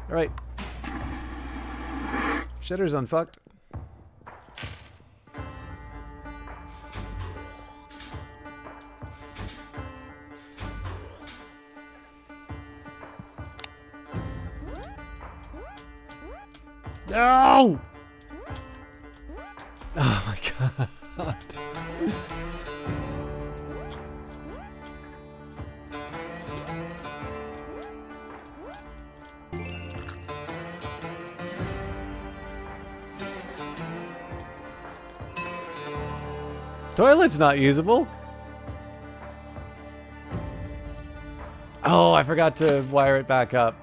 All right. Shitter's unfucked. No! Oh my god. Toilet's not usable. Oh, I forgot to wire it back up.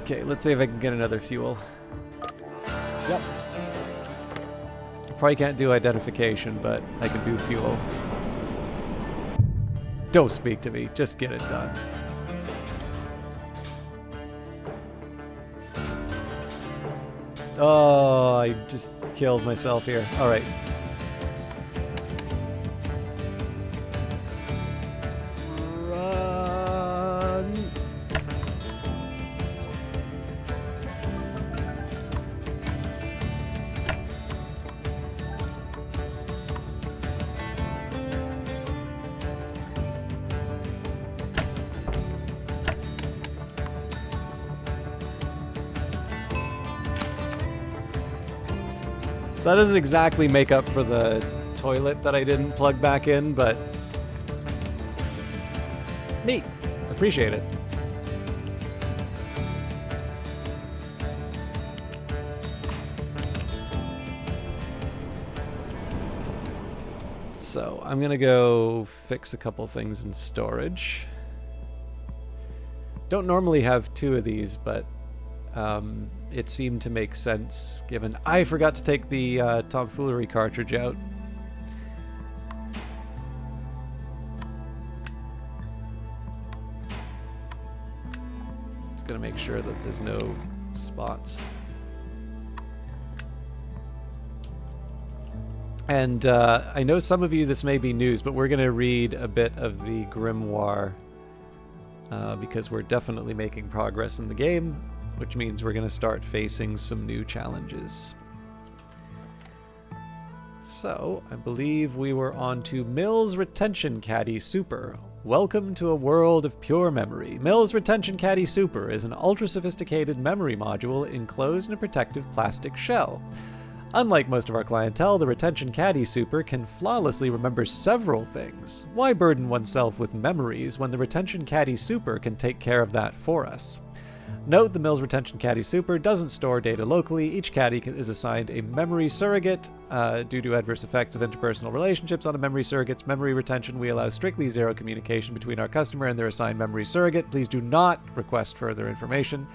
Okay, let's see if I can get another fuel. Yep. Probably can't do identification, but I can do fuel. Don't speak to me, just get it done. Oh, I just killed myself here. Alright. Run! So that doesn't exactly make up for the toilet that I didn't plug back in, but neat. Appreciate it. So I'm gonna go fix a couple things in storage. Don't normally have two of these, but it seemed to make sense given I forgot to take the tomfoolery cartridge out. Just gonna make sure that there's no spots. And I know some of you this may be news, but we're gonna read a bit of the grimoire because we're definitely making progress in the game, which means we're going to start facing some new challenges. So, I believe we were on to Mills Retention Caddy Super. Welcome to a world of pure memory. Mills Retention Caddy Super is an ultra-sophisticated memory module enclosed in a protective plastic shell. Unlike most of our clientele, the Retention Caddy Super can flawlessly remember several things. Why burden oneself with memories when the Retention Caddy Super can take care of that for us? Note, the Mills Retention Caddy Super doesn't store data locally. Each caddy is assigned a memory surrogate. Due to adverse effects of interpersonal relationships on a memory surrogate's memory retention, we allow strictly zero communication between our customer and their assigned memory surrogate. Please do not request further information.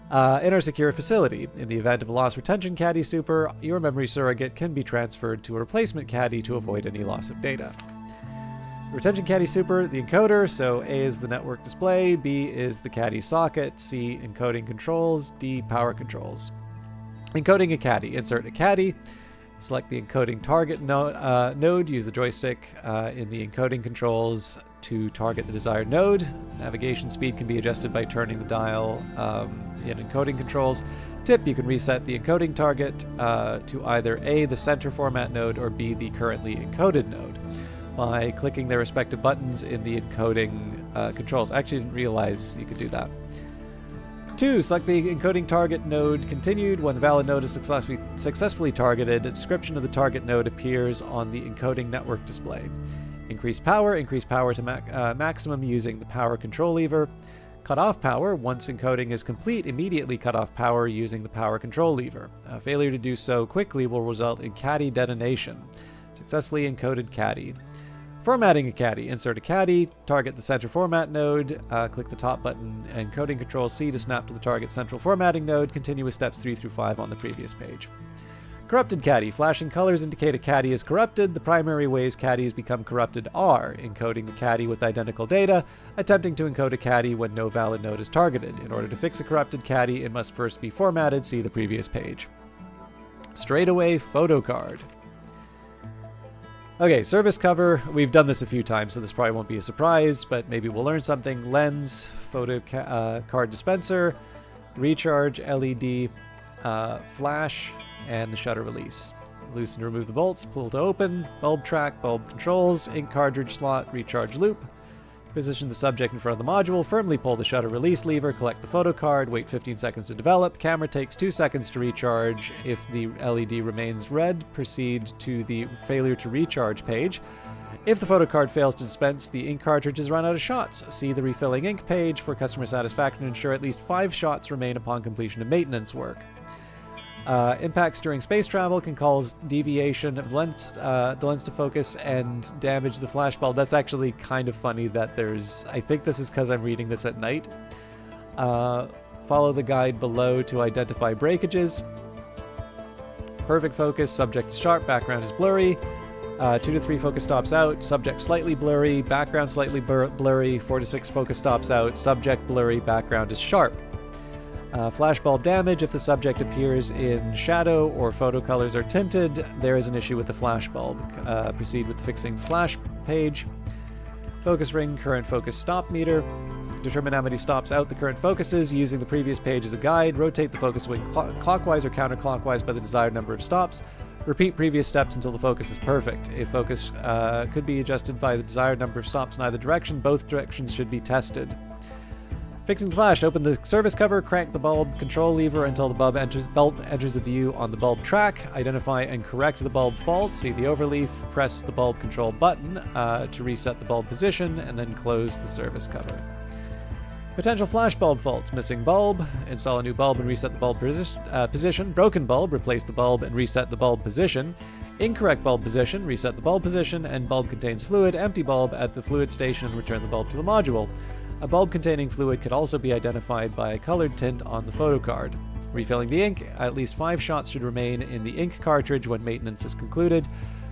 In our secure facility, in the event of a lost Retention Caddy Super, your memory surrogate can be transferred to a replacement caddy to avoid any loss of data. Retention caddy super, the encoder, so A is the network display, B is the caddy socket, C encoding controls, D power controls. Encoding a caddy, insert a caddy, select the encoding target node, use the joystick in the encoding controls to target the desired node. Navigation speed can be adjusted by turning the dial in encoding controls. Tip, you can reset the encoding target to either A, the center format node, or B, the currently encoded node, by clicking their respective buttons in the encoding controls. I actually didn't realize you could do that. 2. Select the encoding target node continued. When the valid node is successfully targeted, a description of the target node appears on the encoding network display. Increase power to maximum using the power control lever. Cut off power. Once encoding is complete, immediately cut off power using the power control lever. Failure to do so quickly will result in caddy detonation. Successfully encoded caddy. Formatting a caddy. Insert a caddy, target the center format node, click the top button, encoding control C to snap to the target central formatting node, continue with steps 3 through 5 on the previous page. Corrupted caddy. Flashing colors indicate a caddy is corrupted. The primary ways caddies become corrupted are encoding the caddy with identical data, attempting to encode a caddy when no valid node is targeted. In order to fix a corrupted caddy, it must first be formatted, see the previous page. Straightaway photo card. Okay, service cover. We've done this a few times, so this probably won't be a surprise, but maybe we'll learn something. Lens, photo card dispenser, recharge, LED, flash, and the shutter release. Loosen and remove the bolts, pull to open, bulb track, bulb controls, ink cartridge slot, recharge loop. Position the subject in front of the module, firmly pull the shutter release lever, collect the photo card, wait 15 seconds to develop. Camera takes 2 seconds to recharge. If the LED remains red, proceed to the failure to recharge page. If the photo card fails to dispense, the ink cartridge has run out of shots. See the refilling ink page for customer satisfaction. Ensure at least 5 shots remain upon completion of maintenance work. Impacts during space travel can cause deviation of the lens to focus and damage the flash bulb. That's actually kind of funny that there's... I think this is because I'm reading this at night. Follow the guide below to identify breakages. Perfect focus, subject is sharp, background is blurry. 2 to 3 focus stops out, subject slightly blurry, background slightly blurry. 4 to 6 focus stops out, subject blurry, background is sharp. Flashbulb damage. If the subject appears in shadow or photo colors are tinted, there is an issue with the flashbulb. Proceed with fixing the flash page. Focus ring, current focus stop meter. Determine how many stops out the current focus is using the previous page as a guide. Rotate the focus ring clockwise or counterclockwise by the desired number of stops. Repeat previous steps until the focus is perfect. A focus could be adjusted by the desired number of stops in either direction. Both directions should be tested. Fixing the flash. Open the service cover, crank the bulb control lever until the bulb enters the view on the bulb track. Identify and correct the bulb fault. See the overleaf. Press the bulb control button to reset the bulb position, and then close the service cover. Potential flash bulb faults. Missing bulb. Install a new bulb and reset the bulb position. Broken bulb. Replace the bulb and reset the bulb position. Incorrect bulb position. Reset the bulb position, and bulb contains fluid. Empty bulb at the fluid station and return the bulb to the module. A bulb containing fluid could also be identified by a colored tint on the photo card. Refilling the ink. At least 5 shots should remain in the ink cartridge when maintenance is concluded.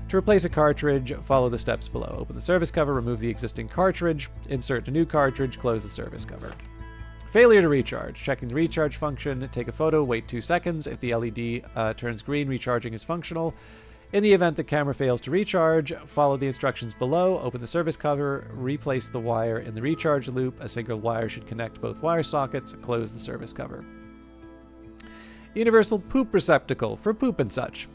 To replace a cartridge, follow the steps below. Open the service cover, remove the existing cartridge, insert a new cartridge, close the service cover. Failure to recharge. Checking the recharge function. Take a photo, wait 2 seconds. If the LED turns green, recharging is functional. In the event the camera fails to recharge, follow the instructions below. Open the service cover, replace the wire in the recharge loop. A single wire should connect both wire sockets. Close the service cover. Universal poop receptacle for poop and such.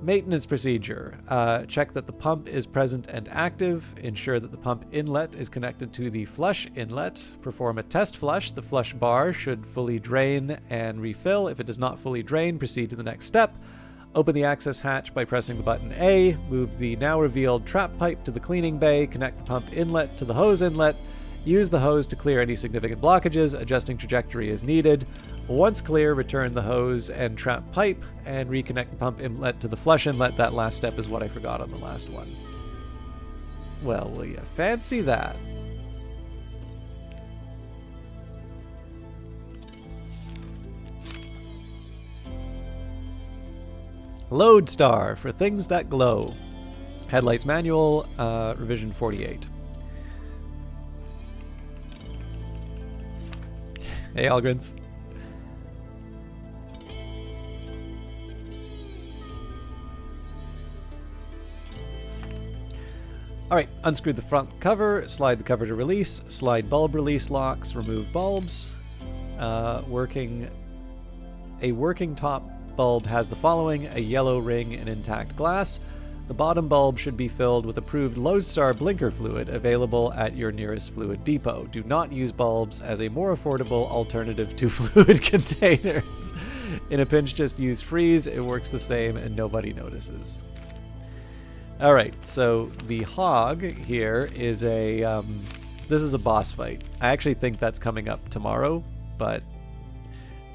Maintenance procedure. Check that the pump is present and active. Ensure that the pump inlet is connected to the flush inlet. Perform a test flush. The flush bar should fully drain and refill. If it does not fully drain, proceed to the next step. Open the access hatch by pressing the button A. Move the now revealed trap pipe to the cleaning bay. Connect the pump inlet to the hose inlet. Use the hose to clear any significant blockages. Adjusting trajectory as needed. Once clear, return the hose and trap pipe and reconnect the pump inlet to the flush inlet. That last step is what I forgot on the last one. Well, will you fancy that? Lodestar for things that glow. Headlights manual, revision 48. Hey, Algrins. Alright, unscrew the front cover, slide the cover to release, slide bulb release locks, remove bulbs. A working top bulb has the following: a yellow ring and intact glass. The bottom bulb should be filled with approved Lodestar blinker fluid available at your nearest fluid depot. Do not use bulbs as a more affordable alternative to fluid containers. In a pinch, just use freeze. It works the same and nobody notices. Alright, so the hog here is a... this is a boss fight. I actually think that's coming up tomorrow, but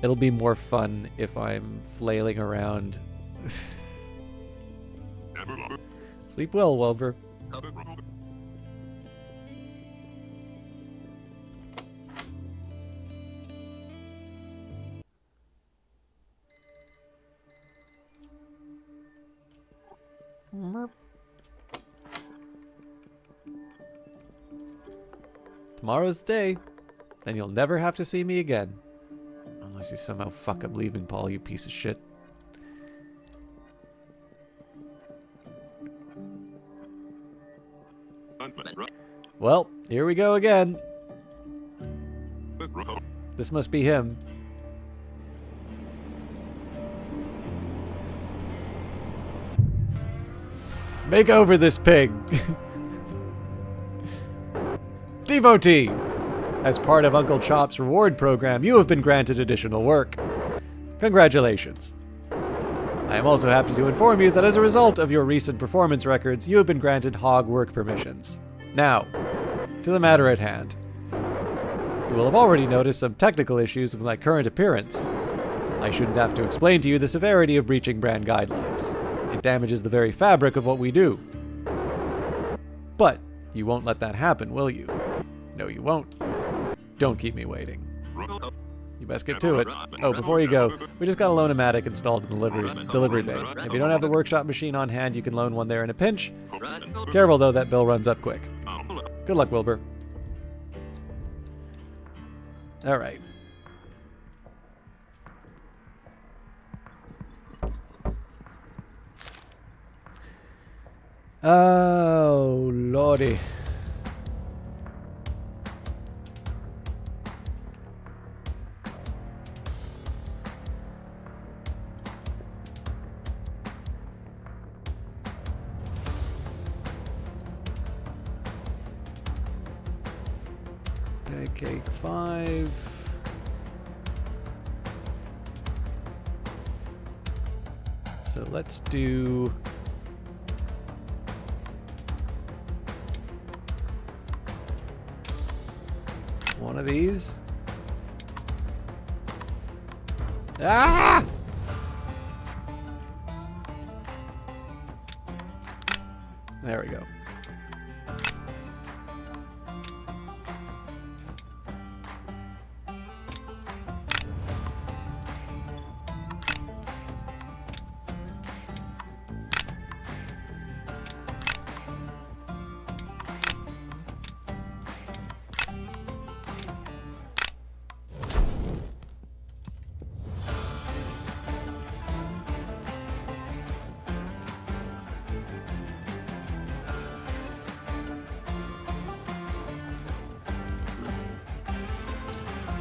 it'll be more fun if I'm flailing around. Sleep well, Wolver. Tomorrow's the day. Then you'll never have to see me again. Unless you somehow fuck up leaving, Paul, you piece of shit. Well, here we go again. This must be him. Make over this pig. Devotee! As part of Uncle Chop's reward program, you have been granted additional work. Congratulations. I am also happy to inform you that as a result of your recent performance records, you have been granted hog work permissions. Now, to the matter at hand. You will have already noticed some technical issues with my current appearance. I shouldn't have to explain to you the severity of breaching brand guidelines. It damages the very fabric of what we do. But you won't let that happen, will you? No, you won't. Don't keep me waiting. You best get to it. Oh, before you go, we just got a Loan-O-Matic installed in the delivery bay. If you don't have the workshop machine on hand, you can loan one there in a pinch. Careful, though, that bill runs up quick. Good luck, Wilbur. All right. Oh, lordy. Cake 5. So let's do one of these. Ah! There we go.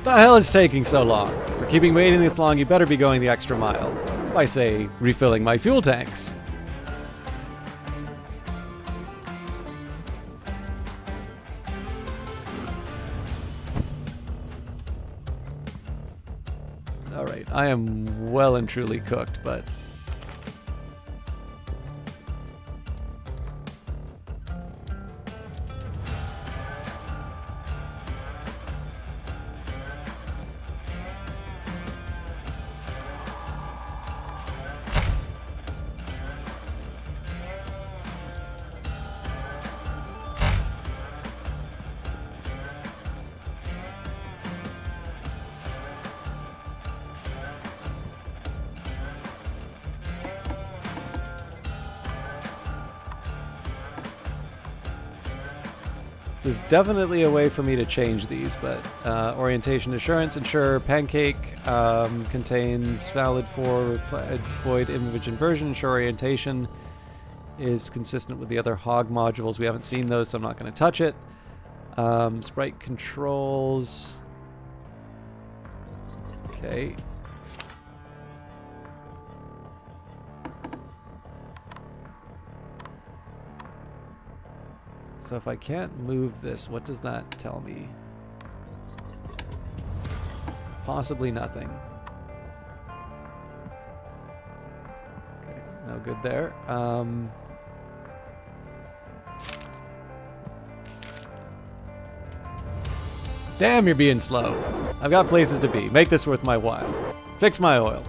The hell is taking so long? For keeping waiting this long, you better be going the extra mile. By, say, refilling my fuel tanks. Alright, I am well and truly cooked, but... There's definitely a way for me to change these, but orientation assurance, ensure pancake contains valid for void image inversion, ensure orientation is consistent with the other hog modules. We haven't seen those, so I'm not going to touch it. Sprite controls. Okay. So if I can't move this, what does that tell me? Possibly nothing. Okay, no good there. Damn, you're being slow. I've got places to be. Make this worth my while. Fix my oil.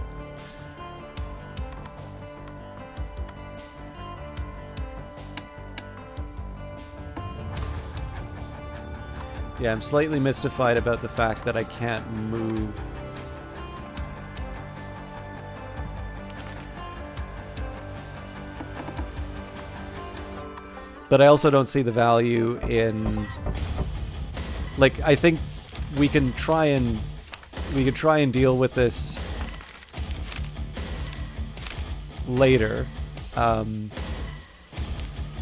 Yeah, I'm slightly mystified about the fact that I can't move. But I also don't see the value in... Like, I think we can try and deal with this later. I'm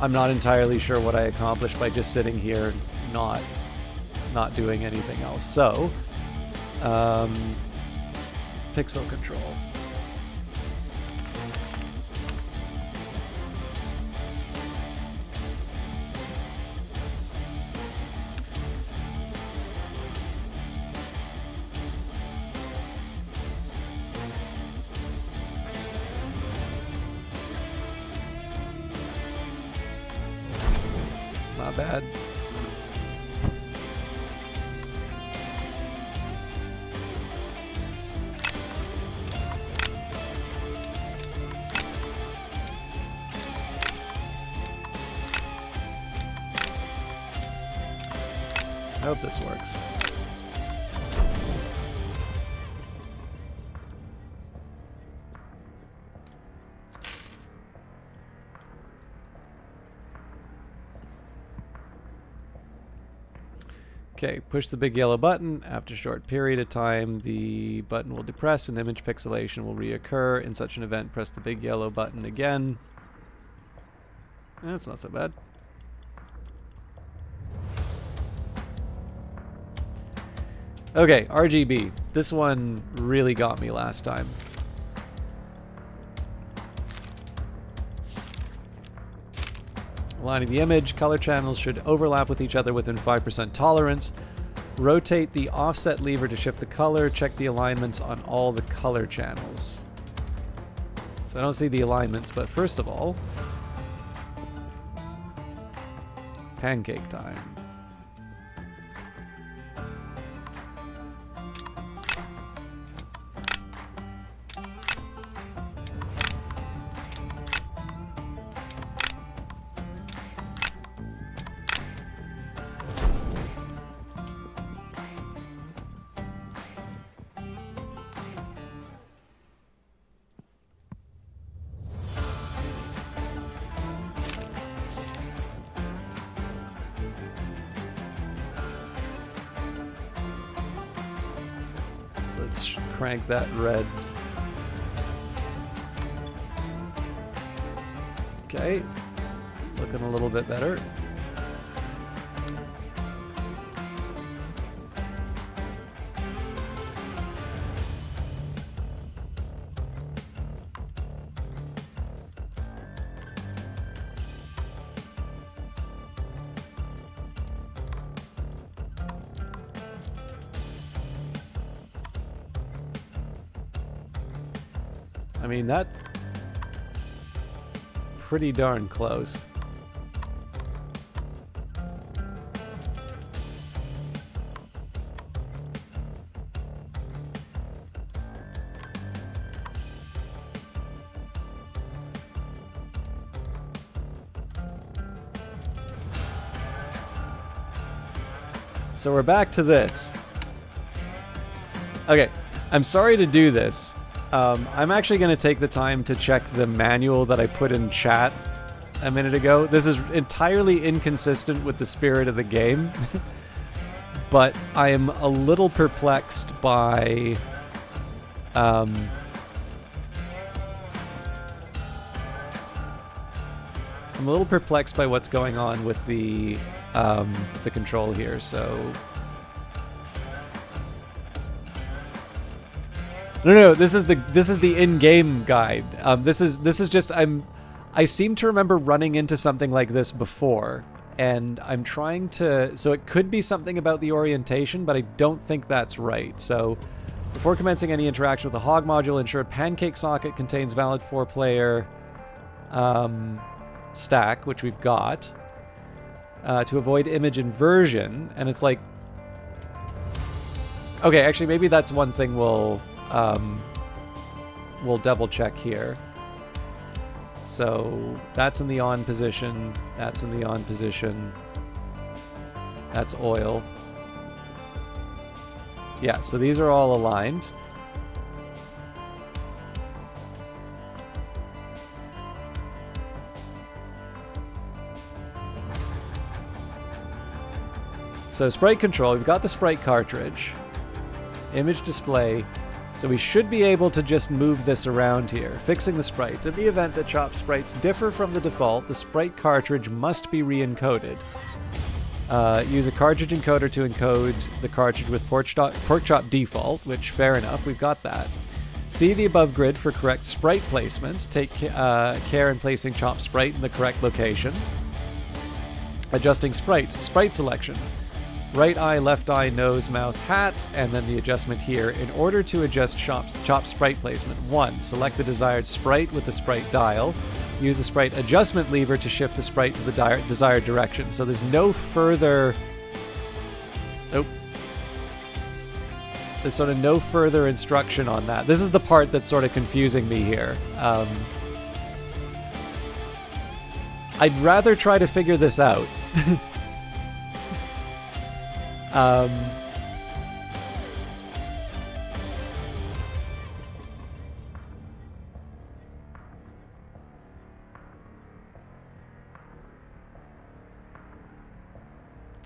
not entirely sure what I accomplished by just sitting here not doing anything else. So, pixel control. Not bad. I hope this works. Okay, push the big yellow button. After a short period of time, the button will depress and image pixelation will reoccur. In such an event, press the big yellow button again. That's not so bad. Okay, RGB. This one really got me last time. Aligning the image, color channels should overlap with each other within 5% tolerance. Rotate the offset lever to shift the color. Check the alignments on all the color channels. So I don't see the alignments, but first of all, pancake time. Let's crank that red. Okay, looking a little bit better. I mean, that pretty darn close. So we're back to this. Okay, I'm sorry to do this. I'm actually going to take the time to check the manual that I put in chat a minute ago. This is entirely inconsistent with the spirit of the game. But I am a little perplexed by... I'm a little perplexed by what's going on with the control here, so... No, this is the in-game guide. This is just I seem to remember running into something like this before, and I'm trying to... So it could be something about the orientation, but I don't think that's right. So before commencing any interaction with the Hog module, ensure Pancake socket contains valid 4-player stack, which we've got, to avoid image inversion. And it's like... Okay, actually, maybe that's one thing we'll double check here. So that's in the on position, that's in the on position, that's oil. Yeah, so these are all aligned. So sprite control, we've got the sprite cartridge, image display. So we should be able to just move this around here. Fixing the sprites. In the event that Chop sprites differ from the default, the sprite cartridge must be re-encoded. Use a cartridge encoder to encode the cartridge with Porkchop default, which, fair enough, we've got that. See the above grid for correct sprite placement. Take care in placing Chop sprite in the correct location. Adjusting sprites. Sprite selection. Right eye, left eye, nose, mouth, hat, and then the adjustment here. In order to adjust Chop sprite placement, 1. Select the desired sprite with the sprite dial. Use the sprite adjustment lever to shift the sprite to the desired direction. So there's no further... Nope. There's sort of no further instruction on that. This is the part that's sort of confusing me here. I'd rather try to figure this out.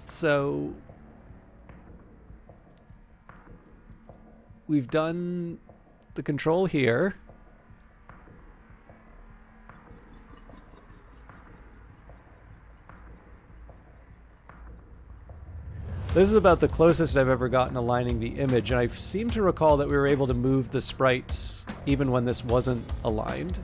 So we've done the control here. This is about the closest I've ever gotten aligning the image, and I seem to recall that we were able to move the sprites even when this wasn't aligned.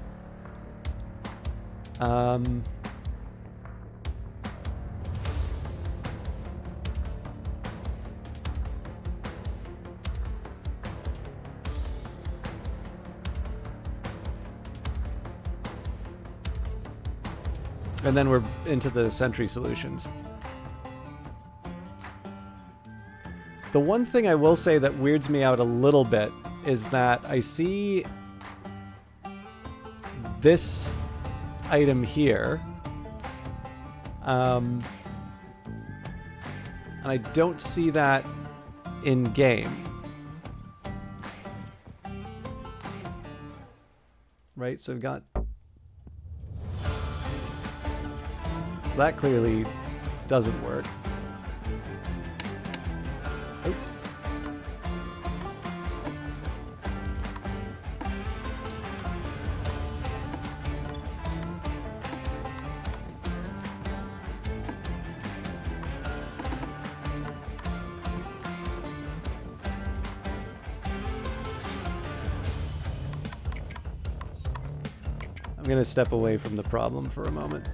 And then we're into the Sentry solutions. The one thing I will say that weirds me out a little bit is that I see this item here, and I don't see that in game. Right, so we've got... So that clearly doesn't work. Oh. I'm going to step away from the problem for a moment.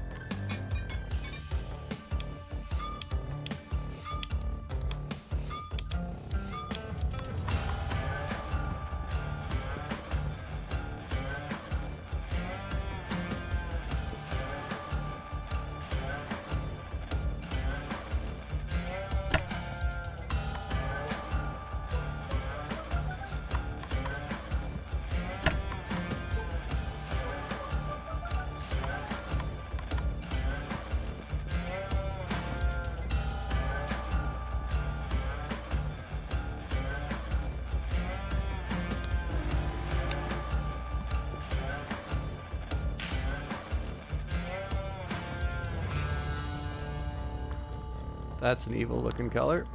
That's an evil looking color.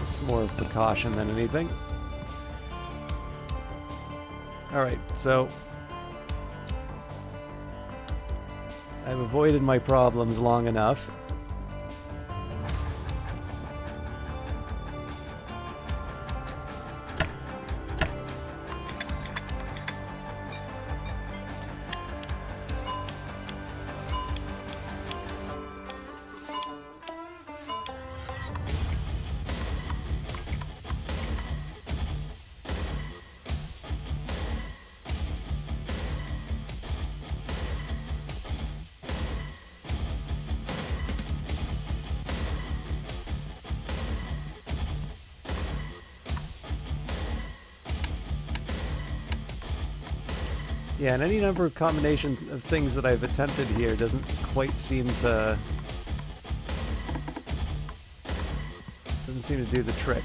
It's more of precaution than anything. Alright, so I've avoided my problems long enough. Yeah, and any number of combination of things that I've attempted here doesn't quite seem to... doesn't seem to do the trick.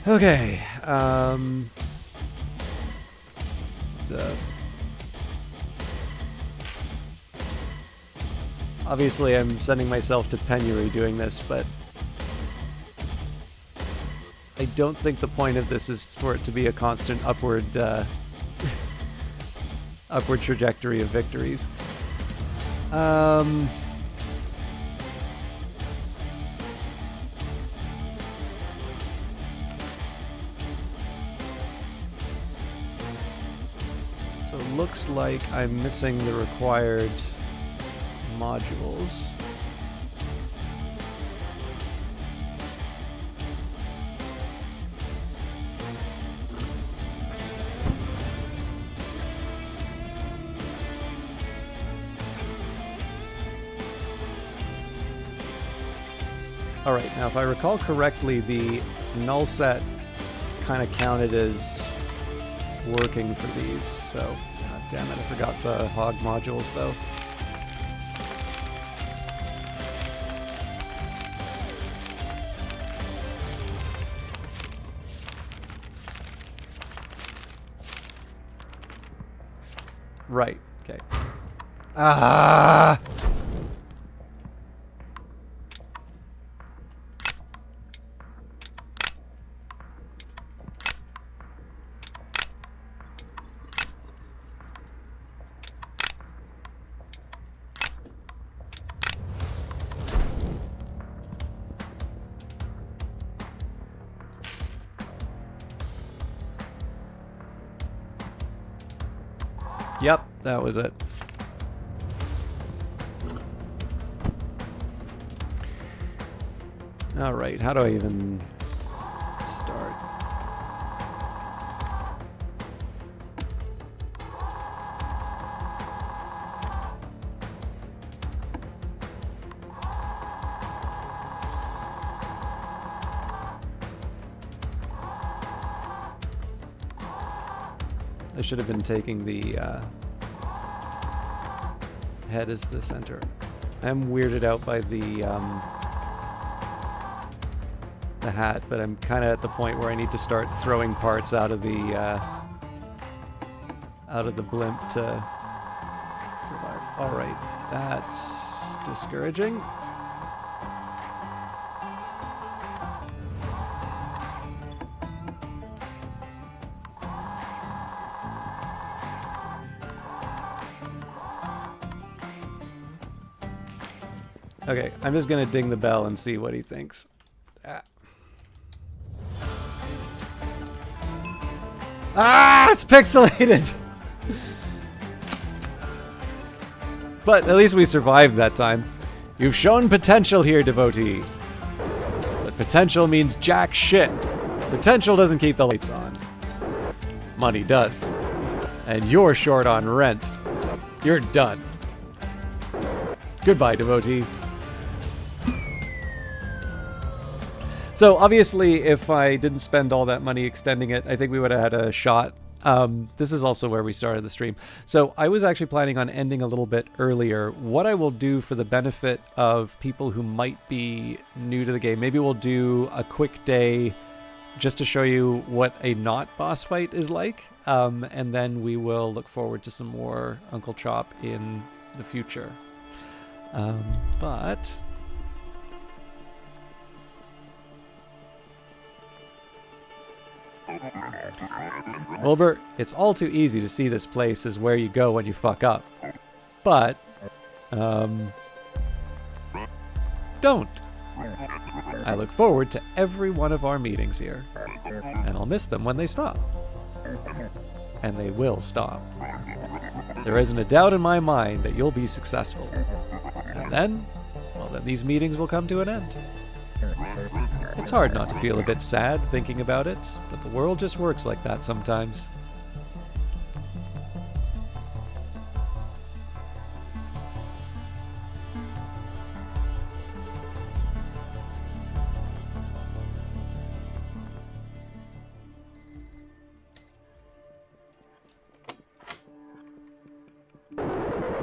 Okay, obviously I'm sending myself to penury doing this, but I don't think the point of this is for it to be a constant upward upward trajectory of victories. So it looks like I'm missing the required modules. Alright, now if I recall correctly, the null set kind of counted as working for these, so god damn it, I forgot the hog modules though. Right, okay. Ah! Yep, that was it. Alright, how do I even start? I should have been taking the head as the center. I'm weirded out by the hat, but I'm kind of at the point where I need to start throwing parts out of the blimp to survive. All right, that's discouraging. Okay, I'm just gonna ding the bell and see what he thinks. Ah, it's pixelated! But at least we survived that time. You've shown potential here, devotee. But Potential means jack shit. Potential doesn't keep the lights on. Money does. And you're short on rent. You're done. Goodbye, devotee. So obviously, if I didn't spend all that money extending it, I think we would have had a shot. This is also where we started the stream. So I was actually planning on ending a little bit earlier. What I will do for the benefit of people who might be new to the game, maybe we'll do a quick day just to show you what a not boss fight is like. And then we will look forward to some more Uncle Chop in the future. But... Wilbur, it's all too easy to see this place as where you go when you fuck up. But, don't. I look forward to every one of our meetings here. And I'll miss them when they stop. And they will stop. There isn't a doubt in my mind that you'll be successful. And then, well, then these meetings will come to an end. It's hard not to feel a bit sad thinking about it, but the world just works like that sometimes.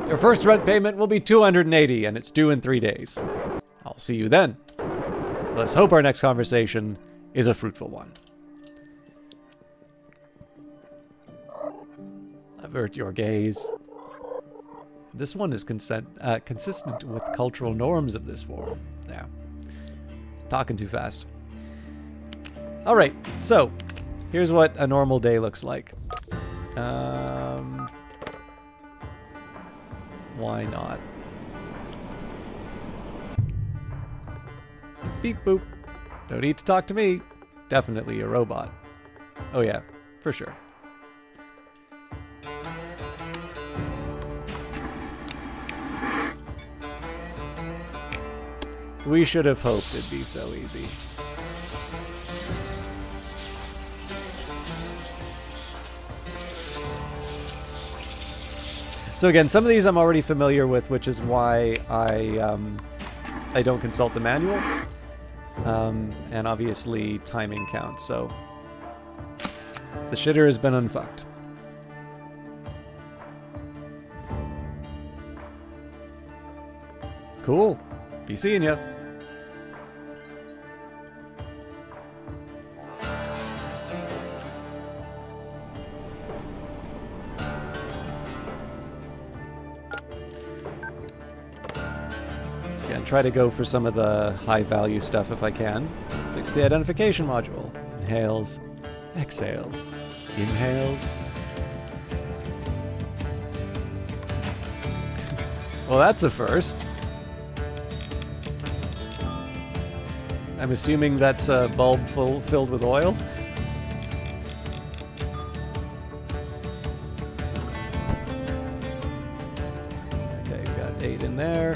Your first rent payment will be $280, and it's due in 3 days. I'll see you then. Let's hope our next conversation is a fruitful one. Avert your gaze. This one is consistent with cultural norms of this form. Yeah. Talking too fast. Alright, so here's what a normal day looks like. Why not? Beep boop. No need to talk to me. Definitely a robot. Oh yeah, for sure. We should have hoped it'd be so easy. So again, some of these I'm already familiar with, which is why I don't consult the manual. And obviously timing counts, so the shitter has been unfucked. Cool. Be seeing ya. Try to go for some of the high-value stuff if I can. Fix the identification module. Inhales, exhales, inhales. Well, that's a first. I'm assuming that's a bulb filled with oil. Okay, got 8 in there.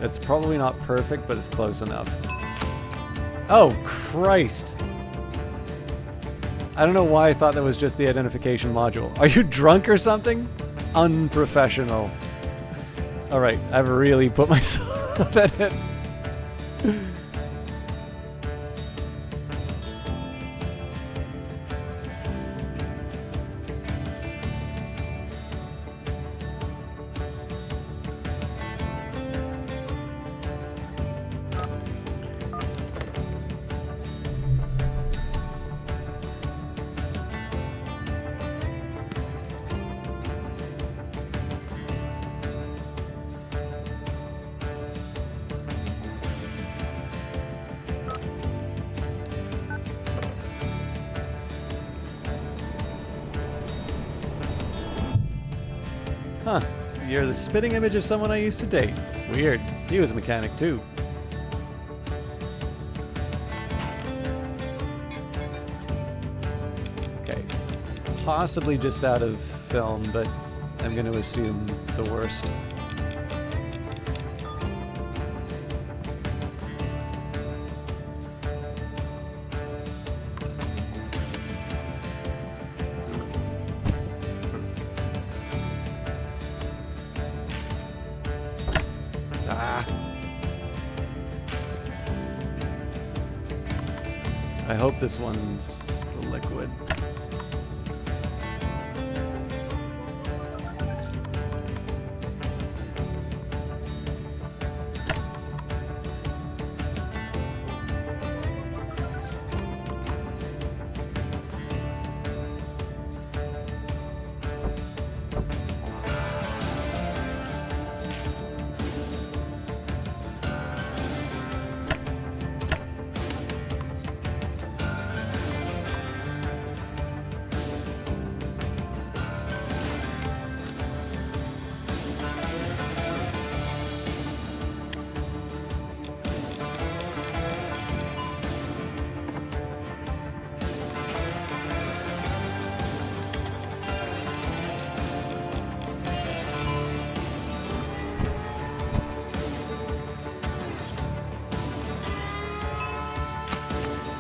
It's probably not perfect, but it's close enough. Oh, Christ. I don't know why I thought that was just the identification module. Are you drunk or something? Unprofessional. Alright, I've really put myself at it. Huh. You're the spitting image of someone I used to date. Weird. He was a mechanic too. Okay. Possibly just out of film, but I'm going to assume the worst. I hope this one's the liquid.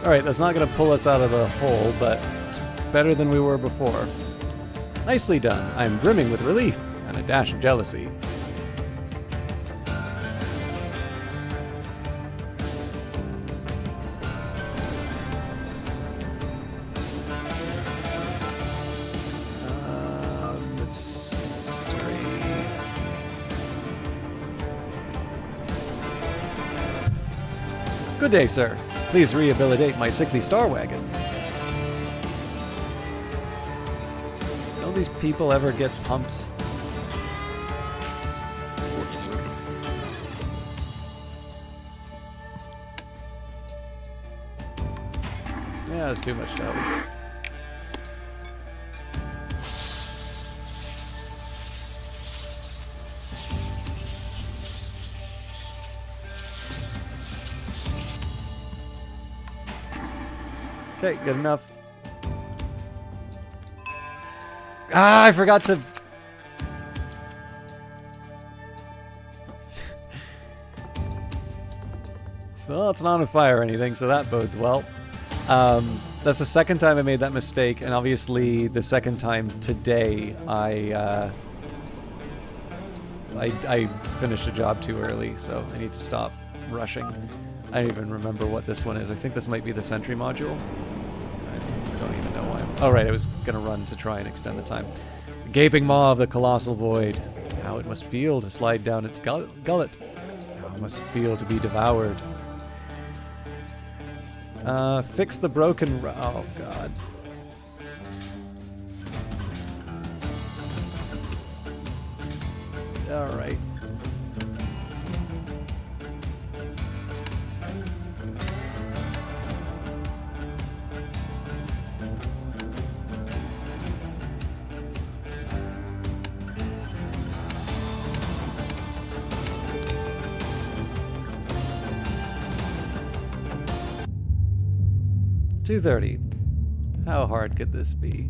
Alright, that's not going to pull us out of the hole, but it's better than we were before. Nicely done. I'm brimming with relief and a dash of jealousy. Good day, sir. Please rehabilitate my sickly star wagon. Don't these people ever get pumps? Yeah, that's too much dough. Okay, good enough. Ah, I forgot to... Well, it's not on fire or anything, so that bodes well. That's the second time I made that mistake, and obviously the second time today I finished a job too early, so I need to stop rushing. I don't even remember what this one is. I think this might be the sentry module. I don't even know why. Oh, right, I was going to run to try and extend the time. The gaping maw of the colossal void. How it must feel to slide down its gullet. How it must feel to be devoured. Fix the broken... Oh, God. Alright. $230. How hard could this be?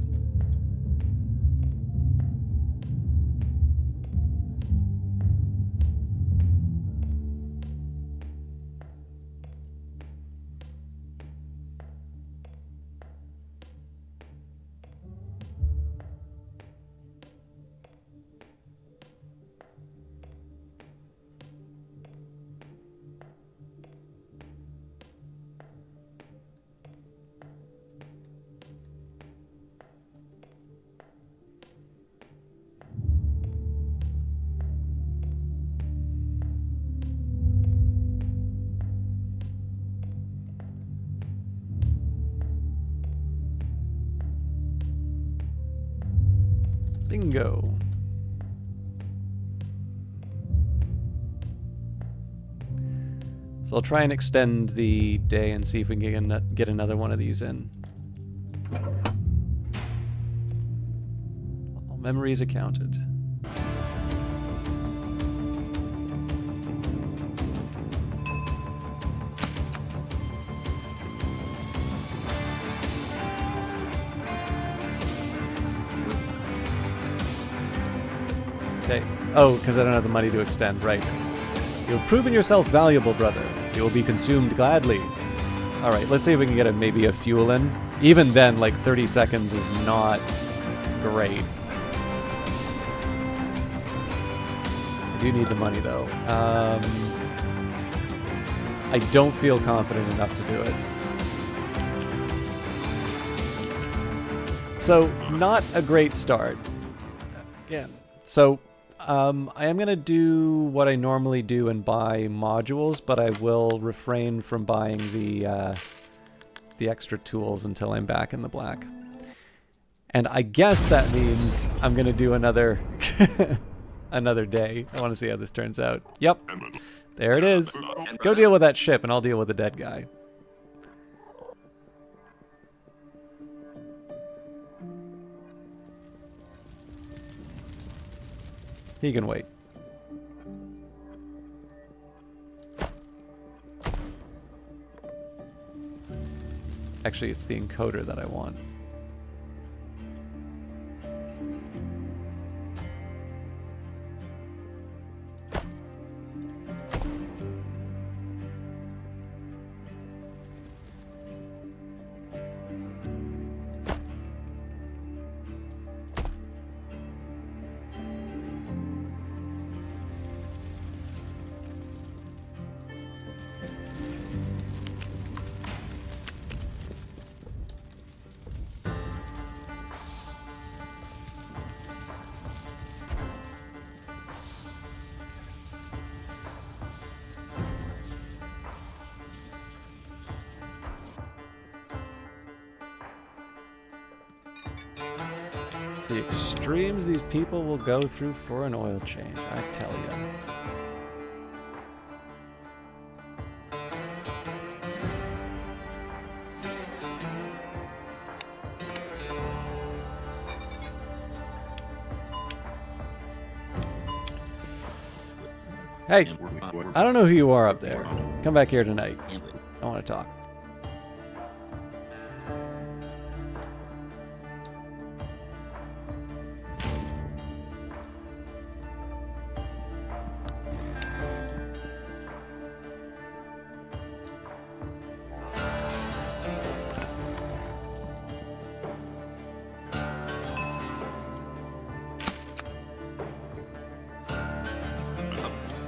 Bingo. So I'll try and extend the day and see if we can get another one of these in. All memories accounted. Okay. Oh, because I don't have the money to extend. Right. You have proven yourself valuable, brother. You will be consumed gladly. All right, let's see if we can get maybe a fuel in. Even then, like 30 seconds is not great. I do need the money, though. I don't feel confident enough to do it. So, not a great start. Again. So, I am going to do what I normally do and buy modules, but I will refrain from buying the extra tools until I'm back in the black. And I guess that means I'm going to do another another day. I want to see how this turns out. Yep. There it is. Go deal with that ship and I'll deal with the dead guy. He can wait. Actually, it's the encoder that I want. The extremes these people will go through for an oil change, I tell you. Hey, I don't know who you are up there. Come back here tonight. I want to talk.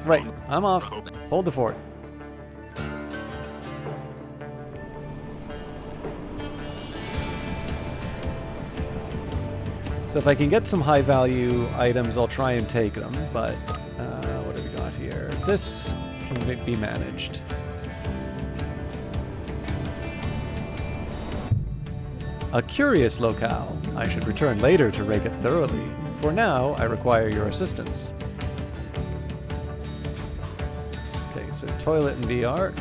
Right, I'm off. Hold the fort. So if I can get some high value items, I'll try and take them, but what have we got here? This can be managed. A curious locale. I should return later to rake it thoroughly. For now, I require your assistance. Okay, so toilet and VR.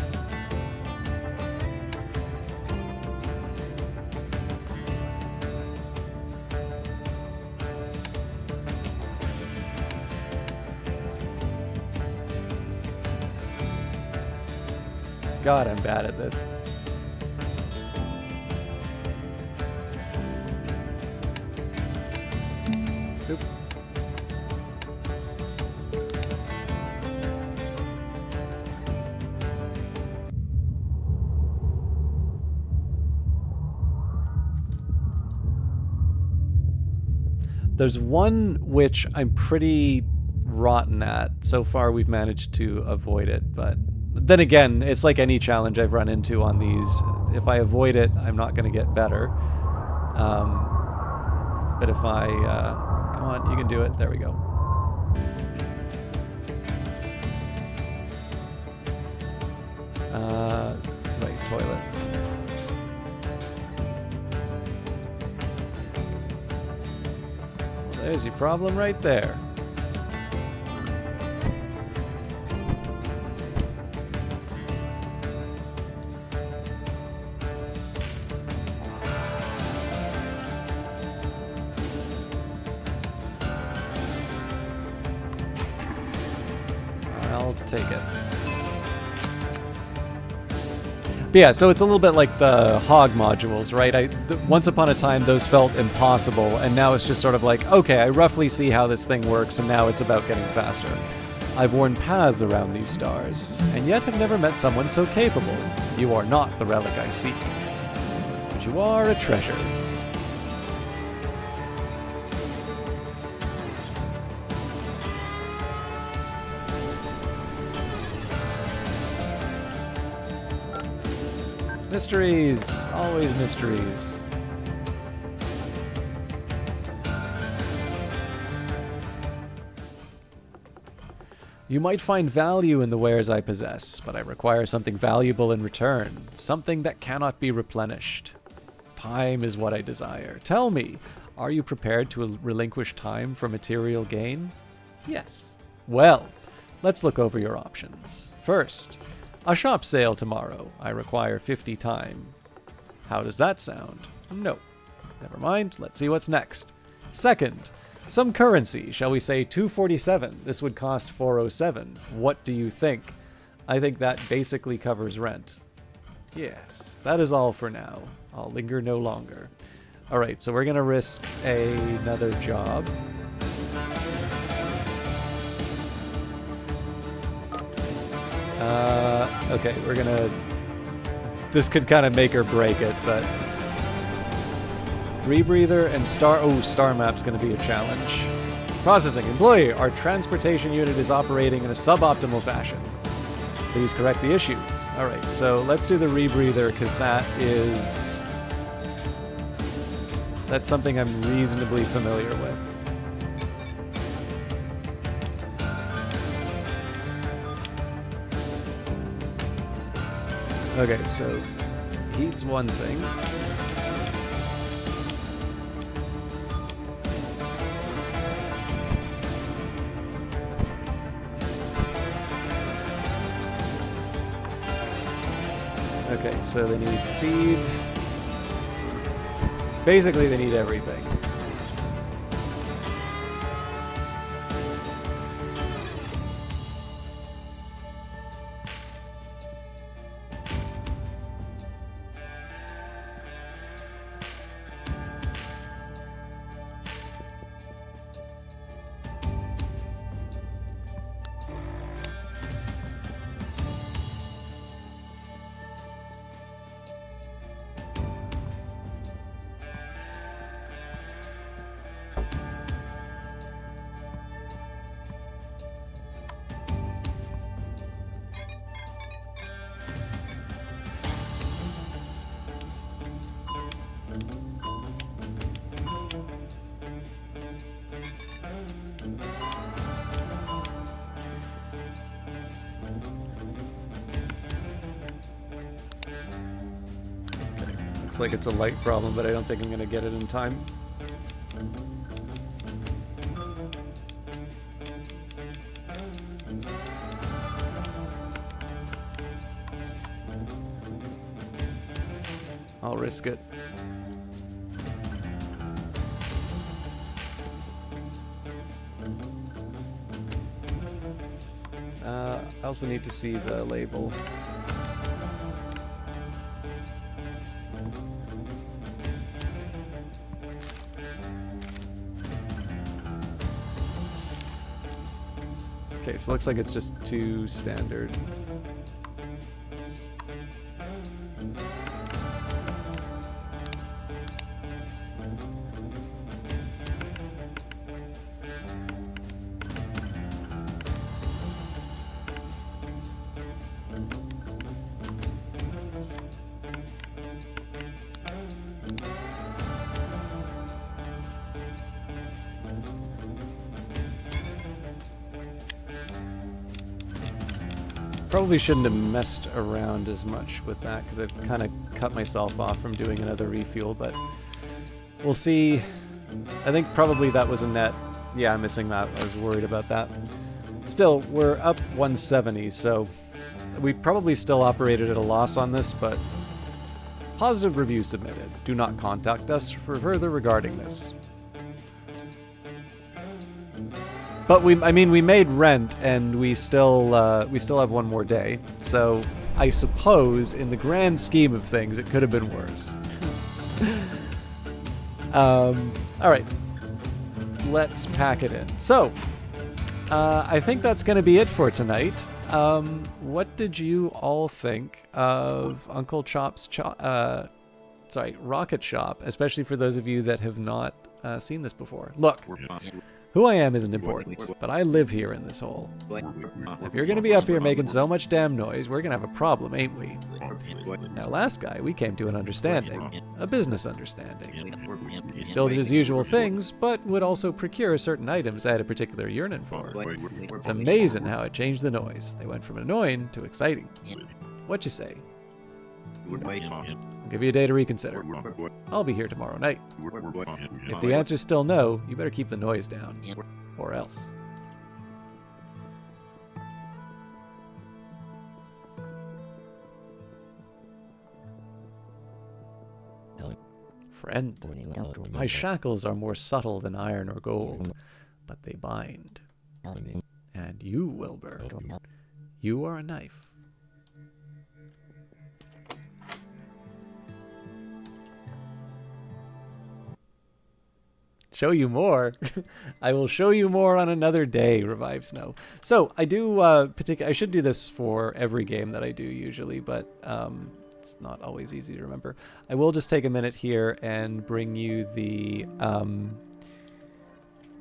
God, I'm bad at this. Oop. There's one which I'm pretty rotten at. So far we've managed to avoid it, but then again, it's like any challenge I've run into on these. If I avoid it, I'm not going to get better. But if I... come on, you can do it. There we go. Right, toilet. Well, there's your problem right there. I'll take it. But yeah, so it's a little bit like the hog modules, right? Once upon a time, those felt impossible, and now it's just sort of like, okay, I roughly see how this thing works, and now it's about getting faster. I've worn paths around these stars, and yet have never met someone so capable. You are not the relic I seek, but you are a treasure. Mysteries! Always mysteries. You might find value in the wares I possess, but I require something valuable in return. Something that cannot be replenished. Time is what I desire. Tell me, are you prepared to relinquish time for material gain? Yes. Well, let's look over your options. First, a shop sale tomorrow. I require 50 time. How does that sound? No. Never mind. Let's see what's next. Second, some currency. Shall we say 247? This would cost 407. What do you think? I think that basically covers rent. Yes, that is all for now. I'll linger no longer. All right, so we're going to risk another job. Okay, we're gonna... This could kind of make or break it, but... Rebreather and Star... Oh, Star Map's gonna be a challenge. Processing. Employee, our transportation unit is operating in a suboptimal fashion. Please correct the issue. Alright, so let's do the Rebreather, because that is... That's something I'm reasonably familiar with. Okay, so heat's one thing. Okay, so they need feed. Basically, they need everything. Looks like it's a light problem, but I don't think I'm going to get it in time. I'll risk it. I also need to see the label. Okay, so it looks like it's just two standard. Probably shouldn't have messed around as much with that because I've kind of cut myself off from doing another refuel, but we'll see. I think probably that was a net. Yeah, I'm missing that. I was worried about that. Still, we're up 170, so we probably still operated at a loss on this, but positive review submitted. Do not contact us for further regarding this. But we made rent, and we still have one more day. So I suppose in the grand scheme of things, it could have been worse. All right, let's pack it in. So, I think that's going to be it for tonight. What did you all think of Uncle Chop's Rocket Shop, especially for those of you that have not seen this before? Look, who I am isn't important, but I live here in this hole. If you're going to be up here making so much damn noise, we're going to have a problem, ain't we? Now, last guy, we came to an understanding, a business understanding. He still did his usual things, but would also procure certain items I had a particular yearning for. It's amazing how it changed the noise. They went from annoying to exciting. What you say? I'll give you a day to reconsider. I'll be here tomorrow night. If the answer's still no, you better keep the noise down. Or else. Friend, my shackles are more subtle than iron or gold, but they bind. And you, Wilbur, you are a knife. Show you more. I will show you more on another day, Revive Snow. So I do I should do this for every game that I do usually, but it's not always easy to remember. I will just take a minute here and bring you the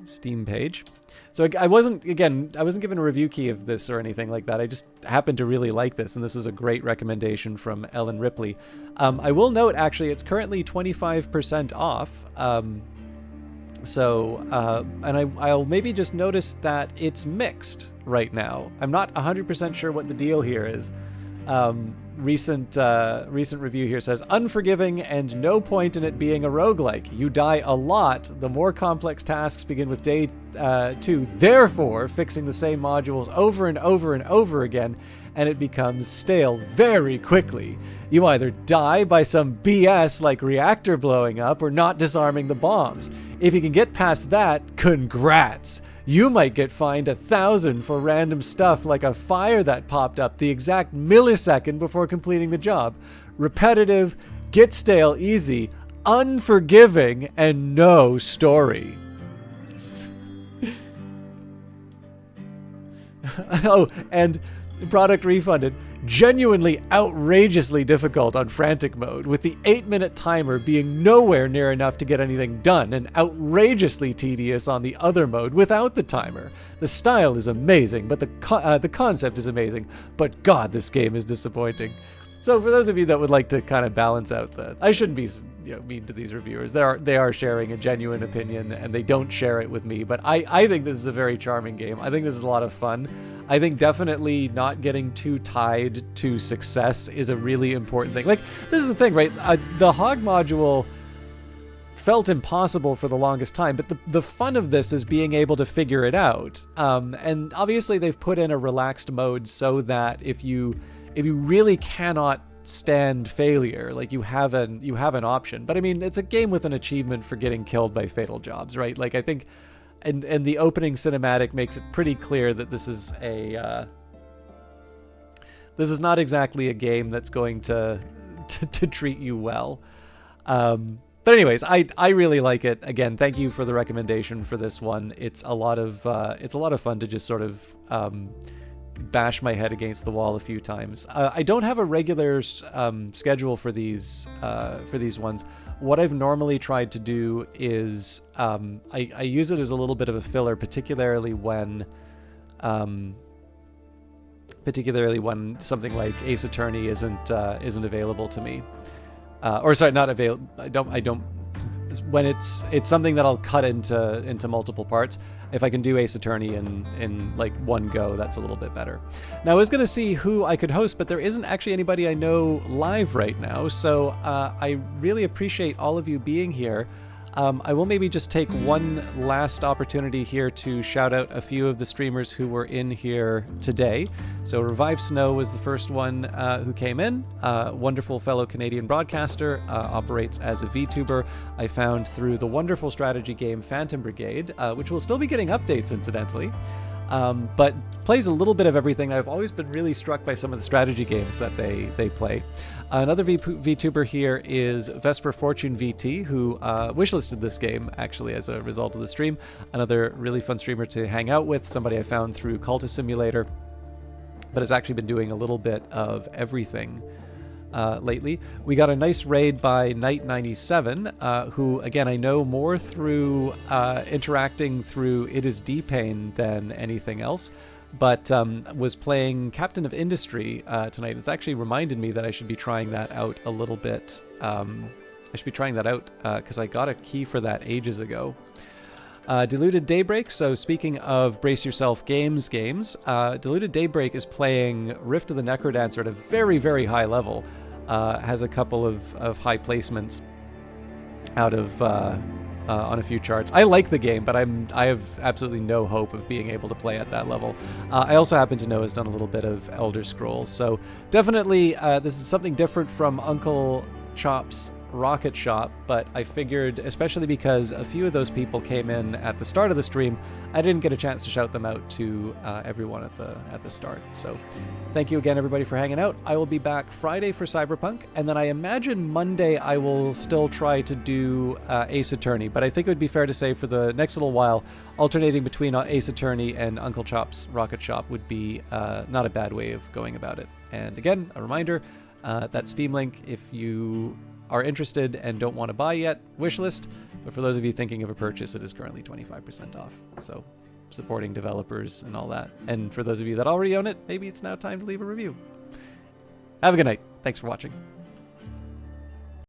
Steam page. So I wasn't given a review key of this or anything like that. I just happened to really like this, and this was a great recommendation from Ellen Ripley. I will note, actually, it's currently 25% off. And I'll maybe just notice that it's mixed right now. I'm not 100% sure what the deal here is. Recent review here says, unforgiving and no point in it being a roguelike. You die a lot. The more complex tasks begin with day 2. Therefore, fixing the same modules over and over and over again, and it becomes stale very quickly. You either die by some BS like reactor blowing up or not disarming the bombs. If you can get past that, congrats! You might get fined 1,000 for random stuff like a fire that popped up the exact millisecond before completing the job. Repetitive, get stale easy, unforgiving, and no story. Oh, and product refunded. Genuinely outrageously difficult on frantic mode, with the 8-minute timer being nowhere near enough to get anything done, and outrageously tedious on the other mode without the timer. The style is amazing, but the concept is amazing, but God, this game is disappointing. So for those of you that would like to kind of balance out that, I shouldn't be mean to these reviewers. They are sharing a genuine opinion, and they don't share it with me, but I think this is a very charming game. I think this is a lot of fun. I think definitely not getting too tied to success is a really important thing. Like, this is the thing, right? The Hog module felt impossible for the longest time, but the fun of this is being able to figure it out. And obviously they've put in a relaxed mode so that if you really cannot stand failure, like you have an option. But I mean, it's a game with an achievement for getting killed by fatal jobs, right? Like, I think, and the opening cinematic makes it pretty clear that this is not exactly a game that's going to treat you well. But anyways, I really like it. Again, thank you for the recommendation for this one. It's a lot of fun to just sort of bash my head against the wall a few times. I don't have a regular schedule for these ones. What I've normally tried to do is I use it as a little bit of a filler, particularly when something like Ace Attorney isn't available to me, or sorry, not available. I don't. When it's something that I'll cut into multiple parts. If I can do Ace Attorney in like one go, that's a little bit better. Now, I was going to see who I could host, but there isn't actually anybody I know live right now, so I really appreciate all of you being here. I will maybe just take one last opportunity here to shout out a few of the streamers who were in here today. So Revive Snow was the first one who came in. Wonderful fellow Canadian broadcaster, operates as a VTuber. I found through the wonderful strategy game Phantom Brigade, which will still be getting updates, incidentally. but plays a little bit of everything. I've always been really struck by some of the strategy games that they play. Another VTuber here is Vesper Fortune VT, who wishlisted this game actually as a result of the stream. Another really fun streamer to hang out with, somebody I found through Cultist Simulator, but has actually been doing a little bit of everything lately. We got a nice raid by Knight97, who, again, I know more through interacting through It Is D-Pain than anything else, but was playing Captain of Industry tonight. It's actually reminded me that I should be trying that out a little bit. I should be trying that out because I got a key for that ages ago. Diluted Daybreak, so speaking of Brace Yourself games, Diluted Daybreak is playing Rift of the Necrodancer at a very, very high level. Has a couple of high placements out of on a few charts. I like the game, but I have absolutely no hope of being able to play at that level. I also happen to know has done a little bit of Elder Scrolls, so definitely this is something different from Uncle Chop's Rocket Shop, but I figured, especially because a few of those people came in at the start of the stream, I didn't get a chance to shout them out to everyone at the start. So thank you again, everybody, for hanging out. I will be back Friday for Cyberpunk, and then I imagine Monday I will still try to do Ace Attorney, but I think it would be fair to say for the next little while, alternating between Ace Attorney and Uncle Chop's Rocket Shop would be not a bad way of going about it. And again, a reminder, that Steam link, if you are interested and don't want to buy yet, wishlist. But for those of you thinking of a purchase, it is currently 25% off. So supporting developers and all that. And for those of you that already own it, maybe it's now time to leave a review. Have a good night. Thanks for watching.